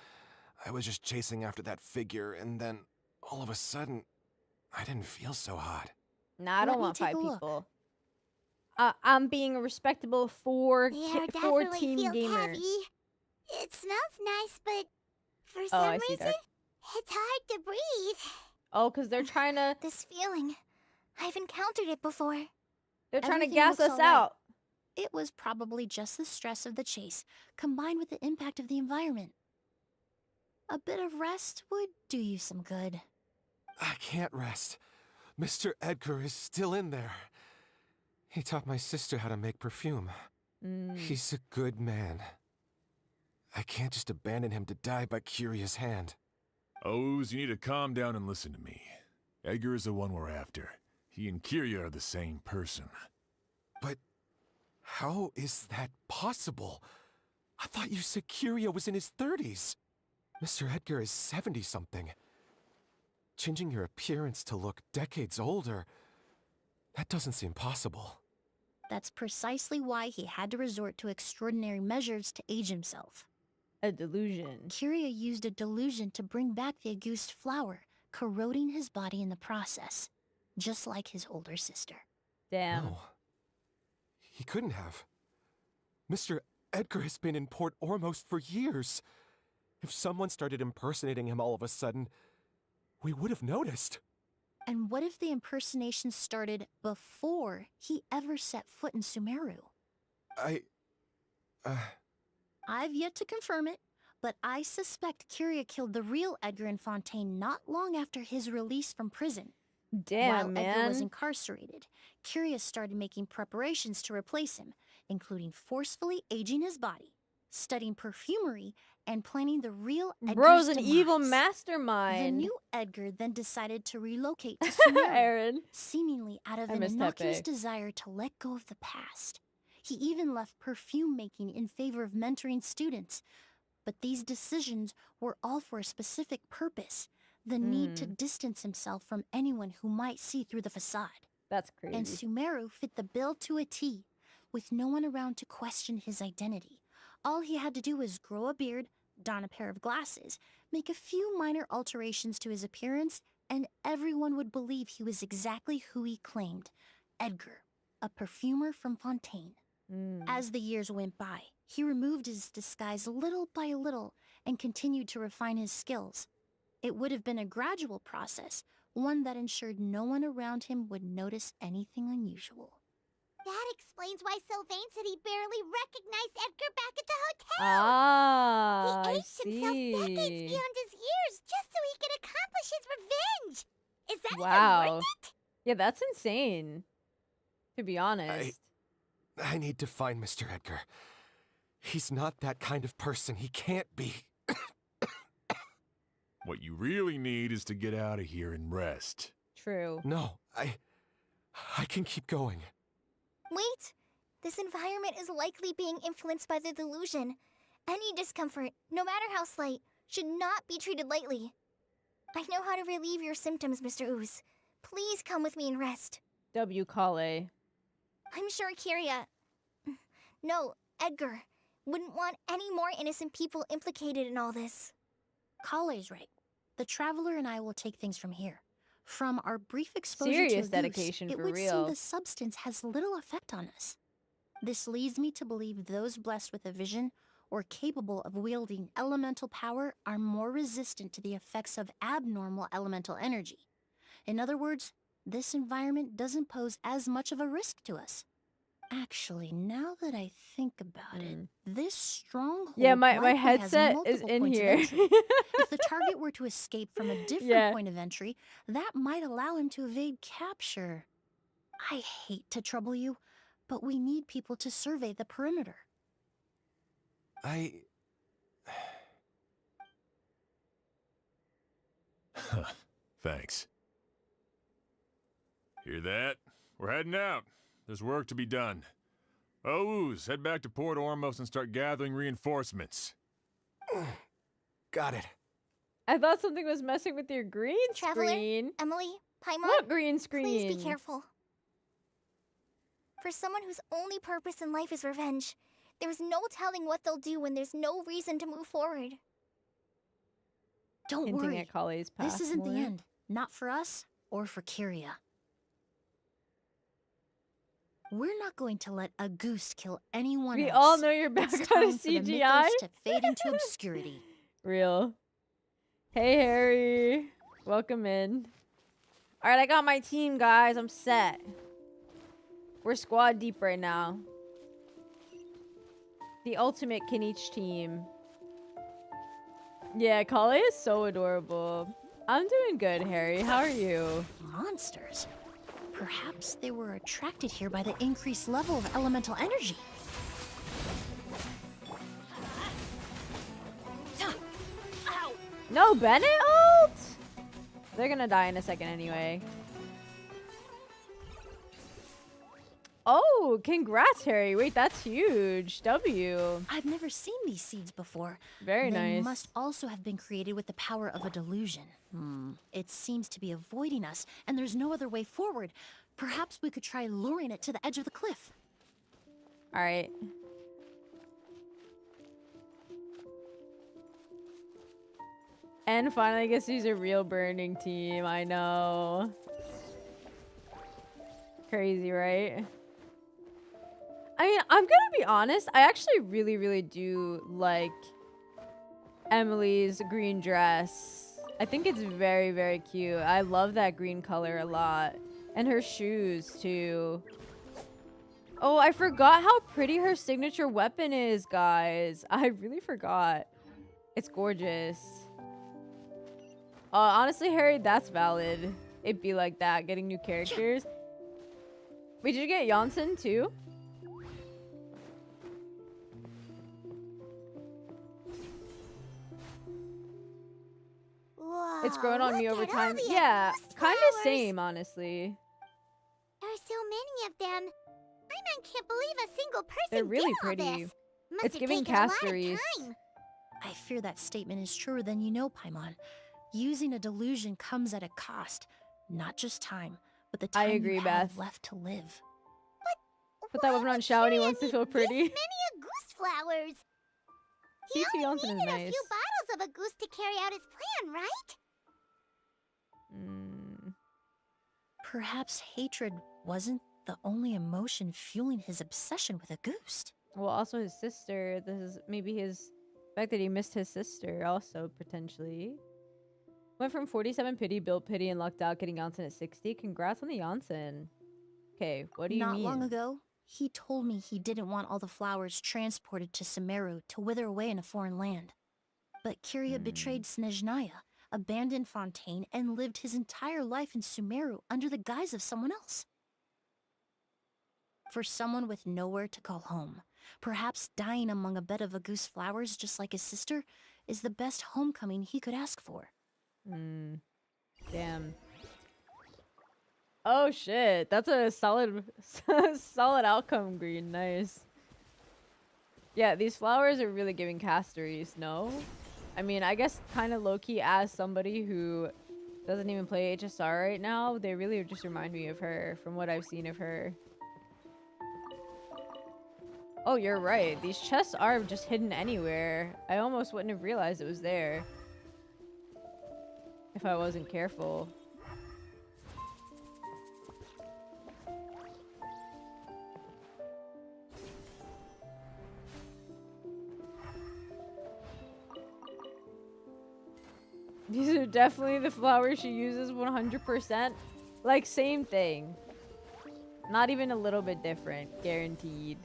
I was just chasing after that figure, and then all of a sudden, I didn't feel so hot. Nah, I don't want to fight people. I'm being a respectable four-team gamer. Heavy. It smells nice, but for some reason, it's hard to breathe. Oh, because they're trying to... This feeling. I've encountered it before. They're trying to gas us out. It was probably just the stress of the chase, combined with the impact of the environment. A bit of rest would do you some good. I can't rest. Mr. Edgar is still in there. He taught my sister how to make perfume. He's a good man. I can't just abandon him to die by Curia's hand. Oz, you need to calm down and listen to me. Edgar is the one we're after. He and Kyria are the same person. But how is that possible? I thought you said Kyria was in his 30s. Mr. Edgar is 70-something. Changing your appearance to look decades older, that doesn't seem possible. That's precisely why he had to resort to extraordinary measures to age himself. A delusion. Kyria used a delusion to bring back the Auguste flower, corroding his body in the process, just like his older sister. Damn. No. He couldn't have. Mr. Edgar has been in Port Ormos for years. If someone started impersonating him all of a sudden, we would have noticed. And what if the impersonation started before he ever set foot in Sumeru? I've yet to confirm it, but I suspect Kyria killed the real Edgar in Fontaine not long after his release from prison. Damn, While Edgar was incarcerated, Kyria started making preparations to replace him, including forcefully aging his body. studying perfumery and planning the real Edgar's Bro's an evil demise. mastermind. The new Edgar then decided to relocate to Sumeru, Aaron. seemingly out of I an miss innocuous Pepe. desire to let go of the past. He even left perfume making in favor of mentoring students. But these decisions were all for a specific purpose, the need to distance himself from anyone who might see through the facade. That's crazy. And Sumeru fit the bill to a T, with no one around to question his identity. All he had to do was grow a beard, don a pair of glasses, make a few minor alterations to his appearance, and everyone would believe he was exactly who he claimed, Edgar, a perfumer from Fontaine. As the years went by, he removed his disguise little by little and continued to refine his skills. It would have been a gradual process, one that ensured no one around him would notice anything unusual. That explains why Sylvain said he barely recognized Edgar back at the hotel. Ah, he I aged himself decades see. beyond his years just so he could accomplish his revenge. Is that Wow. even worth it? Yeah, that's insane. To be honest. I need to find Mr. Edgar. He's not that kind of person. He can't be. What you really need is to get out of here and rest. True. No, I can keep going. Wait! This environment is likely being influenced by the delusion. Any discomfort, no matter how slight, should not be treated lightly. I know how to relieve your symptoms, Mr. Ooze. Please come with me and rest. W. Kale. I'm sure No, Edgar wouldn't want any more innocent people implicated in all this. Kale's right. The Traveler and I will take things from here. From our brief exposure Serious to Auguste, dedication it for would real. seem the substance has little effect on us. This leads me to believe those blessed with a vision or capable of wielding elemental power are more resistant to the effects of abnormal elemental energy. In other words, this environment doesn't pose as much of a risk to us. Actually, now that I think about it, this stronghold Yeah, my likely has headset is multiple in points of here. entry. If the target were to escape from a different Yeah. point of entry, that might allow him to evade capture. I hate to trouble you, but we need people to survey the perimeter. Thanks. Hear that? We're heading out. There's work to be done. Ooze, head back to Port Ormos and start gathering reinforcements. Got it. I thought something was messing with your green Traveler, screen. Emilie, Paimon, What green screen? please be careful. For someone whose only purpose in life is revenge, there's no telling what they'll do when there's no reason to move forward. Don't Hinting worry. at Kale's past. This isn't the end. Not for us or for Kyria. We're not going to let Auguste kill anyone We else. all know you're back It's on time for the CGI. mythos to fade into obscurity. Real. Hey, Harry. Welcome in. All right, I got my team, guys. I'm set. We're squad deep right now. The ultimate Kinich team. Yeah, Kale is so adorable. I'm doing good, Harry. How are you? Monsters. Perhaps they were attracted here by the increased level of elemental energy. No Bennett ult? They're gonna die in a second anyway. Oh, congrats, Harry. Wait, that's huge. W. I've never seen these seeds before. Very They nice. must also have been created with the power of a delusion. It seems to be avoiding us, and there's no other way forward. Perhaps we could try luring it to the edge of the cliff. All right. And finally, I guess he's a real burning team. I know. Crazy, right? I mean, I'm gonna be honest. I actually really, really do like Emilie's green dress. I think it's very, very cute. I love that green color a lot. And her shoes, too. Oh, I forgot how pretty her signature weapon is, guys. I really forgot. It's gorgeous. Honestly, Harry, that's valid. It'd be like that, getting new characters. Wait, did you get Janssen, too? Whoa, It's grown on me look over at all time. the Yeah, Auguste kind of flowers. same, honestly. There are so many of them. I can't believe a single person They're really did all pretty. this. Must It's have giving taken a lot of Castories. time. I fear that statement is truer than you know, Paimon. Using a delusion comes at a cost. Not just time, but the I time agree, you Beth. have left to live. Put that weapon on Shao and he wants to feel pretty. This many Auguste flowers. He T.T. only Johnson is needed a nice. few bottles of Auguste to carry out his plan, right? Perhaps hatred wasn't the only emotion fueling his obsession with Auguste. Well, also his sister. This is maybe his fact that he missed his sister also potentially. Went from 47 pity, built pity, and lucked out, getting Janssen at 60. Congrats on the Janssen. Okay, what do you Not mean? long ago, he told me he didn't want all the flowers transported to Sumeru to wither away in a foreign land. But Kyria betrayed Snezhnaya, abandoned Fontaine, and lived his entire life in Sumeru under the guise of someone else. For someone with nowhere to call home, perhaps dying among a bed of Auguste flowers just like his sister is the best homecoming he could ask for. Damn. Oh shit, that's a solid solid outcome, Green. Nice. Yeah, these flowers are really giving Castories, no? I mean, I guess kind of low-key as somebody who doesn't even play HSR right now, they really just remind me of her from what I've seen of her. Oh, you're right. These chests are just hidden anywhere. I almost wouldn't have realized it was there if I wasn't careful. These are definitely the flowers she uses 100%. Like, same thing. Not even a little bit different. Guaranteed.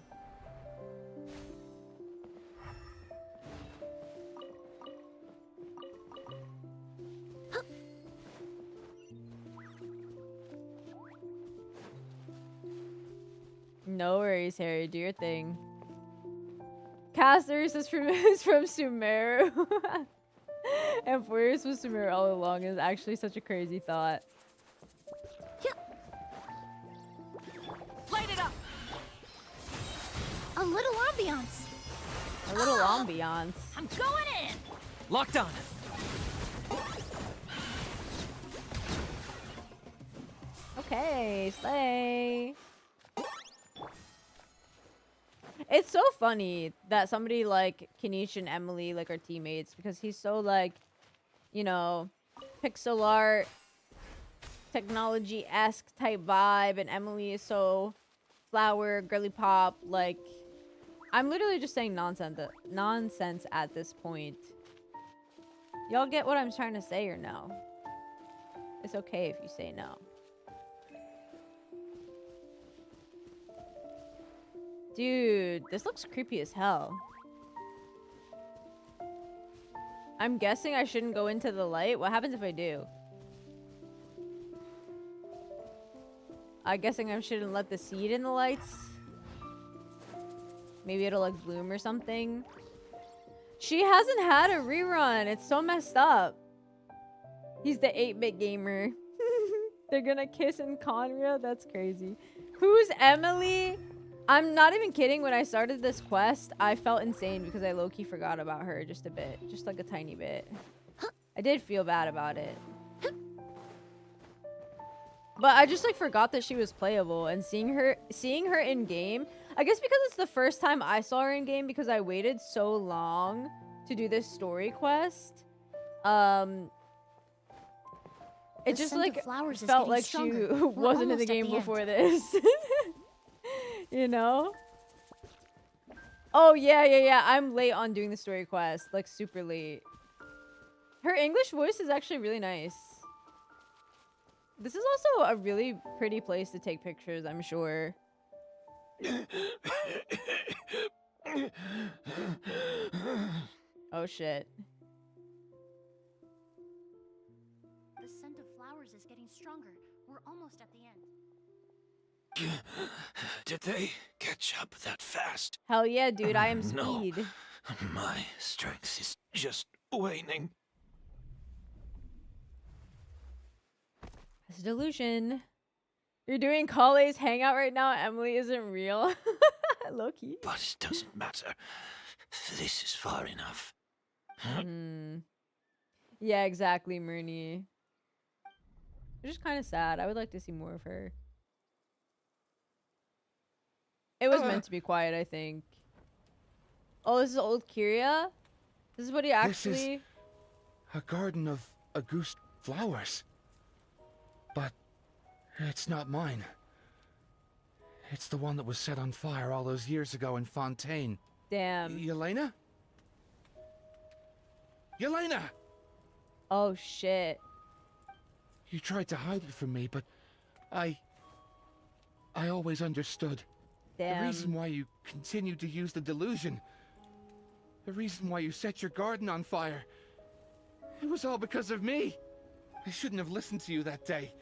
No worries, Harry. Do your thing. Casters is from Sumeru. And 4 years was Sumeru all along is actually such a crazy thought. Light it up! A little ambiance. A little ambiance. I'm going in. Locked on. Okay, slay. It's so funny that somebody like Kanish and Emilie like are teammates because he's so like, you know, pixel art, technology-esque type vibe, and Emilie is so flower, girly pop. Like, I'm literally just saying nonsense at this point. Y'all get what I'm trying to say or no? It's okay if you say no. Dude, this looks creepy as hell. I'm guessing I shouldn't go into the light. What happens if I do? I'm guessing I shouldn't let the seed in the lights. Maybe it'll like bloom or something. She hasn't had a rerun. It's so messed up. He's the 8-bit gamer. They're gonna kiss in Conria? That's crazy. Who's Emilie? I'm not even kidding. When I started this quest, I felt insane because I low-key forgot about her just a bit. Just like a tiny bit. I did feel bad about it. But I just like forgot that she was playable, and seeing her in game, I guess because it's the first time I saw her in game because I waited so long to do this story quest. It just like felt like she wasn't in the game before this. You know? Oh yeah. I'm late on doing the story quest, like super late. Her English voice is actually really nice. This is also a really pretty place to take pictures, I'm sure. Oh shit. The scent of flowers is getting stronger. We're almost at the end. Did they catch up that fast? Hell yeah, dude, I am No. speed. My strength is just waning. It's a delusion. You're doing Kale's hangout right now. Emily isn't real. Low-key. But it doesn't matter. This is far enough. Yeah, exactly, Myrnie. It's just kind of sad. I would like to see more of her. It was meant to be quiet, I think. Oh, this is old Kyria? This is what he actually... This is a garden of Auguste flowers. But it's not mine. It's the one that was set on fire all those years ago in Fontaine. Damn. Yelena? Yelena! Oh, shit. You tried to hide it from me, but I always understood. Damn. The reason why you continued to use the delusion. The reason why you set your garden on fire. It was all because of me. I shouldn't have listened to you that day.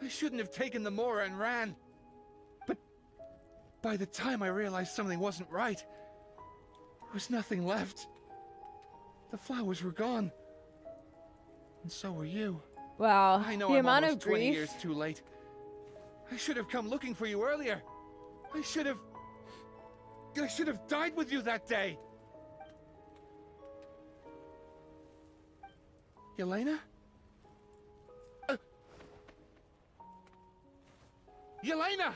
I shouldn't have taken the Mora and ran. But by the time I realized something wasn't right, there was nothing left. The flowers were gone. And so were you. Wow. I know the I'm amount almost of 20 grief. years too late. I should have come looking for you earlier. I should have died with you that day. Yelena? Yelena!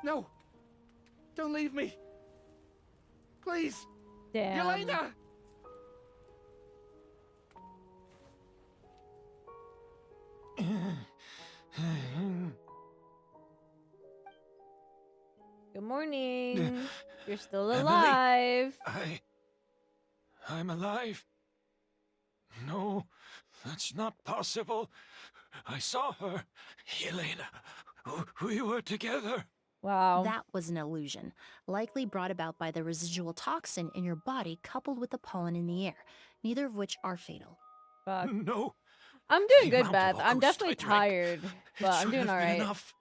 No! Don't leave me! Please! Damn. Yelena! Good morning. You're still Emily? alive. I'm alive. No, that's not possible. I saw her. Yelena. We were together. Wow. That was an illusion, likely brought about by the residual toxin in your body coupled with the pollen in the air, neither of which are fatal. Fuck. No. I'm doing The good, amount Beth. of I'm Auguste definitely I drank, tired, but I'm should doing have all been right. enough.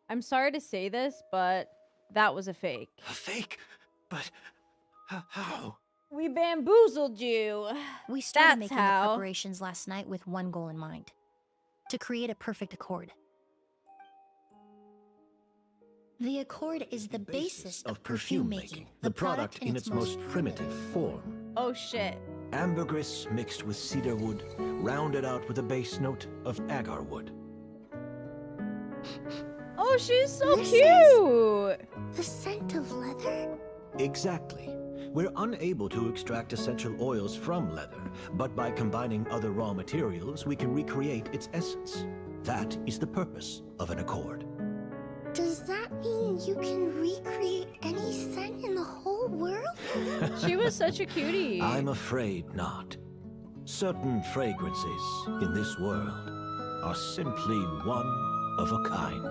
I'm sorry to say this, but that was a fake. A fake? But how? We bamboozled you. We started That's making how. the preparations last night with one goal in mind: to create a perfect accord. The accord is the basis of perfume making, the product in its most primitive form. Oh shit. Ambergris mixed with cedar wood, rounded out with a base note of agar wood. Oh, she's so This cute. The scent of leather? Exactly. We're unable to extract essential oils from leather, but by combining other raw materials, we can recreate its essence. That is the purpose of an accord. Does that mean you can recreate any scent in the whole world? She was such a cutie. I'm afraid not. Certain fragrances in this world are simply one of a kind.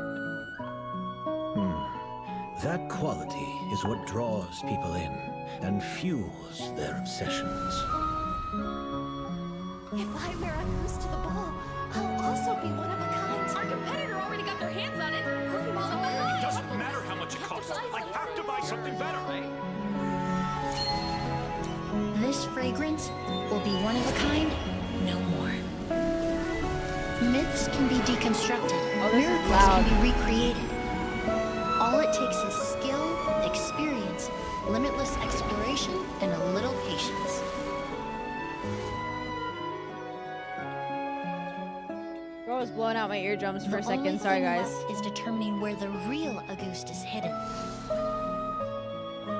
That quality is what draws people in and fuels their obsessions. If I wear Auguste to the ball, I'll also be one of a kind. Our competitor already got their hands on it. It doesn't matter how much it costs. I have to buy something better. This fragrance will be one of a kind, no more. Myths can be deconstructed. Miracles can be recreated. All it takes is skill, experience, limitless exploration, and a little patience. Girl, I was blowing out my eardrums for a The second. only Sorry, thing guys. left is determining where the real Auguste is hidden.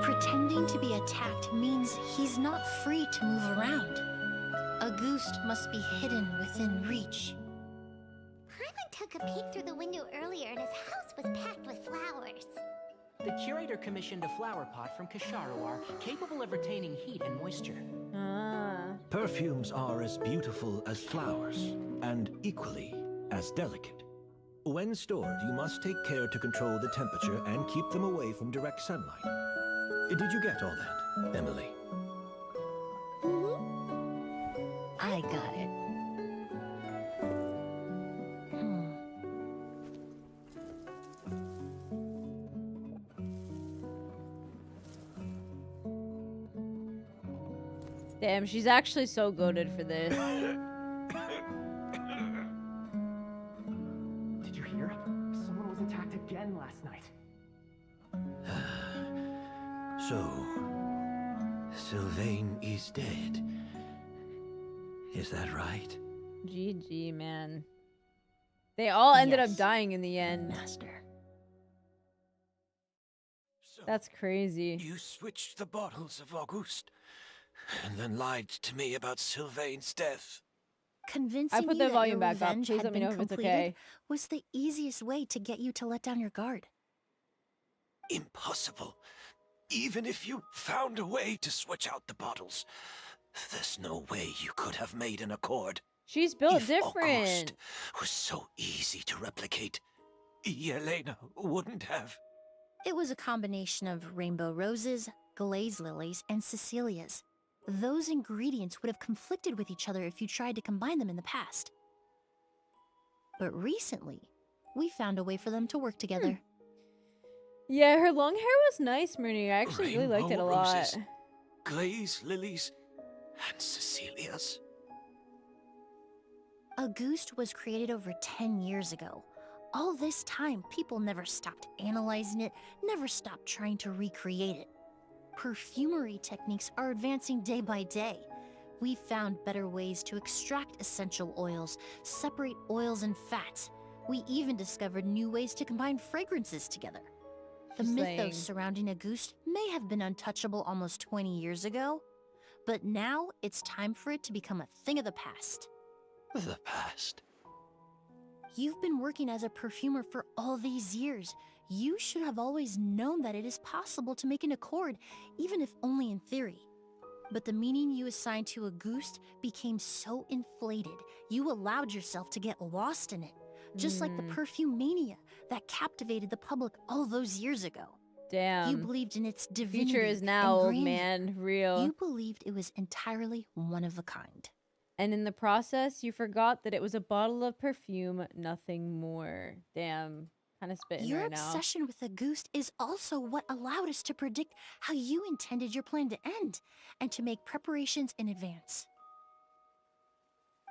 Pretending to be attacked means he's not free to move around. Auguste must be hidden within reach. Paimon took a peek through the window earlier and his house was packed with flowers. The curator commissioned a flower pot from Kasharawar, capable of retaining heat and moisture. Perfumes are as beautiful as flowers, and equally as delicate. When stored, you must take care to control the temperature and keep them away from direct sunlight. Did you get all that, Emilie? I got it. Damn, she's actually so goated for this. Did you hear? Someone was attacked again last night. So, Sylvain is dead. Is that right? GG, man. They all ended up Yes, dying in the end. Master. That's crazy. You switched the bottles of Auguste, and then lied to me about Sylvain's death. Convincing I put you the that volume your back up. revenge Please had let me been know if it's completed okay. was the easiest way to get you to let down your guard. Impossible. Even if you found a way to switch out the bottles, there's no way you could have made an accord. She's built If different. Auguste was so easy to replicate, Yelena wouldn't have. It was a combination of rainbow roses, glaze lilies, and Cecilias. Those ingredients would have conflicted with each other if you tried to combine them in the past. But recently, we found a way for them to work together. Yeah, her long hair was nice, Mooney. I actually really liked it a Rainbow lot. roses, glaze lilies, and Cecilia's. Auguste was created over 10 years ago. All this time, people never stopped analyzing it, never stopped trying to recreate it. Perfumery techniques are advancing day by day. We found better ways to extract essential oils, separate oils and fats. We even discovered new ways to combine fragrances together. The She's mythos saying- surrounding Auguste may have been untouchable almost 20 years ago, but now it's time for it to become a thing of the past. The past. You've been working as a perfumer for all these years. You should have always known that it is possible to make an accord, even if only in theory. But the meaning you assigned to Auguste became so inflated, you allowed yourself to get lost in it. Just like the perfume mania that captivated the public all those years ago. Damn. You believed in its divinity. Future is now, old and man. Real. You believed it was entirely one of a kind. And in the process, you forgot that it was a bottle of perfume, nothing more. Damn. Kind of spitting Your right now. obsession with Auguste is also what allowed us to predict how you intended your plan to end, and to make preparations in advance.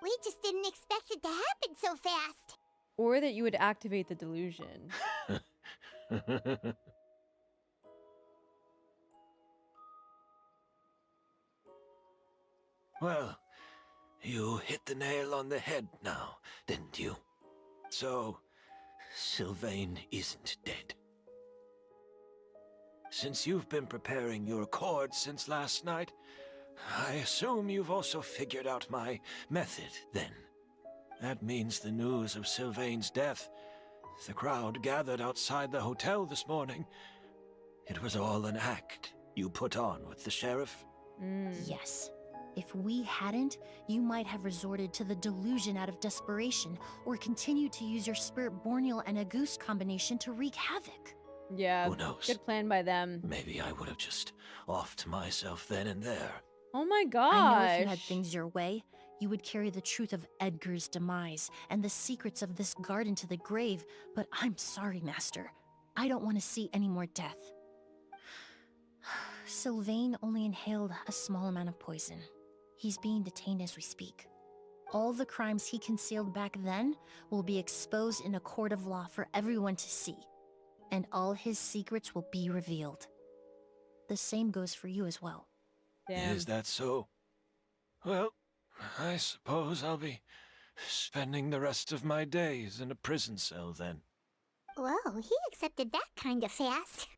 We just didn't expect it to happen so fast. Or that you would activate the delusion. Well, you hit the nail on the head now, didn't you? So, Sylvain isn't dead. Since you've been preparing your accord since last night, I assume you've also figured out my method, then. That means the news of Sylvain's death. The crowd gathered outside the hotel this morning. It was all an act you put on with the sheriff. Yes. If we hadn't, you might have resorted to the delusion out of desperation, or continued to use your spirit Borneal and Auguste combination to wreak havoc. Yeah, Who knows? good plan by them. Maybe I would have just offed myself then and there. Oh my gosh. I know if you had things your way, you would carry the truth of Edgar's demise and the secrets of this garden to the grave, but I'm sorry, Master. I don't want to see any more death. Sylvain only inhaled a small amount of poison. He's being detained as we speak. All the crimes he concealed back then will be exposed in a court of law for everyone to see, and all his secrets will be revealed. The same goes for you as well. Damn. Is that so? Well, I suppose I'll be spending the rest of my days in a prison cell then. Whoa, he accepted that kind of fast.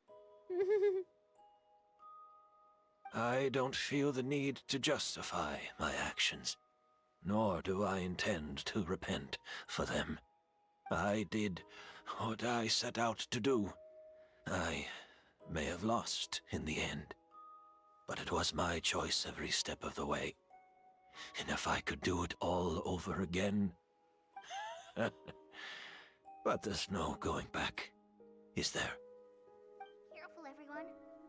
I don't feel the need to justify my actions, nor do I intend to repent for them. I did what I set out to do. I may have lost in the end, but it was my choice every step of the way. And if I could do it all over again... But there's no going back, is there? Careful, everyone.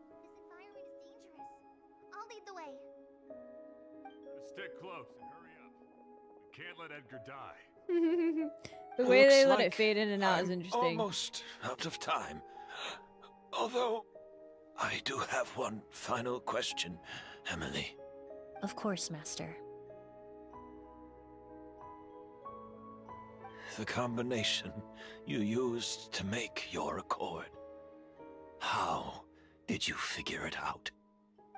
This environment is dangerous. I'll lead the way. Stick close and hurry up. We can't let Edgar die. The way they Looks let it like fade in and out is I'm interesting. Almost out of time. Although, I do have one final question, Emilie. Of course, Master. The combination you used to make your accord. How did you figure it out?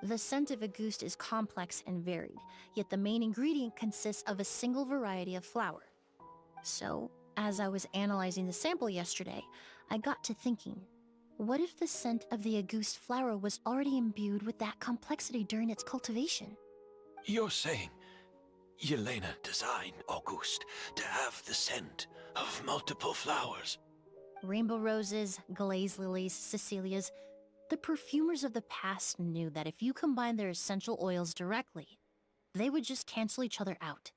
The scent of Auguste is complex and varied, yet the main ingredient consists of a single variety of flower. So, as I was analyzing the sample yesterday, I got to thinking, what if the scent of the Auguste flower was already imbued with that complexity during its cultivation? You're saying Yelena designed Auguste to have the scent of multiple flowers? Rainbow roses, glaze lilies, Cecilias. The perfumers of the past knew that if you combine their essential oils directly, they would just cancel each other out.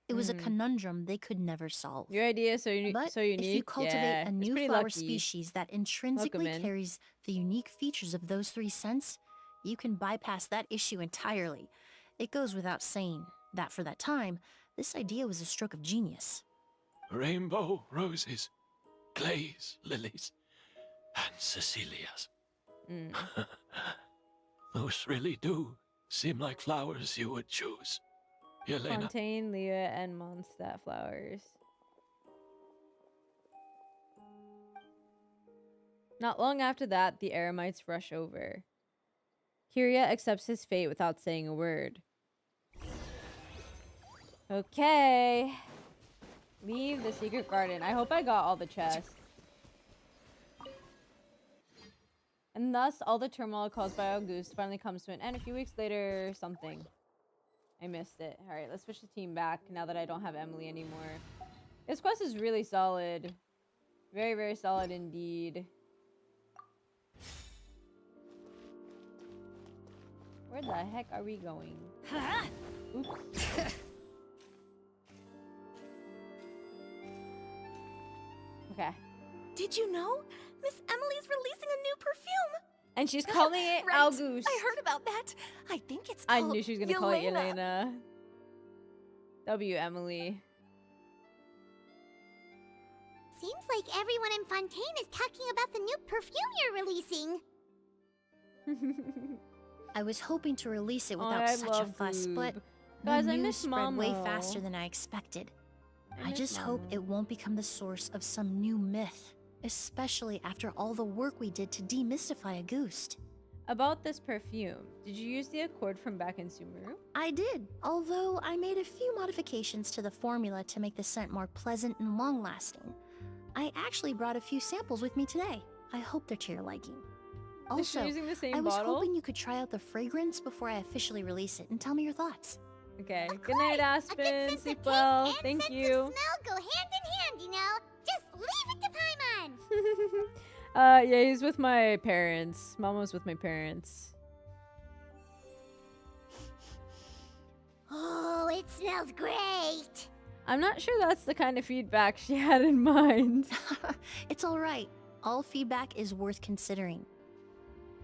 It was a conundrum they could never solve. Your idea is so unique. If you cultivate a new flower species that intrinsically Welcome in. carries the unique features of those three scents, you can bypass that issue entirely. It goes without saying that for that time, this idea was a stroke of genius. Rainbow roses, glaze lilies, and Cecilias. Those really do seem like flowers you would choose, Yelena. Fontaine, Leah, and Mondstadt flowers. Not long after that, the Eremites rush over. Kyria accepts his fate without saying a word. Okay. Leave the secret garden. I hope I got all the chests. And thus, all the turmoil caused by Auguste finally comes to an end. A few weeks later, something. I missed it. Alright, let's switch the team back now that I don't have Emilie anymore. This quest is really solid. Very, very solid indeed. Where the heck are we going? Oops. Okay. Did you know? Miss Emilie's releasing a new perfume. And she's calling it Right. Auguste. I heard about that. I think it's I called knew she was gonna call it Yelena. W. Emilie. Seems like everyone in Fontaine is talking about the new perfume you're releasing. I was hoping to release it Oh, without I such a love fuss, Boob. but Guys, the I news miss spread way Momo. faster than I expected. I I miss just hope Momo. it won't become the source of some new myth, especially after all the work we did to demystify Auguste. About this perfume, did you use the accord from back in Sumeru? I did, although I made a few modifications to the formula to make the scent more pleasant and long-lasting. I actually brought a few samples with me today. I hope they're to your liking. Is she Also, using the same I was bottle? hoping you could try out the fragrance before I officially release it and tell me your thoughts. Okay. Good night, Aspen. Sleep well. Thank you. Smell go hand in hand, you know. Just leave it to Paimon. Yeah, he's with my parents. Mama's with my parents. Oh, it smells great. I'm not sure that's the kind of feedback she had in mind. It's all right. All feedback is worth considering.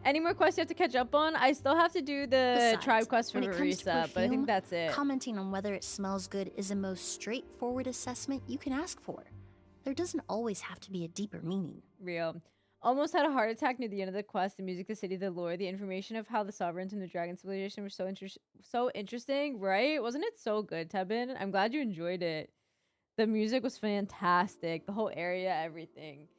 Any more quests you have to catch up on? I still have to do the Besides, tribe quest for when it comes to Marisa, but I perfume, think that's it. Commenting on whether it smells good is the most straightforward assessment you can ask for. There doesn't always have to be a deeper meaning. Real. Almost had a heart attack near the end of the quest. The music, the city, the lore, the information of how the sovereigns and the dragon civilization were so interesting, right? Wasn't it so good, Tebin? I'm glad you enjoyed it. The music was fantastic. The whole area, everything.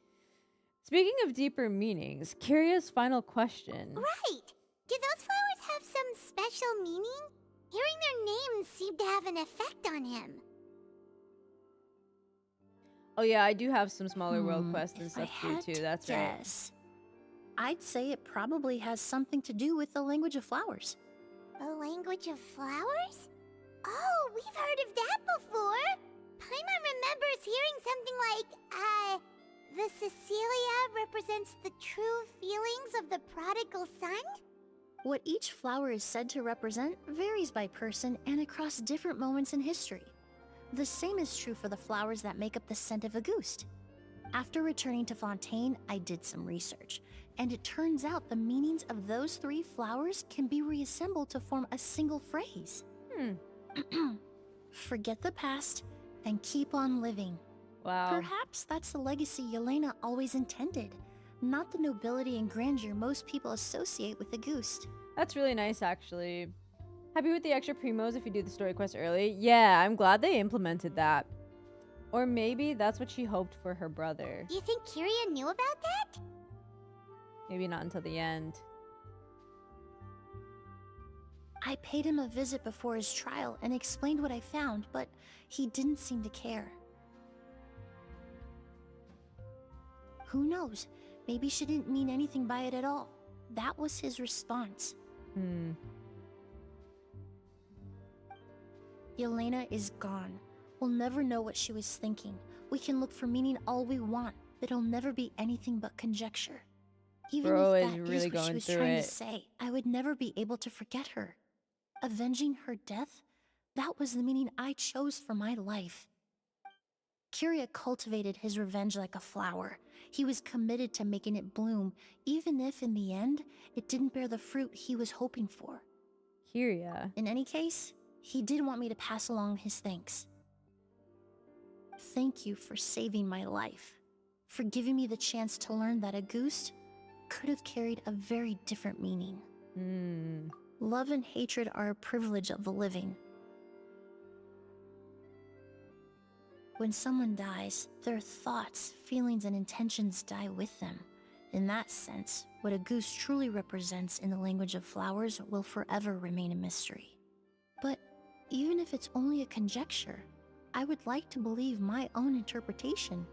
Speaking of deeper meanings, Kyria's final question. Right. Do those flowers have some special meaning? Hearing their names seemed to have an effect on him. Oh yeah, I do have some smaller world quests and If I stuff to had do too. to That's right. guess, I'd say it probably has something to do with the language of flowers. The language of flowers? Oh, we've heard of that before. Paimon remembers hearing something like, the Cecilia represents the true feelings of the prodigal son? What each flower is said to represent varies by person and across different moments in history. The same is true for the flowers that make up the scent of Auguste. After returning to Fontaine, I did some research, and it turns out the meanings of those three flowers can be reassembled to form a single phrase. Forget the past and keep on living. Wow. Perhaps that's the legacy Yelena always intended, not the nobility and grandeur most people associate with Auguste. That's really nice, actually. Happy with the extra primos if you do the story quest early. Yeah, I'm glad they implemented that. Or maybe that's what she hoped for her brother. You think Kyria knew about that? Maybe not until the end. I paid him a visit before his trial and explained what I found, but he didn't seem to care. Who knows? Maybe she didn't mean anything by it at all. That was his response. Yelena is gone. We'll never know what she was thinking. We can look for meaning all we want, but it'll never be anything but conjecture. Even Bro if is that really is what going she was through trying it. to say, I would never be able to forget her. Avenging her death? That was the meaning I chose for my life. Kyria cultivated his revenge like a flower. He was committed to making it bloom, even if in the end, it didn't bear the fruit he was hoping for. Kyria. In any case, he did want me to pass along his thanks. Thank you for saving my life, for giving me the chance to learn that Auguste could have carried a very different meaning. Love and hatred are a privilege of the living. When someone dies, their thoughts, feelings, and intentions die with them. In that sense, what Auguste truly represents in the language of flowers will forever remain a mystery. But even if it's only a conjecture, I would like to believe my own interpretation.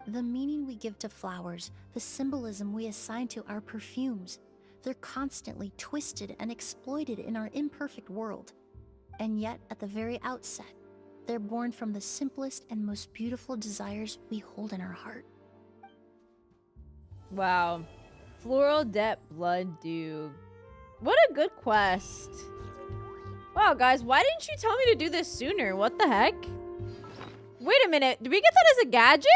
The meaning we give to flowers, the symbolism we assign to our perfumes, they're constantly twisted and exploited in our imperfect world. And yet, at the very outset, they're born from the simplest and most beautiful desires we hold in our heart. Wow. Floral Debt Blood Dew. What a good quest. Wow, guys, why didn't you tell me to do this sooner? What the heck? Wait a minute. Did we get that as a gadget?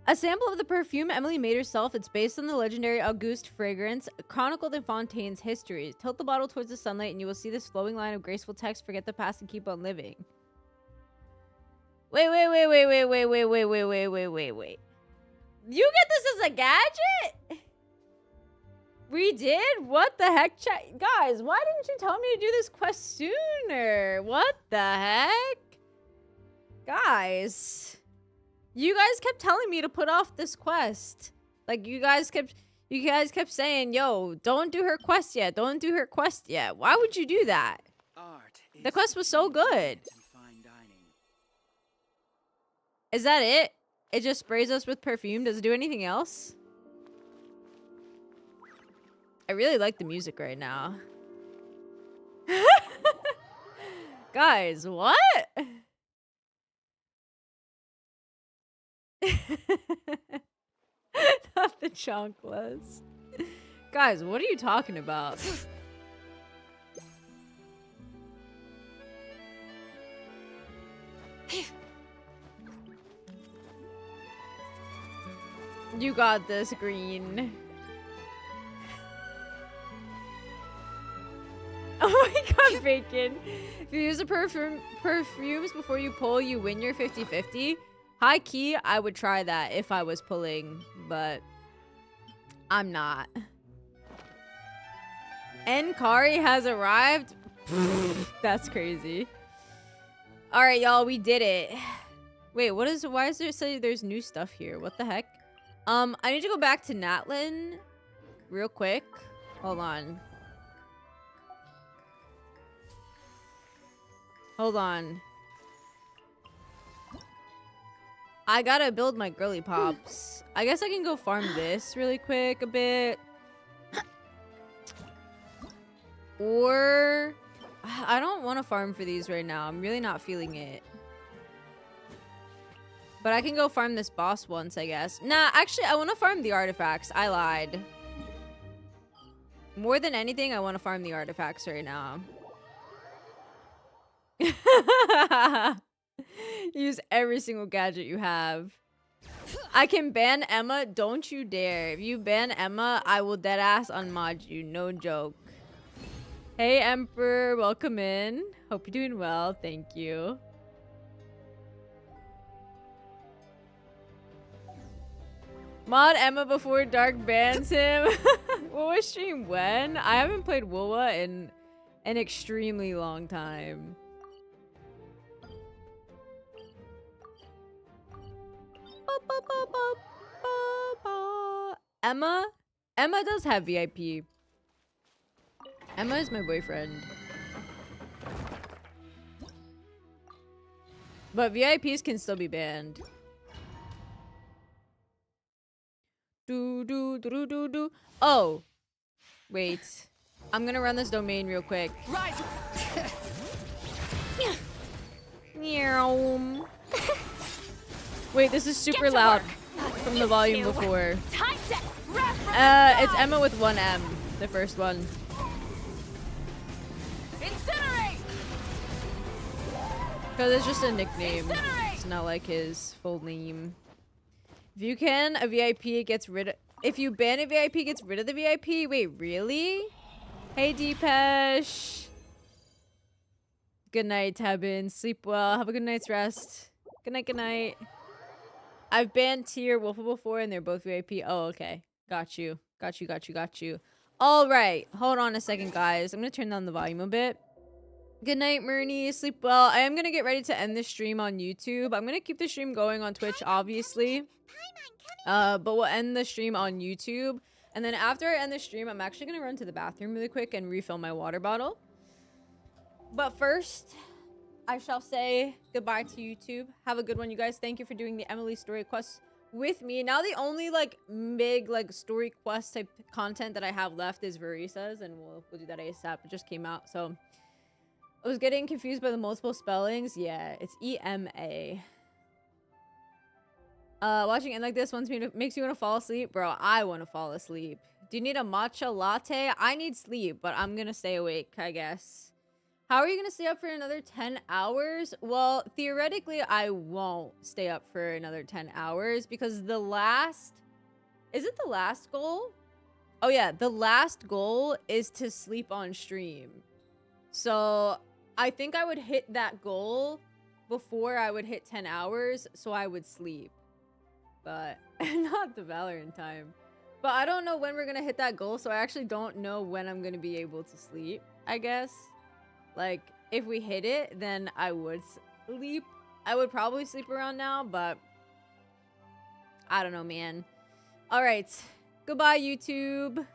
A sample of the perfume Emilie made herself. It's based on the legendary Auguste fragrance, chronicled in Fontaine's history. Tilt the bottle towards the sunlight and you will see this flowing line of graceful text, forget the past and keep on living. Wait. You get this as a gadget? We did? What the heck? Guys, why didn't you tell me to do this quest sooner? What the heck? Guys. You guys kept telling me to put off this quest. Like, you guys kept saying, yo, don't do her quest yet. Don't do her quest yet. Why would you do that? The quest was so good. Is that it? It just sprays us with perfume. Does it do anything else? I really like the music right now. Guys, what? Not the chonkless. Guys, what are you talking about? You got this, Green. Oh my god, Bacon. If you use the perfumes before you pull, you win your 50-50. High key, I would try that if I was pulling, but I'm not. Nkari has arrived. That's crazy. All right, y'all, we did it. Wait, why is there say there's new stuff here? What the heck? I need to go back to Natlin real quick. Hold on. Hold on. I gotta build my girly pops. I guess I can go farm this really quick a bit. Or I don't want to farm for these right now. I'm really not feeling it. But I can go farm this boss once, I guess. Nah, actually, I want to farm the artifacts. I lied. More than anything, I want to farm the artifacts right now. Use every single gadget you have. I can ban Emma. Don't you dare. If you ban Emma, I will deadass unmod you. No joke. Hey, Emperor. Welcome in. Hope you're doing well. Thank you. Mod Emma before Dark bans him. What was stream when? I haven't played Woowa in An extremely long time. Emma? Emma does have VIP. Emma is my boyfriend. But VIPs can still be banned. Do. Oh. Wait. I'm gonna run this domain real quick. Rise. Meow. Wait, this is super loud from the volume before. It's Emma with one M, the first one. Incinerate! Because it's just a nickname. It's not like his full name. If you can, a VIP gets rid of... If you ban a VIP, gets rid of the VIP? Wait, really? Hey, Deepesh. Good night, Tabin. Sleep well. Have a good night's rest. Good night, good night. I've banned Tier Wolfa before, and they're both VIP. Oh, okay. Got you. Got you. All right. Hold on a second, guys. I'm going to turn down the volume a bit. Good night, Myrnie. Sleep well. I am going to get ready to end the stream on YouTube. I'm going to keep the stream going on Twitch, obviously. But we'll end the stream on YouTube. And then after I end the stream, I'm actually going to run to the bathroom really quick and refill my water bottle. But first, I shall say goodbye to YouTube. Have a good one, you guys. Thank you for doing the Emilie story quest with me. Now the only like big like story quest type content that I have left is Verisa's, and we'll do that ASAP. It just came out, so I was getting confused by the multiple spellings. Yeah, it's EMA. Watching it like this makes you want to fall asleep, bro. I want to fall asleep. Do you need a matcha latte? I need sleep, but I'm gonna stay awake, I guess. How are you gonna stay up for another 10 hours? Well, theoretically, I won't stay up for another 10 hours because the last... Is it the last goal? Oh yeah, the last goal is to sleep on stream. So I think I would hit that goal before I would hit 10 hours, so I would sleep. But not the Valorant time. But I don't know when we're gonna hit that goal, so I actually don't know when I'm gonna be able to sleep, I guess. Like, if we hit it, then I would sleep. I would probably sleep around now, but I don't know, man. All right. Goodbye, YouTube.